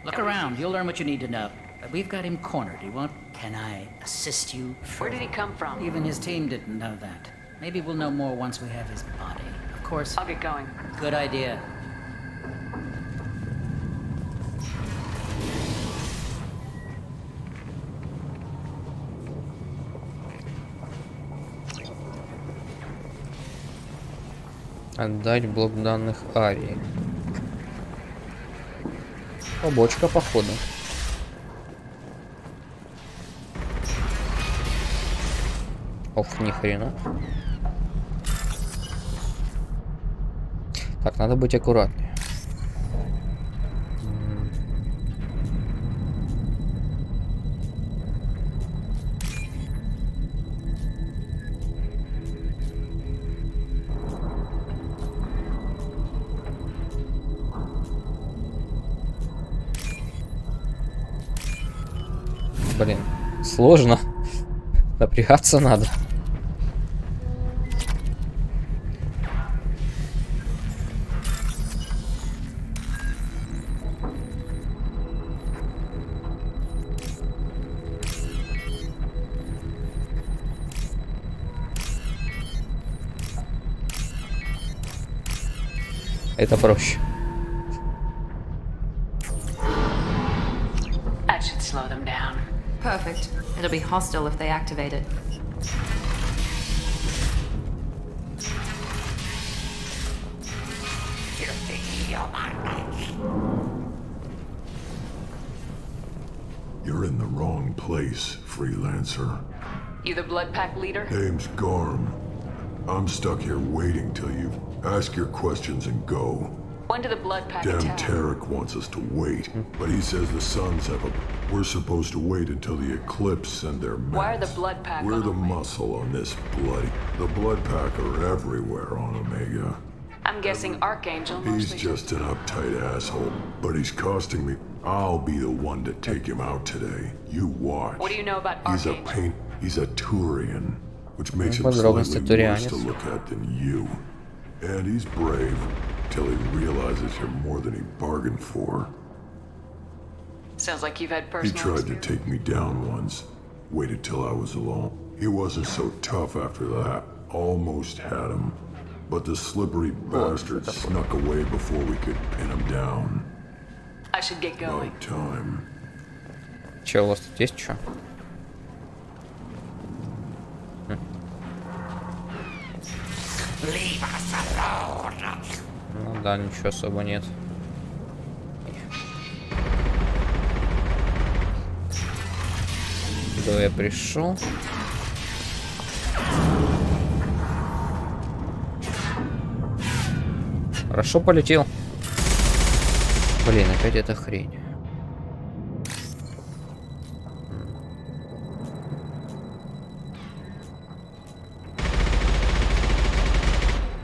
F: Look around, you'll learn what you need to know. But we've got him cornered, he won't... Can I assist you
D: Where
F: further?
D: did he come from?
F: Even his team didn't know that. Maybe we'll know more once we have his body. Of course...
D: I'll get going.
F: Good idea.
A: Отдать блок данных Арии. Побочка, походу. Оф, ни хрена. Так, надо быть аккуратнее. Блин, сложно. Напрягаться надо. Это проще.
D: That should slow them down.
C: Perfect. It'll be hostile if they activate it.
P: You're in the wrong place, freelancer.
D: You the Blood Pack leader?
P: Name's Garm. I'm stuck here waiting till you ask your questions and go.
D: When did the Blood Pack
P: Damn
D: attack?
P: Tarek wants us to wait, but he says the Suns have a... We're supposed to wait until the Eclipse send their men.
D: Why are the Blood Pack
P: We're
D: on
P: the
D: Omega?
P: muscle on this bloody... The Blood Pack are everywhere on Omega.
D: I'm guessing Archangel
P: He's
D: mostly...
P: just an uptight asshole, but he's costing me... I'll be the one to take him out today. You watch.
D: What do you know about
P: He's
D: Archangel?
P: He's a Turian, which makes him
A: Подробности
P: slightly worse
A: Турианец.
P: to look at than you. And he's brave, till he realizes you're more than he bargained for.
D: Sounds like you've had
P: He
D: personal
P: tried to
D: experience.
P: take me down once. Waited till I was alone. He wasn't so tough after that. Almost had him. But the slippery bastard snuck away before we could pin him down.
D: I should get going.
P: No time.
A: Че, у вас тут есть что? Ну да, ничего особо нет. Куда я пришел? Хорошо полетел. Блин, опять эта хрень.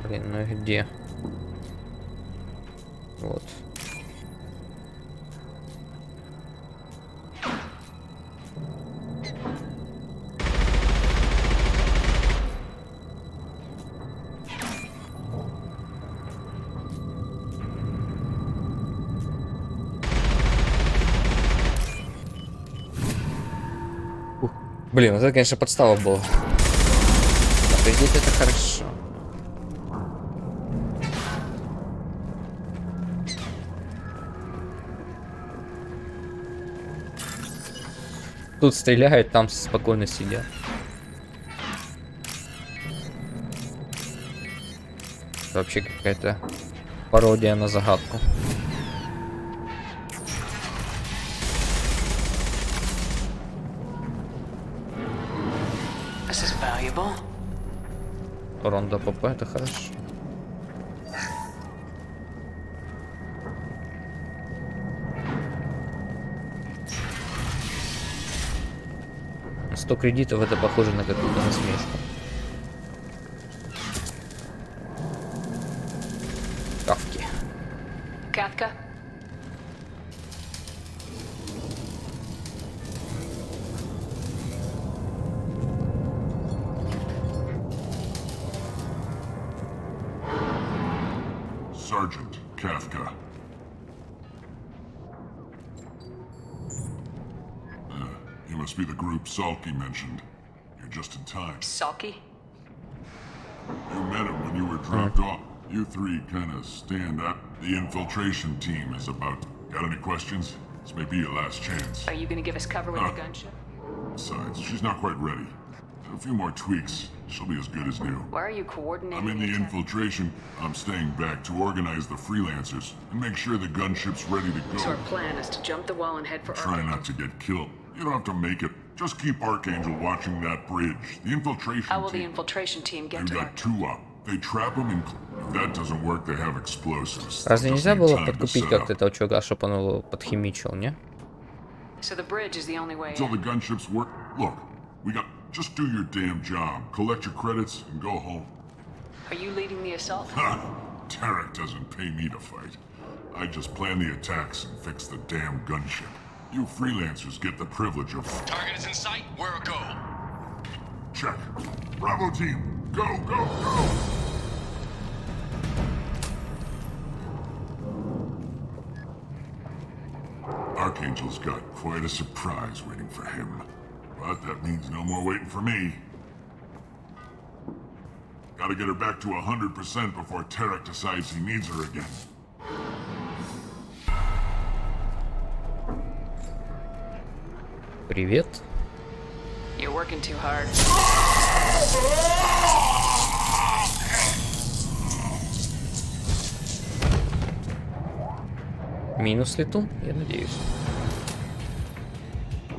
A: Блин, ну и где? Вот. Блин, это, конечно, подстава была. А кредит это хорошо. Тут стреляют, там спокойно сидят. Вообще какая-то пародия на загадку. Урон до ПП, это хорошо. $100 кредитов, это похоже на какую-то насмешку. Кавки.
E: Кавка?
P: Sergeant Kafka. You must be the group Salky mentioned. You're just in time.
E: Salky?
P: You met him when you were dropped off. You three kind of stand up. The infiltration team is about. Got any questions? This may be your last chance.
E: Are you gonna give us cover with the gunship?
P: Besides, she's not quite ready. A few more tweaks, she'll be as good as new.
E: Why are you coordinating?
P: I'm in the infiltration. I'm staying back to organize the freelancers and make sure the gunship's ready to go.
E: So our plan is to jump the wall and head for
P: Try not to get killed. You don't have to make it. Just keep Archangel watching that bridge. The infiltration
E: How will the
P: team.
E: infiltration team get
P: They've
E: to
P: got two up. They trap them in. If that doesn't work, they have explosives.
A: Разве
P: Just
A: нельзя
P: need
A: было
P: time to
A: подкупить
P: set
A: как-то
P: up.
A: этого чувака, чтобы он его подхимичил, не?
E: So the bridge is the only way
P: Until the
E: in.
P: gunships work. Look, we got. Just do your damn job. Collect your credits and go home.
E: Are you leading the assault?
P: Ha! Tarek doesn't pay me to fight. I just plan the attacks and fix the damn gunship. You freelancers get the privilege of.
R: Target is in sight. Where a go?
P: Check. Bravo team, go, go, go! Archangel's got quite a surprise waiting for him. But that means no more waiting for me. Gotta get her back to 100% before Tarek decides he needs her again.
A: Привет.
E: You're working too hard.
A: Минус летун, я надеюсь.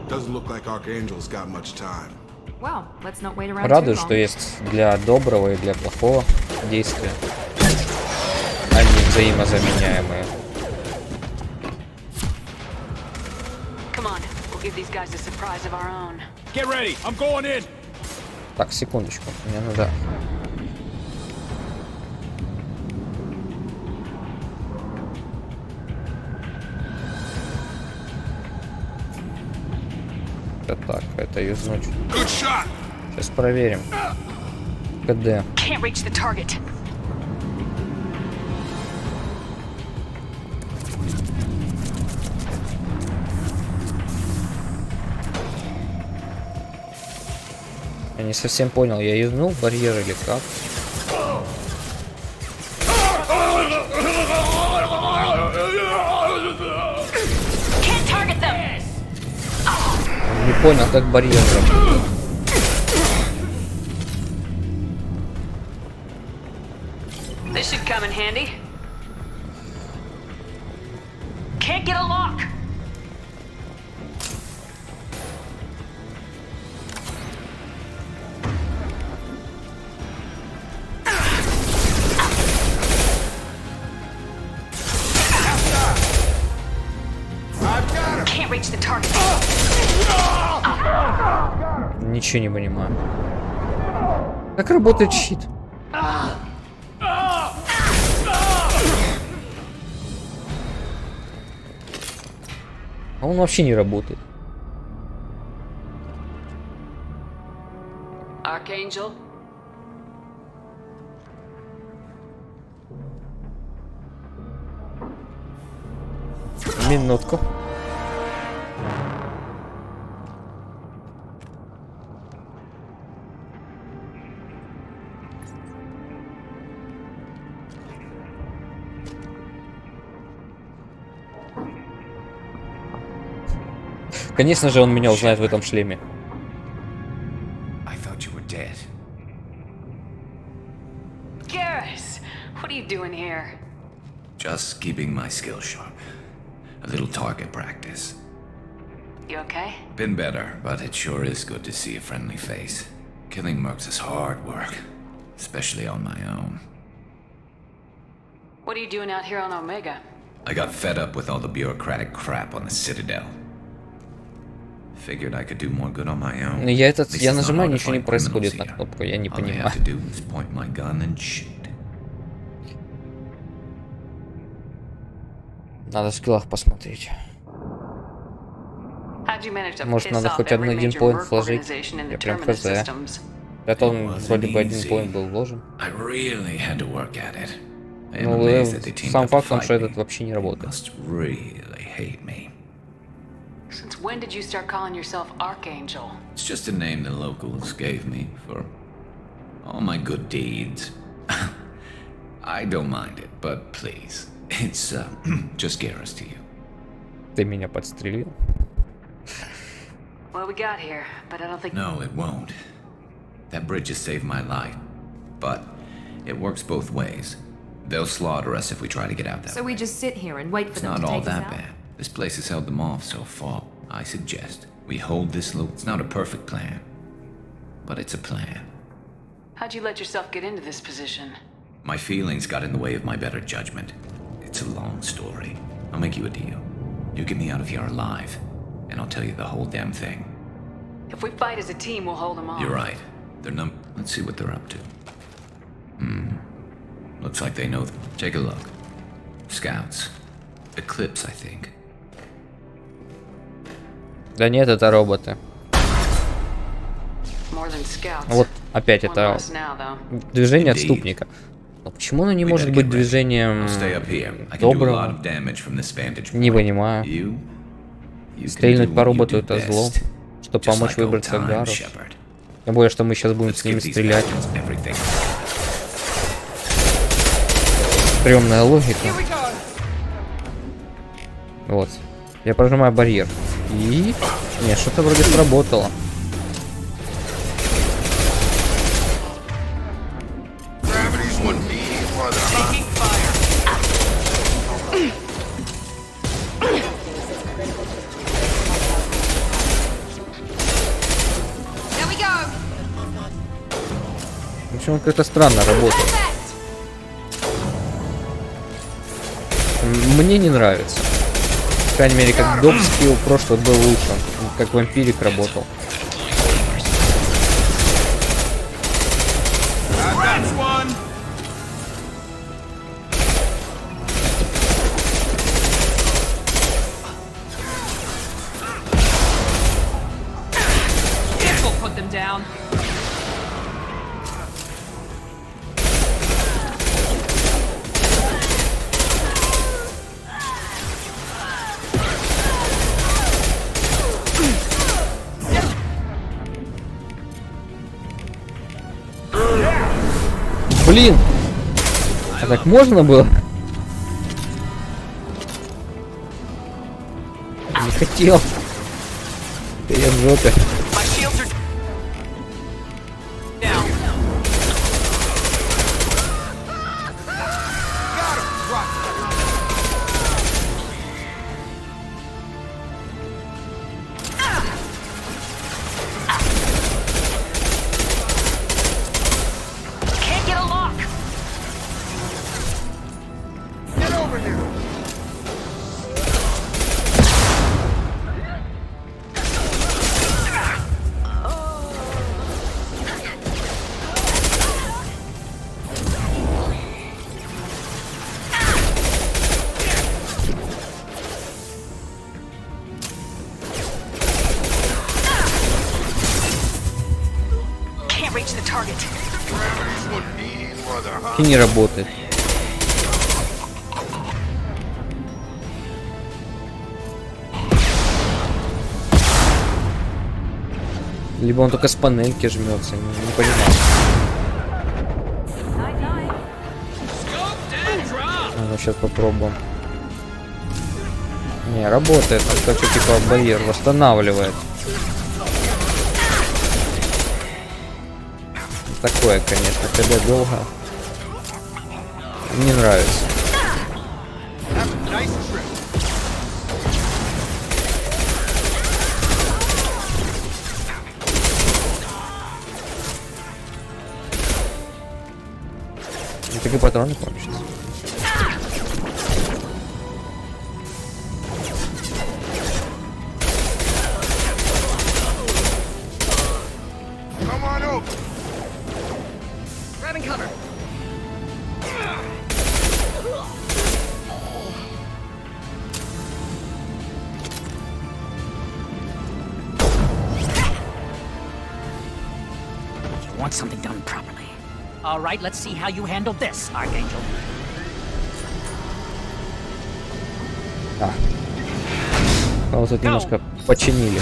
J: Doesn't look like Archangel's got much time.
C: Well, let's not wait around
A: Радует,
C: too
A: что
C: long.
A: есть для доброго и для плохого действия. Они взаимозаменяемые.
E: Come on, we'll give these guys a surprise of our own.
R: Get ready. I'm going in.
A: Так, секундочку. Мне надо... Это так, это юзнуть. Сейчас проверим. КД.
E: Can't reach the target.
A: Я не совсем понял, я юзнул барьер или как?
E: Can't target them.
A: Не понял, как барьер работает.
D: This should come in handy. Can't get a lock. Can't reach the target.
A: Ничего не понимаю. Как работает щит? А он вообще не работает.
D: Archangel.
A: Минутку. Конечно же, он меня узнает в этом шлеме.
I: I thought you were dead.
D: Garrus, what are you doing here?
S: Just keeping my skills sharp. A little target practice.
D: You okay?
S: Been better, but it sure is good to see a friendly face. Killing mercs is hard work, especially on my own.
D: What are you doing out here on Omega?
S: I got fed up with all the bureaucratic crap on the Citadel. Figured I could do more good on my own.
A: Я нажимаю, ничего не происходит на кнопку, я не понимаю. Надо в скиллах посмотреть. Может, надо хоть один поинт вложить. Я прям хз. Это он вроде бы один поинт был вложен. Ну, сам факт, что этот вообще не работает.
D: Since when did you start calling yourself Archangel?
S: It's just a name the locals gave me for all my good deeds. I don't mind it, but please, it's just Garrus to you.
A: Ты меня подстрелил?
D: Well, we got here, but I don't think...
S: No, it won't. That bridge has saved my life, but it works both ways. They'll slaughter us if we try to get out that way.
C: So we just sit here and wait for them to take us out?
S: It's not all that bad. This place has held them off so far. I suggest we hold this loop. It's not a perfect plan, but it's a plan.
D: How'd you let yourself get into this position?
S: My feelings got in the way of my better judgment. It's a long story. I'll make you a deal. You get me out of here alive, and I'll tell you the whole damn thing.
D: If we fight as a team, we'll hold them off.
S: You're right. Let's see what they're up to. Looks like they know them. Take a look. Scouts. Eclipse, I think.
A: Да нет, это роботы. Вот опять это движение отступника. Но почему оно не может быть движением доброго? Не понимаю. Стрельнуть по роботу это зло, чтобы помочь выбраться к Гару. Тем более, что мы сейчас будем с ними стрелять. Стрёмная логика. Вот. Я прожимаю барьер. И... Нет, что-то вроде сработало. В общем, он как-то странно работает. Мне не нравится. По крайней мере, как доп скилл прошлый был лучше. Как вампирик работал. Блин! А так можно было? Не хотел. Я в жопе. И не работает. Либо он только с панельки жмется, не понимаю. Ну, сейчас попробуем. Не, работает, он как-то типа барьер восстанавливает. Такое, конечно, когда долго. Не нравится. И так и патроны кончатся.
F: Want something done properly. All right, let's see how you handle this, Archangel.
A: Вот тут немножко починили.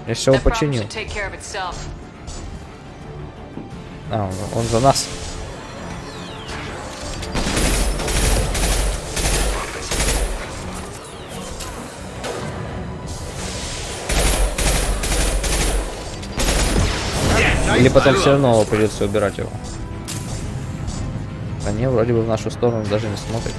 A: Я все его починил. А, он за нас. Или потом все равно придется убирать его. Они вроде бы в нашу сторону даже не смотрят.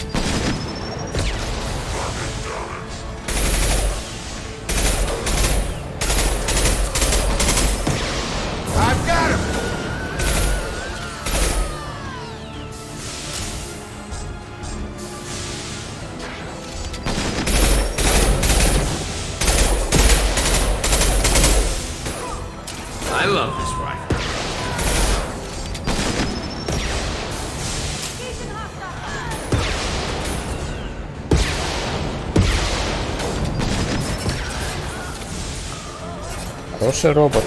L: I love this rifle.
A: Хороший робот.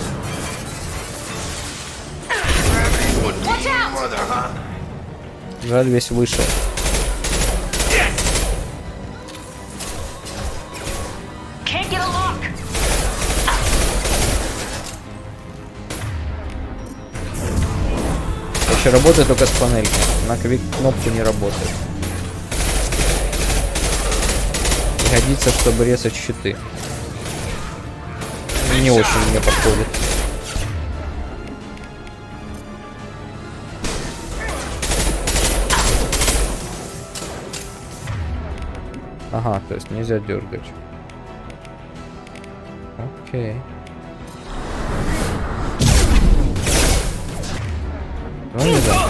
A: Жаль, весь вышел. Вообще работает только с панельки. На кнопку не работает. Годится, чтобы резать щиты. Не очень мне подходит. Ага, то есть нельзя дергать. Окей. Ну не да.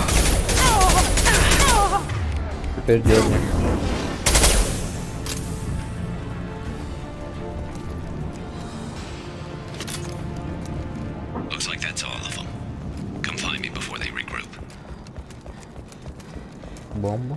A: Теперь дернем. Бомба.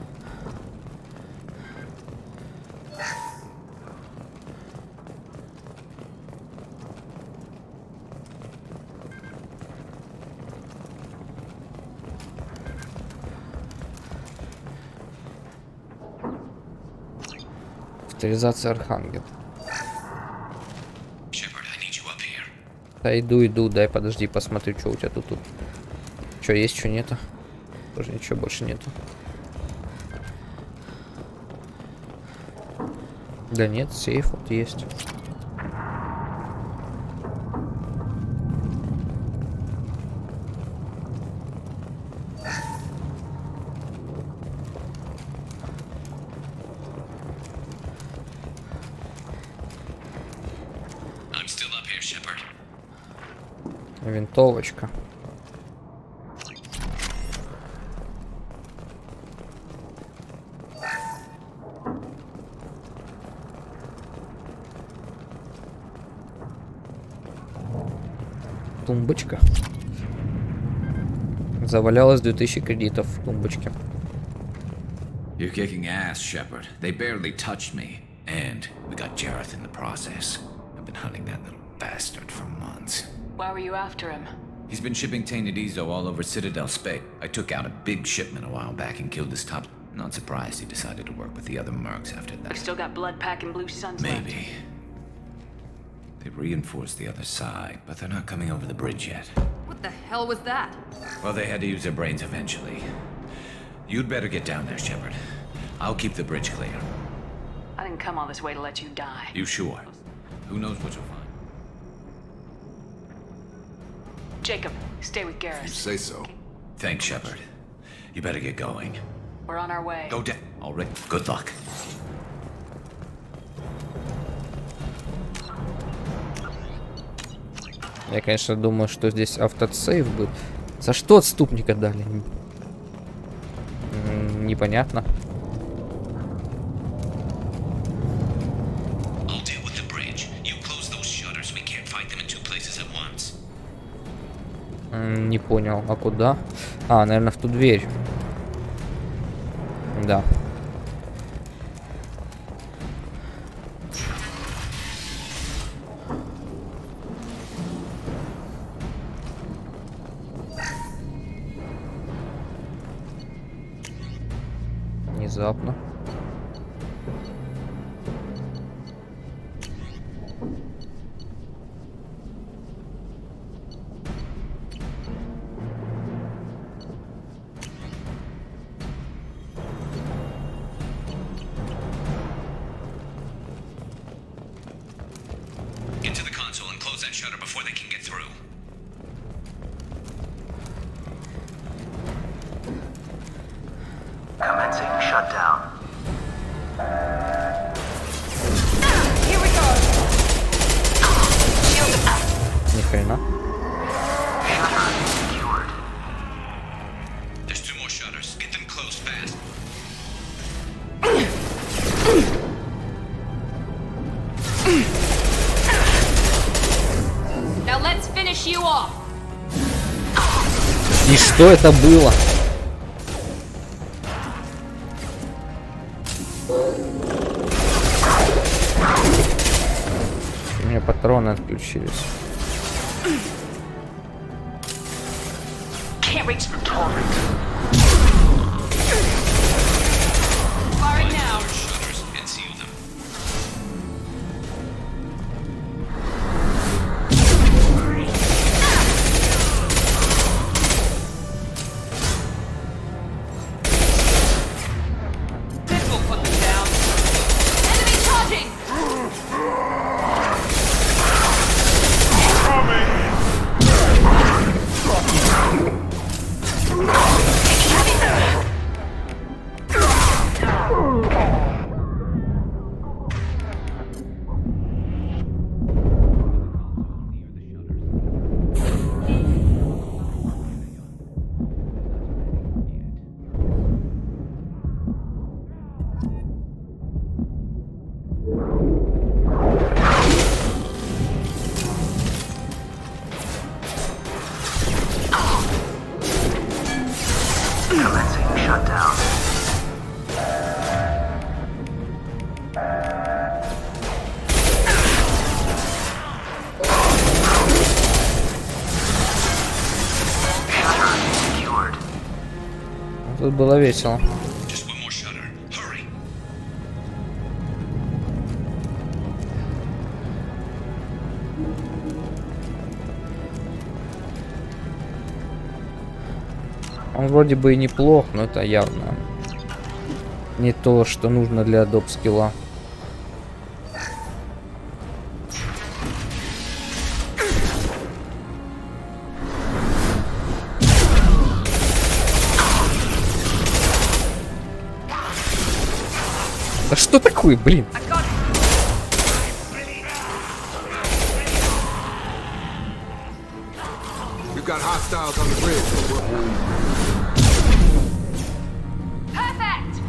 A: Авторизация Архангел. Да иду, дай подожди, посмотрю, что у тебя тут. Что есть, что нету. Тоже ничего больше нету. Да нет, сейф вот есть. Винтовочка. Тумбочка. Завалялось 2000 кредитов в тумбочке.
S: You're kicking ass, Shepard. They barely touched me. And we got Jareth in the process. I've been hunting that little bastard for months.
D: Why were you after him?
S: He's been shipping tainted Ezo all over Citadel space. I took out a big shipment a while back and killed his top. Not surprised he decided to work with the other mercs after that.
D: We've still got blood packing blue suns left.
S: Maybe. They reinforced the other side, but they're not coming over the bridge yet.
C: What the hell was that?
S: Well, they had to use their brains eventually. You'd better get down there, Shepard. I'll keep the bridge clear.
D: I didn't come all this way to let you die.
S: You sure? Who knows what you'll find?
D: Jacob, stay with Garrus.
J: You say so.
S: Thanks, Shepard. You better get going.
D: We're on our way.
S: Go down. All right. Good luck.
A: Я, конечно, думаю, что здесь автосейв будет. За что отступника дали? Непонятно. Не понял, а куда? А, наверное, в ту дверь. Да. Внезапно. Ни хрена.
C: Now let's finish you off.
A: И что это было? У меня патроны отключились.
D: Can't reach the torrent. Firing now. This will put them down. Enemy charging.
A: Тут было весело. Он вроде бы и неплох, но это явно не то, что нужно для доп скилла. Да что такое, блин?
B: We've got hostiles on the bridge.
C: Perfect!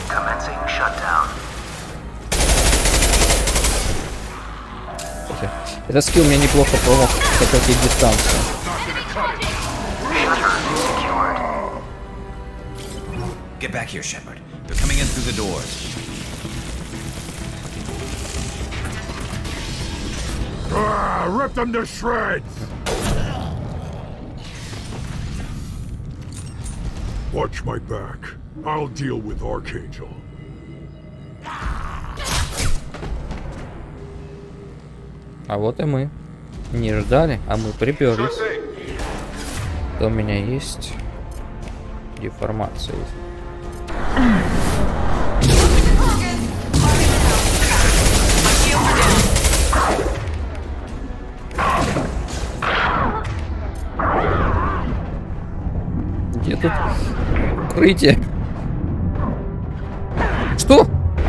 H: Commencing shutdown.
A: Этот скилл мне неплохо помог сократить дистанцию.
O: Get back here, Shepard. They're coming in through the doors.
P: Rip them to shreds! Watch my back. I'll deal with Archangel.
A: А вот и мы. Не ждали, а мы приперлись. У меня есть деформация. Где тут укрытие? Что?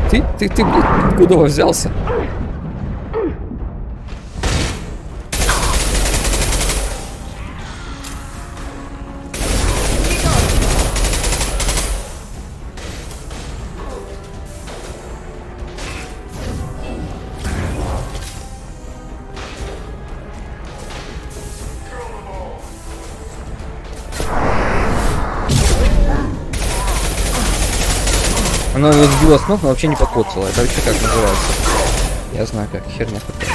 A: Ты, блин, откуда взялся? Она его сбила с ног, но вообще не покоцала. Это вообще как называется? Я знаю, как херня такая.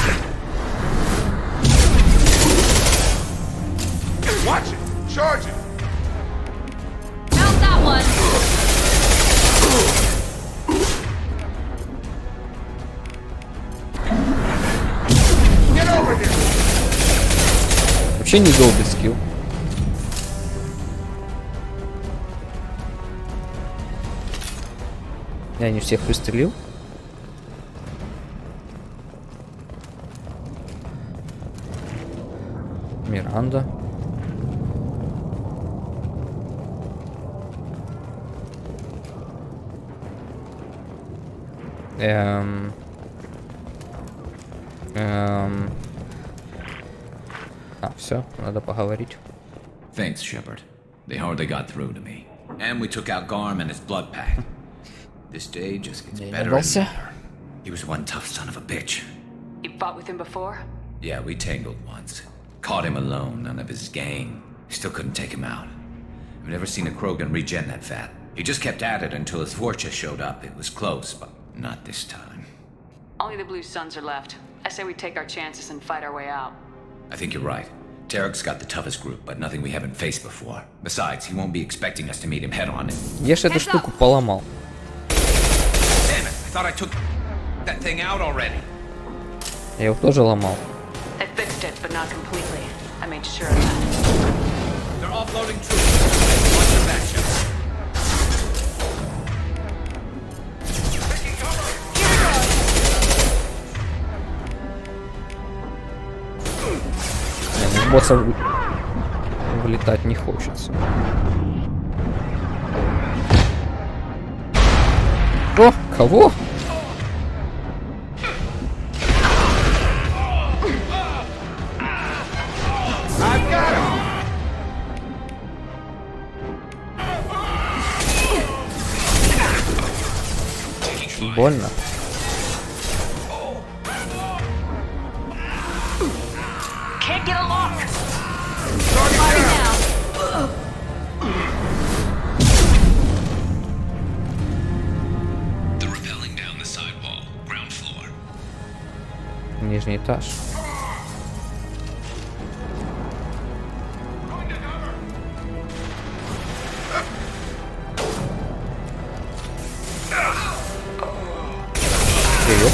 A: Вообще не долгий скилл. Я не всех пристрелил. Миранда. Все, надо поговорить.
S: Thanks, Shepard. They hardly got through to me. And we took out Garm and his blood pack. This day just gets better and better. He was one tough son of a bitch.
D: You fought with him before?
S: Yeah, we tangled once. Caught him alone, none of his gang. Still couldn't take him out. I've never seen a Krogan regen that fat. He just kept at it until his Vorcha showed up. It was close, but not this time.
D: Only the Blue Suns are left. I say we take our chances and fight our way out.
S: I think you're right. Tarek's got the toughest group, but nothing we haven't faced before. Besides, he won't be expecting us to meet him head on.
A: Я ж эту штуку поломал.
S: Damn it! I thought I took that thing out already.
A: Я его тоже ломал.
D: I fixed it, but not completely. I made sure of that.
O: They're offloading troops. Watch your back, Shepard.
A: В босса вылетать не хочется. О, кого? Больно.
D: Can't get a lock.
R: They're rappelling down the side wall, ground floor.
A: Нижний этаж. Привет.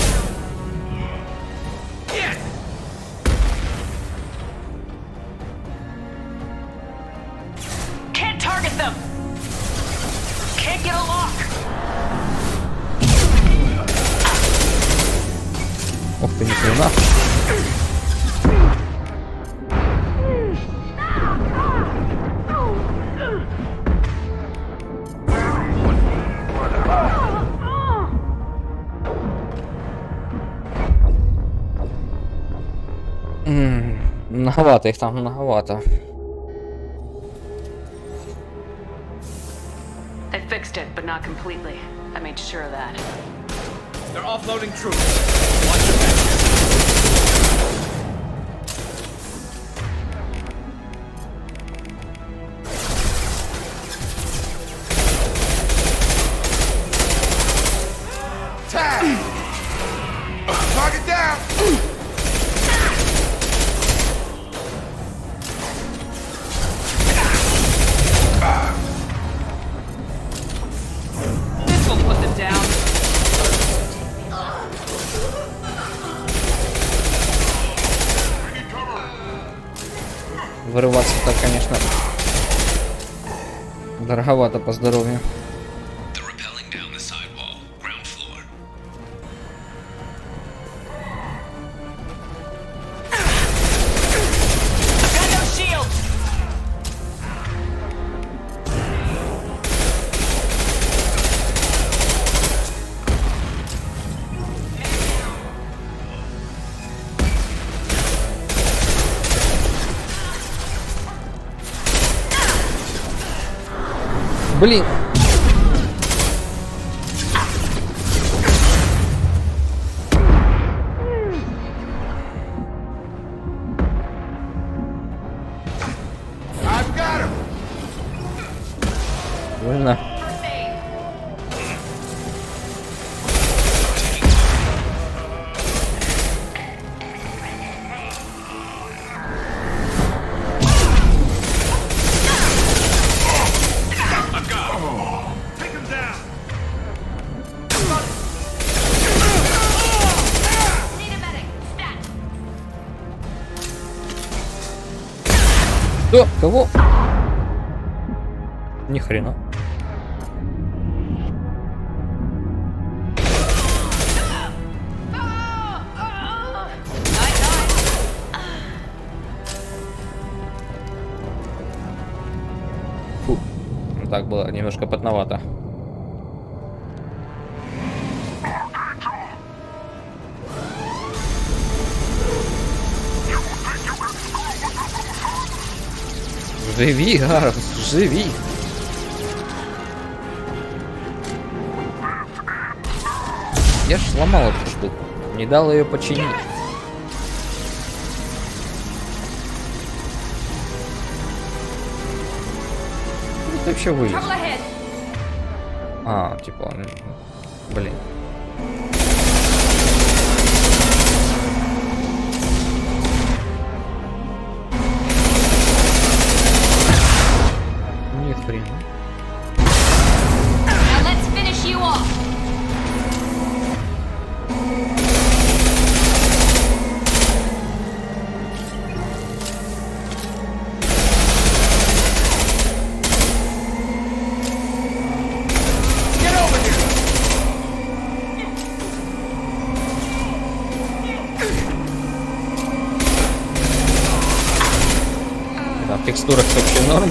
D: Can't target them. Can't get a lock.
A: Ох ты, ни хрена. Многовато их там, многовато.
D: They fixed it, but not completely. I made sure of that.
L: They're offloading troops. Watch your back.
B: Tag! Target down!
D: This will put them down.
A: Вырываться-то, конечно, дороговато по здоровью. Блин. Больно. Что? Кого? Ни хрена. Фу. Так было немножко потновато. Живи, Гарус, живи! Я ж сломал эту штуку, не дал ее починить. Как ты вообще вылез? А, типа, блин. Ни хрена. Да, в текстурах вообще норм.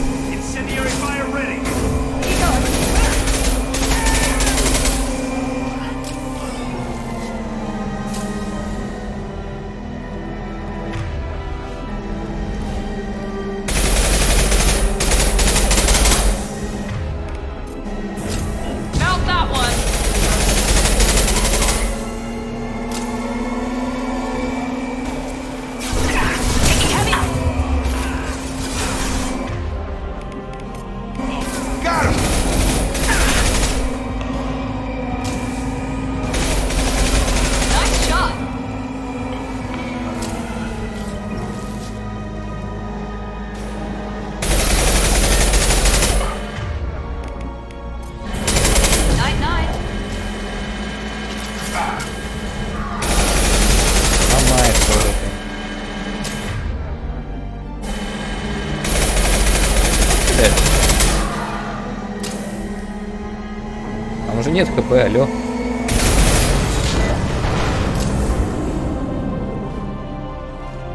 A: Там уже нет хп, алё.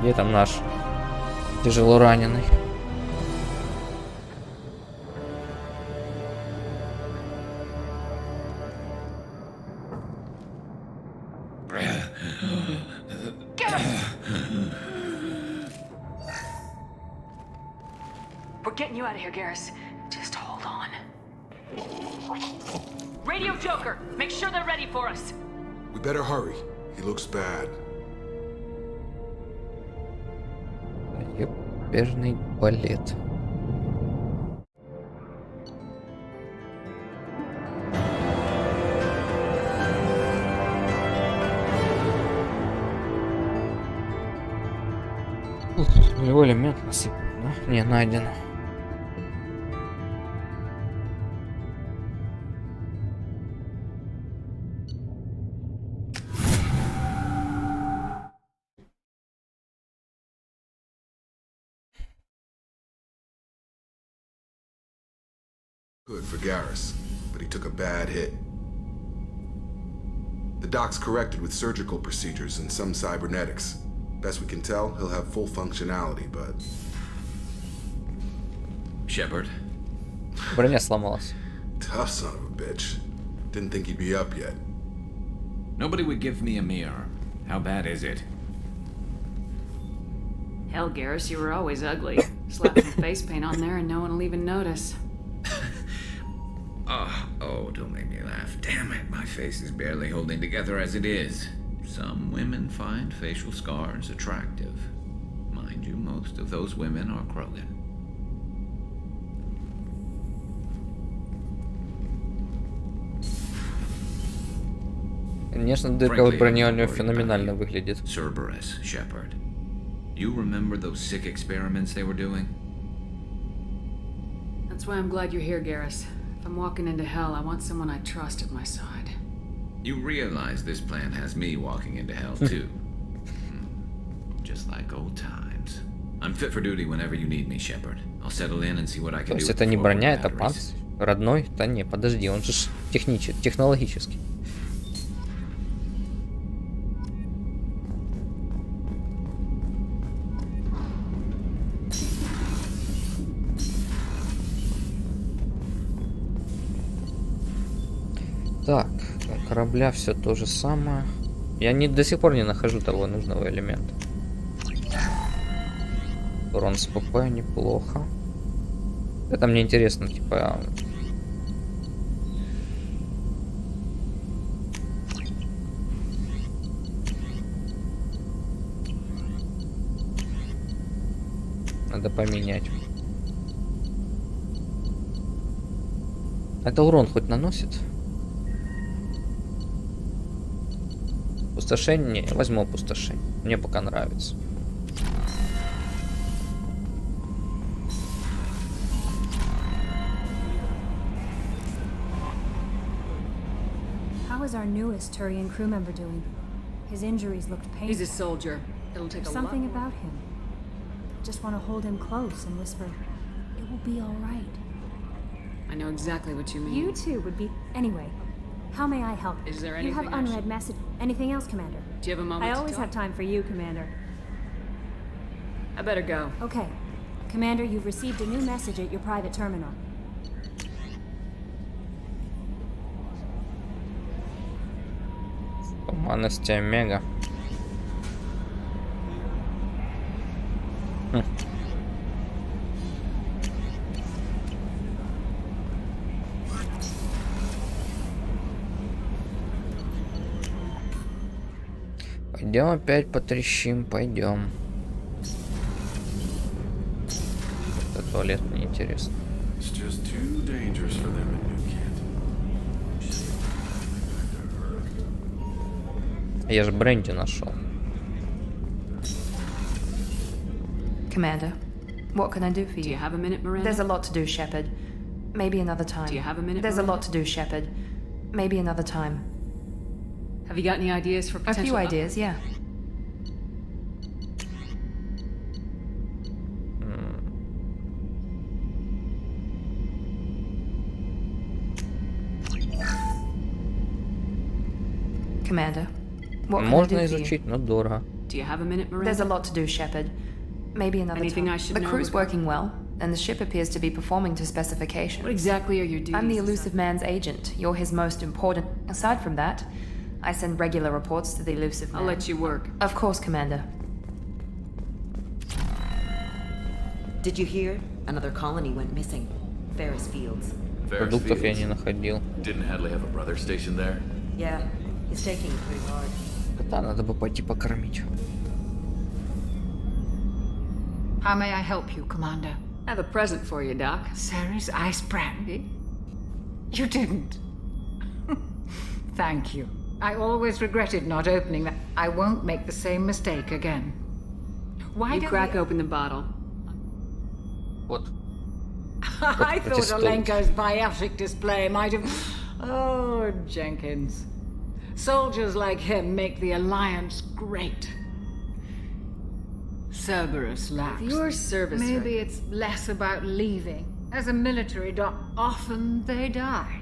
A: Где там наш тяжело раненый?
D: We're getting you out of here, Garrus. Just hold on. Radio Joker, make sure they're ready for us.
J: We better hurry. He looks bad.
A: Ёперный балет. Нулевой элемент насыпан, да? Не, найден.
J: Good for Garrus, but he took a bad hit. The doc's corrected with surgical procedures and some cybernetics. Best we can tell, he'll have full functionality, but...
S: Shepard?
A: Броня сломалась.
J: Tough son of a bitch. Didn't think he'd be up yet.
S: Nobody would give me a mirror. How bad is it?
D: Hell, Garrus, you were always ugly. Slap some face paint on there and no one will even notice.
S: Oh, don't make me laugh. Damn it, my face is barely holding together as it is. Some women find facial scars attractive. Mind you, most of those women are Krogan.
A: Конечно, дырковая броня у него феноменально выглядит.
S: Cerberus, Shepard. You remember those sick experiments they were doing?
D: That's why I'm glad you're here, Garrus. If I'm walking into hell, I want someone I trust at my side.
S: You realize this plan has me walking into hell, too. Just like old times. I'm fit for duty whenever you need me, Shepard. I'll settle in and see what I can do.
A: То есть это не броня, это панцирь? Родной? Да не, подожди, он же технологический. Так, у корабля все то же самое. Я до сих пор не нахожу того нужного элемента. Урон с ПП неплохо. Это мне интересно, типа... Надо поменять. Это урон хоть наносит? Опустошение? Не, возьму опустошение. Мне пока нравится.
M: How is our newest Turian crew member doing? His injuries looked painful.
D: He's a soldier. It'll take
M: There's
D: a
M: something
D: lot.
M: about him. Just want to hold him close and whisper, "It will be all right."
D: I know exactly what you mean.
M: You too would be... Anyway, how may I help?
D: Is there
M: You
D: anything
M: have unread message. Anything else, Commander?
D: Do you have a moment
M: I
D: to
M: always
D: talk?
M: have time for you, Commander.
D: I better go.
M: Okay. Commander, you've received a new message at your private terminal.
A: Туманности Омега. Пойдем опять потрещим, пойдем. Это туалет, мне интересно. Я же бренди нашел.
C: Commander, what can I do for you?
D: Do you have a minute, Miranda?
C: There's a lot to do, Shepard. Maybe another time.
D: Do you have a minute,
C: There's a
D: Miranda?
C: lot to do, Shepard. Maybe another time.
D: Have you got any ideas for
C: A
D: potential...
C: few ideas, yeah. Commander, what can I
A: Можно
C: do for you?
A: изучить, но дорого.
D: Do you have a minute, Miranda?
C: There's a lot to do, Shepard. Maybe another
D: Anything
C: time.
D: I should
C: The
D: know
C: crew's
D: regard-
C: working well, and the ship appears to be performing to specification.
D: What exactly are your duties?
C: I'm the elusive man's agent. You're his most important. Aside from that, I send regular reports to the elusive man.
D: I'll let you work.
C: Of course, Commander.
T: Did you hear? Another colony went missing. Ferris Fields.
A: Продуктов я не находил.
U: Didn't Hadley have a brother stationed there?
T: Yeah, he's taking it pretty hard.
A: Кота надо бы пойти покормить.
E: How may I help you, Commander?
D: I have a present for you, Doc.
E: Sarah's ice brandy? You didn't. Thank you. I always regretted not opening that. I won't make the same mistake again. Why
D: You
E: don't
D: crack
E: we...
D: open the bottle.
A: Вот.
E: I thought
A: протестует.
E: Olenko's biotic display might have... Oh, Jenkins. Soldiers like him make the Alliance great. Cerberus lacks.
D: Your service
E: Maybe
D: record.
E: it's less about leaving. As a military doc, often they die.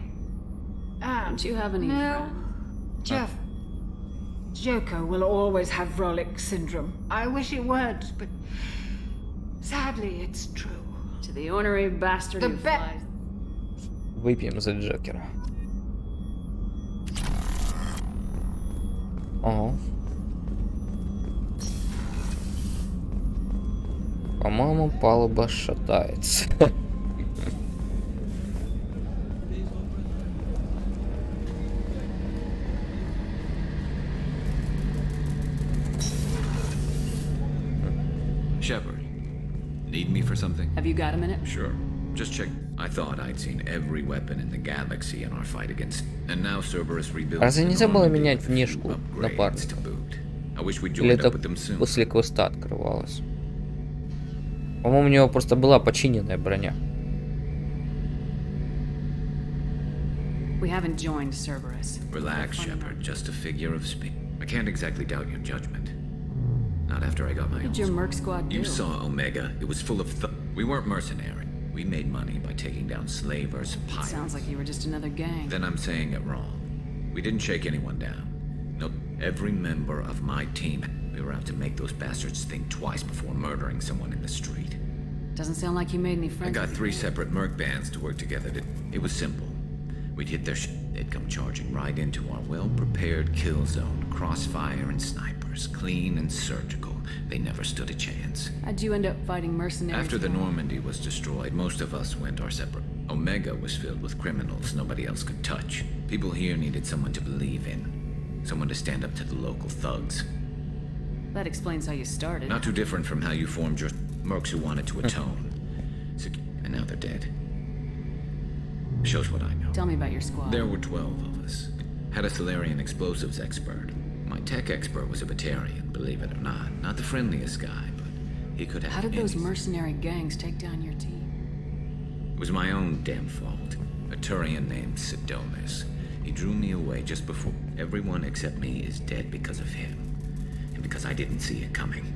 D: Don't you have any
E: No.
D: friends?
E: Jeff. Joker will always have Vrolic syndrome. I wish it weren't, but sadly it's true.
D: To the ornery bastard
E: The
D: who
E: bet-
D: flies.
A: Выпьем за Джокера. Ого. По-моему, палуба шатается.
S: Shepard, need me for something?
D: Have you got a minute?
S: Sure. Just check. I thought I'd seen every weapon in the galaxy in our fight against. And now Cerberus rebuilds.
A: Разве нельзя было менять внешку напарника?
S: I wish we
A: Или
S: joined
A: это
S: up with them soon.
A: после квеста открывалось? По-моему, у него просто была починенная броня.
D: We haven't joined Cerberus.
S: Relax, Shepard. Just a figure of speech. I can't exactly doubt your judgment. Not after I got my
D: What
S: own.
D: did your merc squad do?
S: You saw Omega. It was full of We weren't mercenary. We made money by taking down slavers, pirates.
D: Sounds like you were just another gang.
S: Then I'm saying it wrong. We didn't shake anyone down. No, every member of my team. We were out to make those bastards think twice before murdering someone in the street.
D: Doesn't sound like you made any
S: I
D: friends.
S: got
D: with
S: 3
D: them.
S: separate merc bands to work together. It was simple. We'd hit their they'd come charging right into our well-prepared kill zone. Crossfire and snipers, clean and surgical. They never stood a chance.
D: How'd you end up fighting mercenaries?
S: After the
D: now?
S: Normandy was destroyed, most of us went our separate. Omega was filled with criminals nobody else could touch. People here needed someone to believe in. Someone to stand up to the local thugs.
D: That explains how you started.
S: Not too different from how you formed your mercs who wanted to atone. And now they're dead. Shows what I know.
D: Tell me about your squad.
S: There were 12 of us. Had a Solarian explosives expert. My tech expert was a Batarian, believe it or not. Not the friendliest guy, but he could have
D: How did those
S: any-
D: mercenary gangs take down your team?
S: It was my own damn fault. A Turian named Sidonis. He drew me away just before. Everyone except me is dead because of him. And because I didn't see it coming.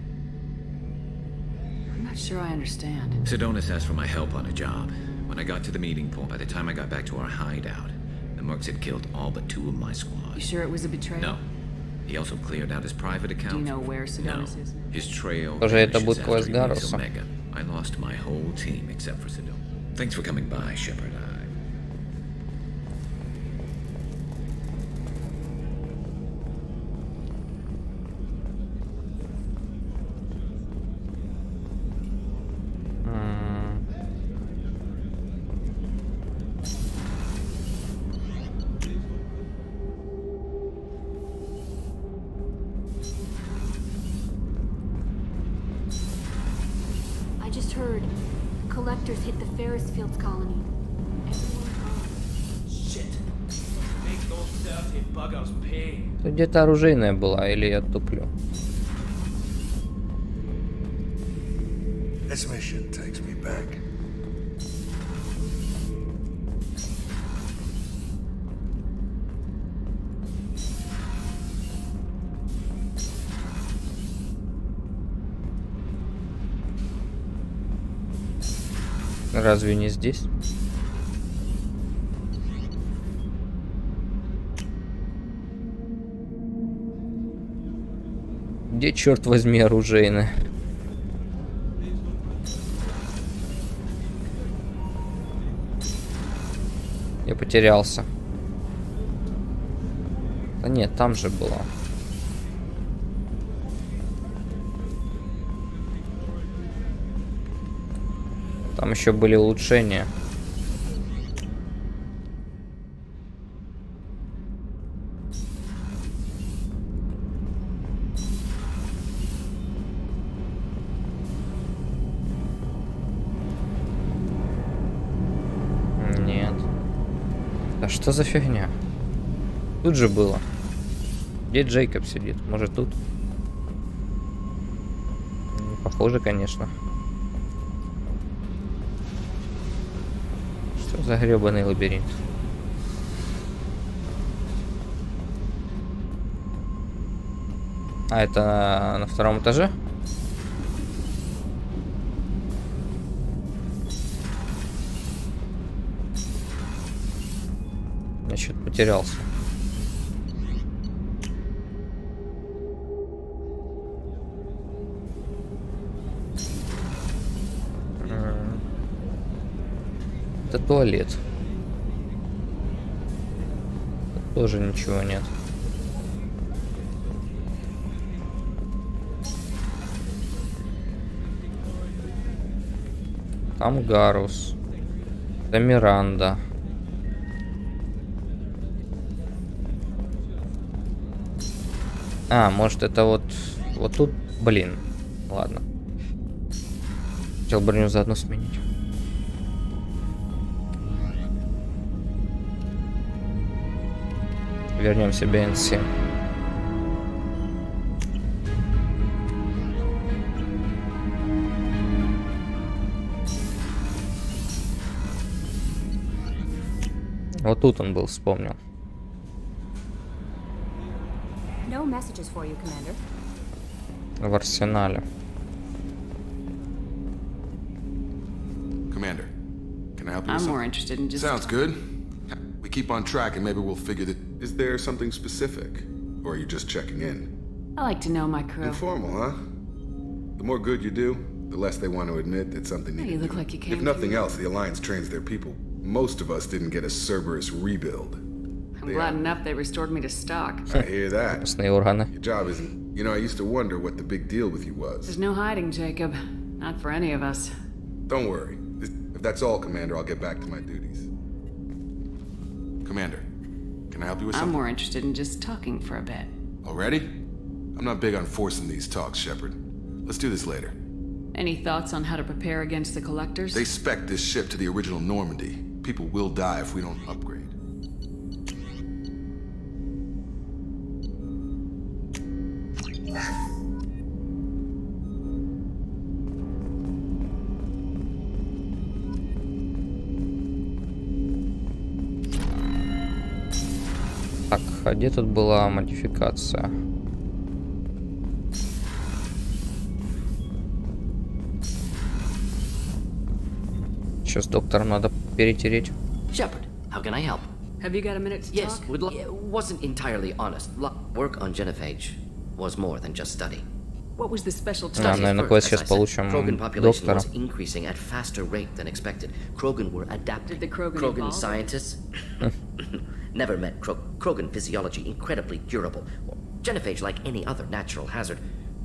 D: I'm not sure I understand.
S: Sidonis asked for my help on a job. When I got to the meeting point, by the time I got back to our hideout, the mercs had killed all but 2 of my squad.
D: You sure it was a betrayal?
S: No. He also cleared out his private account.
D: Do you know where Sidonis
S: No.
D: is?
S: His trail
A: Тоже это
S: vanishes
A: будет
S: after
A: квест
S: he leaves
A: Гаруса.
S: Omega. I lost my whole team except for Sidonis. Thanks for coming by, Shepard.
M: I just heard collectors hit the Ferris Fields colony.
K: Shit. Make those dirty buggers pay.
A: Тут где-то оружейная была, или я туплю?
P: This mission takes me back.
A: Разве не здесь? Где, черт возьми, оружейное? Я потерялся. Да нет, там же было. Там еще были улучшения. Нет. Да что за фигня? Тут же было. Где Джейкоб сидит? Может тут? Не похоже, конечно. Что за гребаный лабиринт? А это на втором этаже? Я что-то потерялся. Это туалет. Тут тоже ничего нет. Там Гарус. Это Миранда. А, может это вот тут, блин. Ладно. Хотел броню заодно сменить. Вернемся в BN7. Вот тут он был, вспомнил.
M: No messages for you, Commander.
A: В арсенале.
J: Commander, can I help you with
D: I'm
J: something?
D: more interested in just...
J: Sounds good. We keep on track and maybe we'll figure that... Is there something specific? Or are you just checking in?
D: I like to know my crew.
J: Informal, huh? The more good you do, the less they want to admit that something needed.
D: You look like you came
J: If nothing else, the Alliance trains their people. Most of us didn't get a Cerberus rebuild.
D: I'm glad enough they restored me to stock.
J: I hear that.
A: Your
J: job isn't... You know, I used to wonder what the big deal with you was.
D: There's no hiding, Jacob. Not for any of us.
J: Don't worry. If that's all, Commander, I'll get back to my duties. Commander, can I help you with something?
D: I'm more interested in just talking for a bit.
J: Already? I'm not big on forcing these talks, Shepard. Let's do this later.
D: Any thoughts on how to prepare against the Collectors?
J: They spec'd this ship to the original Normandy. People will die if we don't upgrade.
A: Так, а где тут была модификация? Сейчас доктором надо перетереть.
V: Shepard, how can I help?
D: Have you got a minute to
V: Yes,
D: talk?
V: wasn't entirely honest. Work on Genophage was more than just study.
D: What was the special
A: А, наверное, квест сейчас получим
V: Krogan population
A: доктора.
V: was increasing at faster rate than expected. Krogan were adapted.
D: Did the Krogan evolve?
V: Scientists never met Krogan physiology incredibly durable. Genophage like any other natural hazard.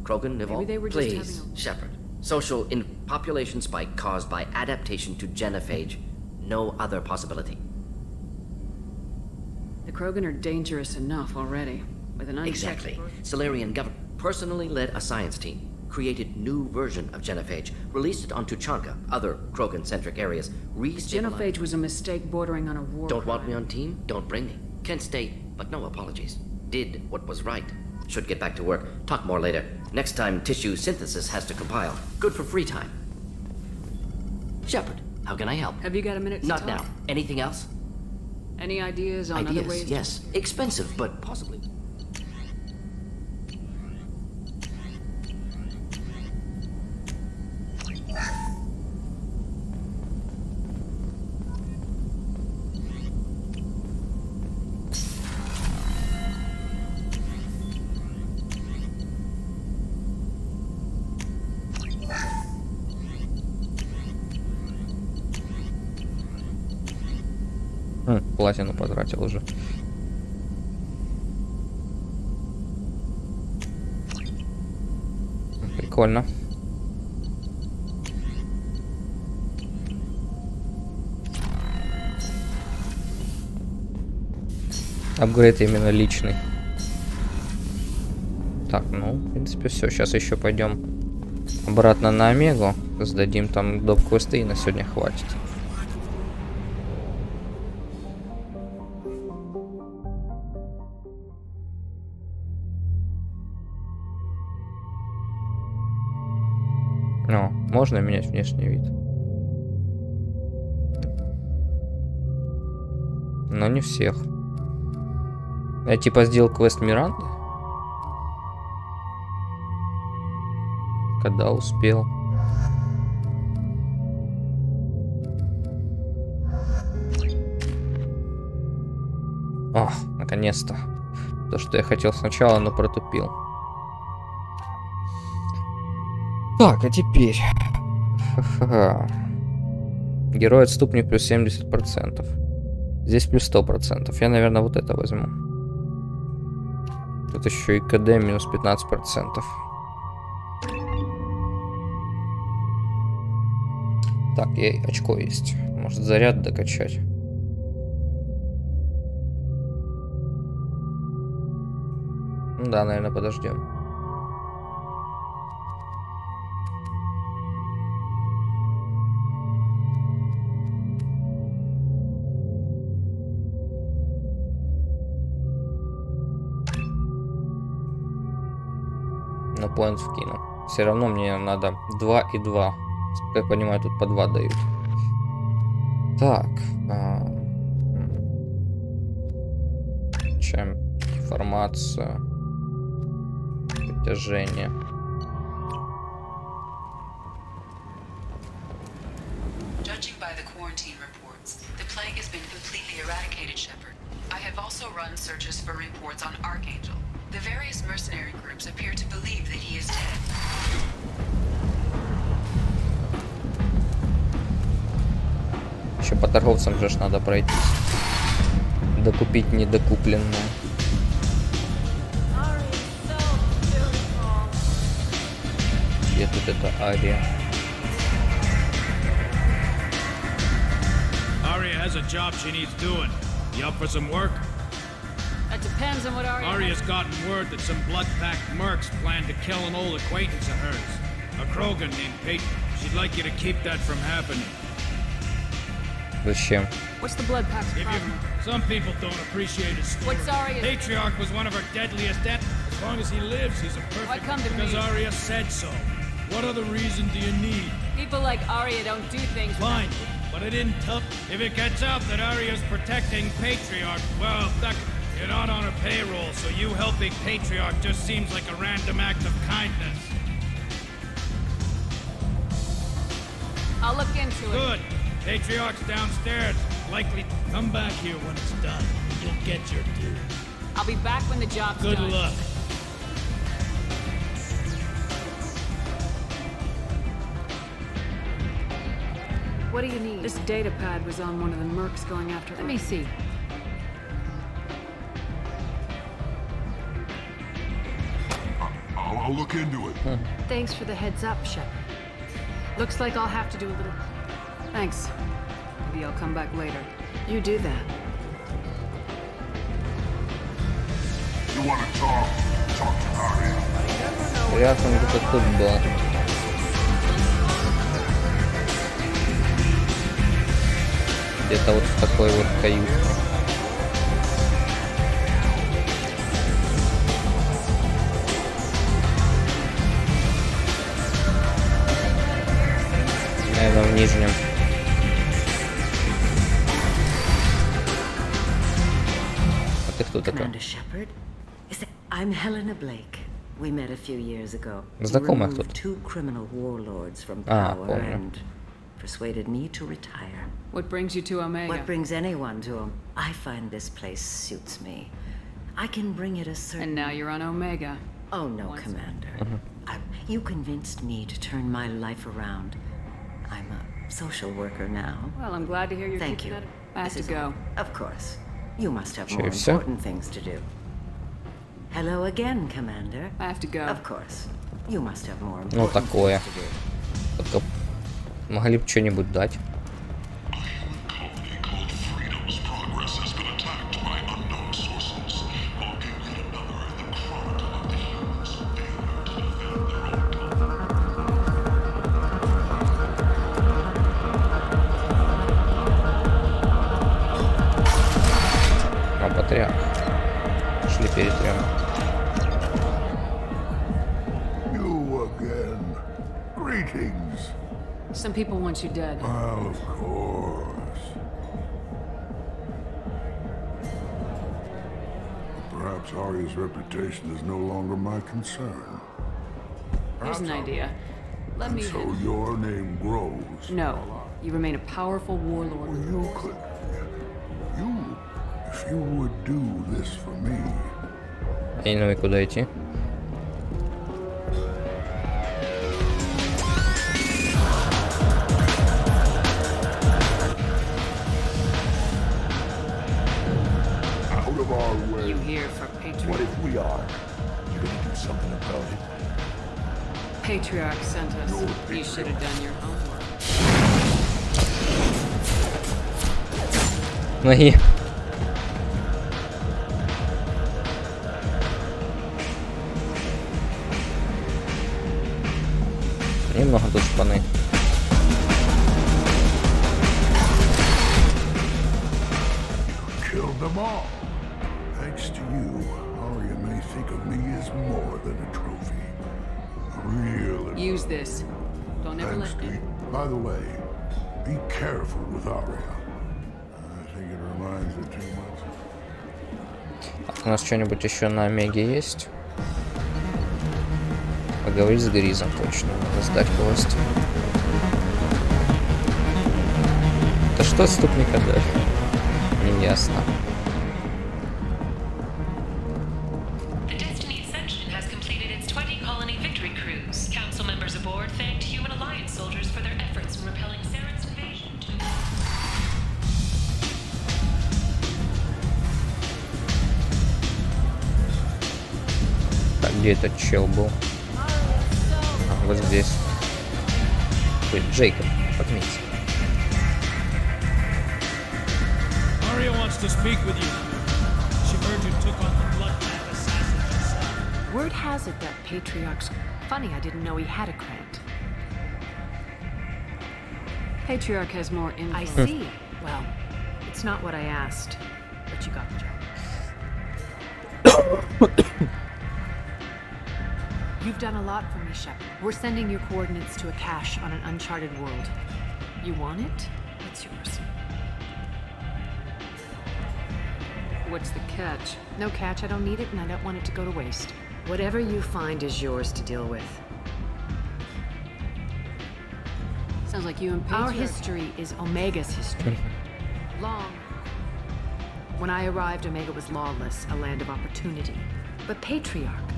V: Krogan evolved.
D: they were just
V: Please,
D: having
V: Shepard. Social in population spike caused by adaptation to Genophage. No other possibility.
D: The Krogan are dangerous enough already. With an unchecked...
V: Exactly. Solarian government personally led a science team, created new version of Genophage, released it onto Chanka, other Krogan-centric areas,
D: Genophage was a mistake bordering on a war
V: Don't
D: crime.
V: want me on team? Don't bring me. Can stay, but no apologies. Did what was right. Should get back to work. Talk more later. Next time, tissue synthesis has to compile. Good for free time. Shepard, how can I help?
D: Have you got a minute to
V: Not
D: talk?
V: now. Anything else?
D: Any ideas on other ways?
V: Yes. Expensive, but possibly.
A: Платину потратил уже. Прикольно. Апгрейд именно личный. Так, ну, в принципе, все. Сейчас еще пойдем обратно на Омегу. Сдадим там доп-квесты, и на сегодня хватит. О, можно менять внешний вид. Но не всех. Я типа сделал квест Миранды. Когда успел. О, наконец-то. То, что я хотел сначала, но протупил. Так, а теперь... Герой отступник плюс 70%. Здесь плюс 100%. Я, наверное, вот это возьму. Тут еще и КД минус 15%. Так, и очко есть. Может, заряд докачать. Ну да, наверное, подождем. На поинт вкину. Все равно мне надо 2 и 2. Как я понимаю, тут по 2 дают. Так. Чем информация. Притяжение.
G: Judging by the quarantine reports, the plague has been completely eradicated, Shepard. I have also run searches for reports on Archangel. The various mercenary groups appear to believe that he is dead.
A: Еще по торговцам же надо пройтись. Докупить недокупленное. Где тут эта Ария?
N: Aria has a job she needs doing. You up for some work?
D: That depends on what
N: Aria's gotten word that some blood-packed mercs plan to kill an old acquaintance of hers. A Krogan named Peyton. She'd like you to keep that from happening.
A: Zачем?
D: What's the blood pack's problem?
N: Some people don't appreciate his story.
D: What's Aria's...
N: Patriarch was one of her deadliest deaths. As long as he lives, he's a perfect...
D: Why come to
N: because
D: me?
N: Aria said so. What other reason do you need?
D: People like Aria don't do things...
N: Fine, but I didn't tell... If it gets out that Aria's protecting Patriarch, well, that... You're not on her payroll, so you helping Patriarch just seems like a random act of kindness.
D: I'll look into it.
N: Good. Patriarch's downstairs. Likely come back here when it's done. You'll get your due.
D: I'll be back when the job's
N: Good
D: done.
N: Good luck.
D: What do you need?
E: This data pad was on one of the mercs going after... Let me see.
P: I'll look into it.
E: Thanks for the heads up, Shepard. Looks like I'll have to do a little...
D: Thanks. Maybe I'll come back later.
E: You do that.
P: You want to talk? Talk to Aria.
A: Приятно, где-то тут был. Где-то вот в такой вот каюте. Наверное, в нижнем. А ты кто такая?
T: I'm Helena Blake. We met a few years ago.
A: Знакомая кто-то.
T: Two criminal warlords from power
A: помню.
T: and persuaded me to retire.
D: What brings you to Omega?
T: What brings anyone to them? I find this place suits me. I can bring it a certain...
D: And now you're on Omega.
T: Oh, no, Commander. You convinced me to turn my life around. I'm a social worker now.
D: Well, I'm glad to hear you're
T: Thank
D: keeping
T: you.
D: that... I have to go.
T: Of course. You must have
A: Че,
T: more
A: всё?
T: important things to do. Hello again, Commander.
D: I have to go.
T: Of course. You must have more
A: Ну,
T: important
A: такое.
T: things to do.
A: Только могли бы что-нибудь дать. Патриарх. Шли перетрем.
P: You again. Greetings.
D: Some people want you dead.
P: Well, of course. Perhaps Arya's reputation is no longer my concern.
D: Here's an idea. Let me...
P: So your name grows.
D: No. You remain a powerful warlord.
P: You could... You... If you would do this for me...
A: Я не знаю, куда идти.
P: Out of our way.
D: You here for Patriarch?
P: What if we are? You gonna do something about it?
D: Patriarch sent us. You should have done your homework.
A: Ноги. Немного тут шпаны.
P: Killed them all. Thanks to you, Arya may think of me as more than a trophy. A real...
D: Use this. Don't ever
P: Thanks,
D: let
P: Pete. By the way, be careful with Arya. I think it reminds her too much.
A: У нас что-нибудь еще на Омеге есть? Поговорить с Гризом точно. Надо сдать власть. Да что отступника дали? Неясно.
G: The Destiny Ascension has completed its 20-colony victory cruise. Council members aboard thanked Human Alliance soldiers for their efforts in repelling Saren's invasion to...
A: Так, где этот чел был? А, вот здесь. Ой, Джейкоб, поднимись.
N: Arya wants to speak with you. She heard you took on the bloodbath assassins yourself.
E: Word has it that Patriarch's... Funny, I didn't know he had a grant.
D: Patriarch has more influence.
E: I see. Well, it's not what I asked, but you got the job. You've done a lot for me, Shepard. We're sending your coordinates to a cache on an uncharted world. You want it? It's yours.
D: What's the catch?
E: No catch, I don't need it, and I don't want it to go to waste. Whatever you find is yours to deal with.
D: Sounds like you and Patriarch...
E: Our history is Omega's history. Long. When I arrived, Omega was lawless, a land of opportunity. But Patriarch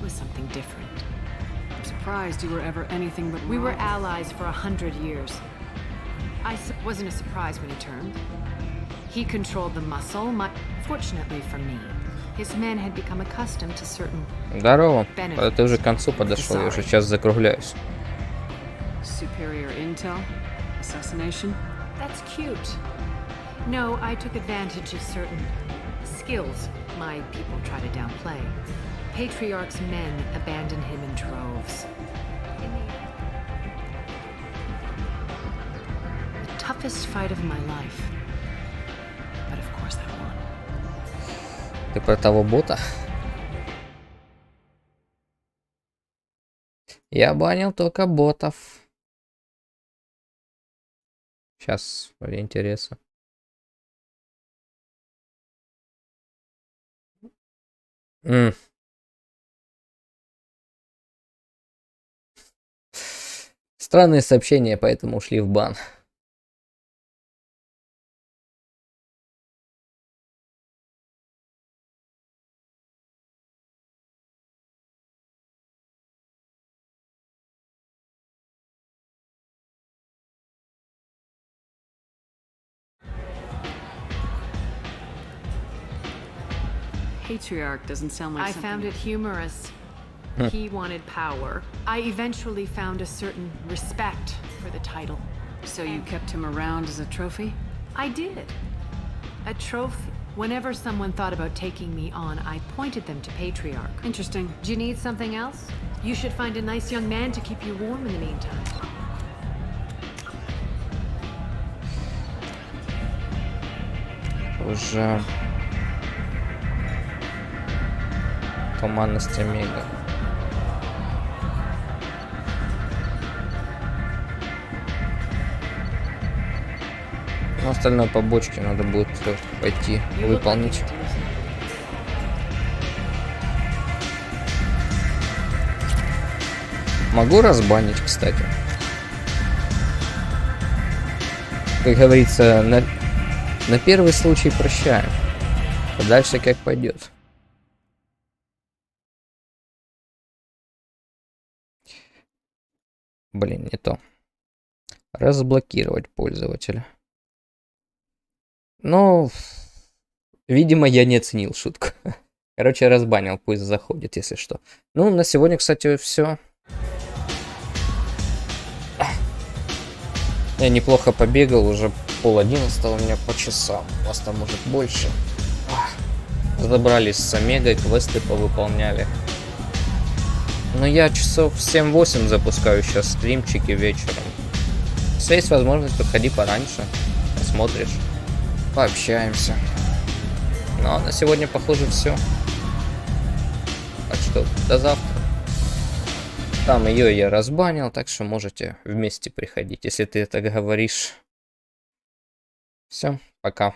E: was something different.
D: I'm surprised you were ever anything but
E: We were
D: wrong.
E: allies for 100 years. Wasn't a surprise when he turned. He controlled the muscle. Fortunately for me, his men had become accustomed to certain
A: Здорово.
E: benefits.
A: Ты уже к концу подошел, я уже сейчас закругляюсь.
D: Superior intel? Assassination?
E: That's cute. No, I took advantage of certain skills my people try to downplay. Patriarch's men abandoned him in droves. The toughest fight of my life. But of course I won.
A: Ты про того бота? Я банил только ботов. Сейчас, ради интереса. Странные сообщения, поэтому ушли в бан.
D: Patriarch doesn't sound like
E: I
D: something...
E: found it humorous. He wanted power. I eventually found a certain respect for the title.
D: So you kept him around as a trophy?
E: I did. A trophy. Whenever someone thought about taking me on, I pointed them to Patriarch.
D: Interesting.
E: Do you need something else? You should find a nice young man to keep you warm in the meantime.
A: Уже команда стримера. Но остальное побочки надо будет пойти выполнить. Могу разбанить, кстати. Как говорится, на первый случай прощаем. А дальше как пойдет. Блин, не то. Разблокировать пользователя. Ну, видимо, я не оценил шутку. Короче, разбанил, пусть заходит, если что. Ну, на сегодня, кстати, все. Я неплохо побегал, уже 10:30 у меня по часам. У вас там может больше. Забрались с Омегой, квесты повыполняли. Но я часов 7-8 запускаю сейчас стримчики вечером. Если есть возможность, подходи пораньше, посмотришь, пообщаемся. Ну а на сегодня, похоже, все. Так что до завтра. Там ее я разбанил, так что можете вместе приходить, если ты это говоришь. Все, пока.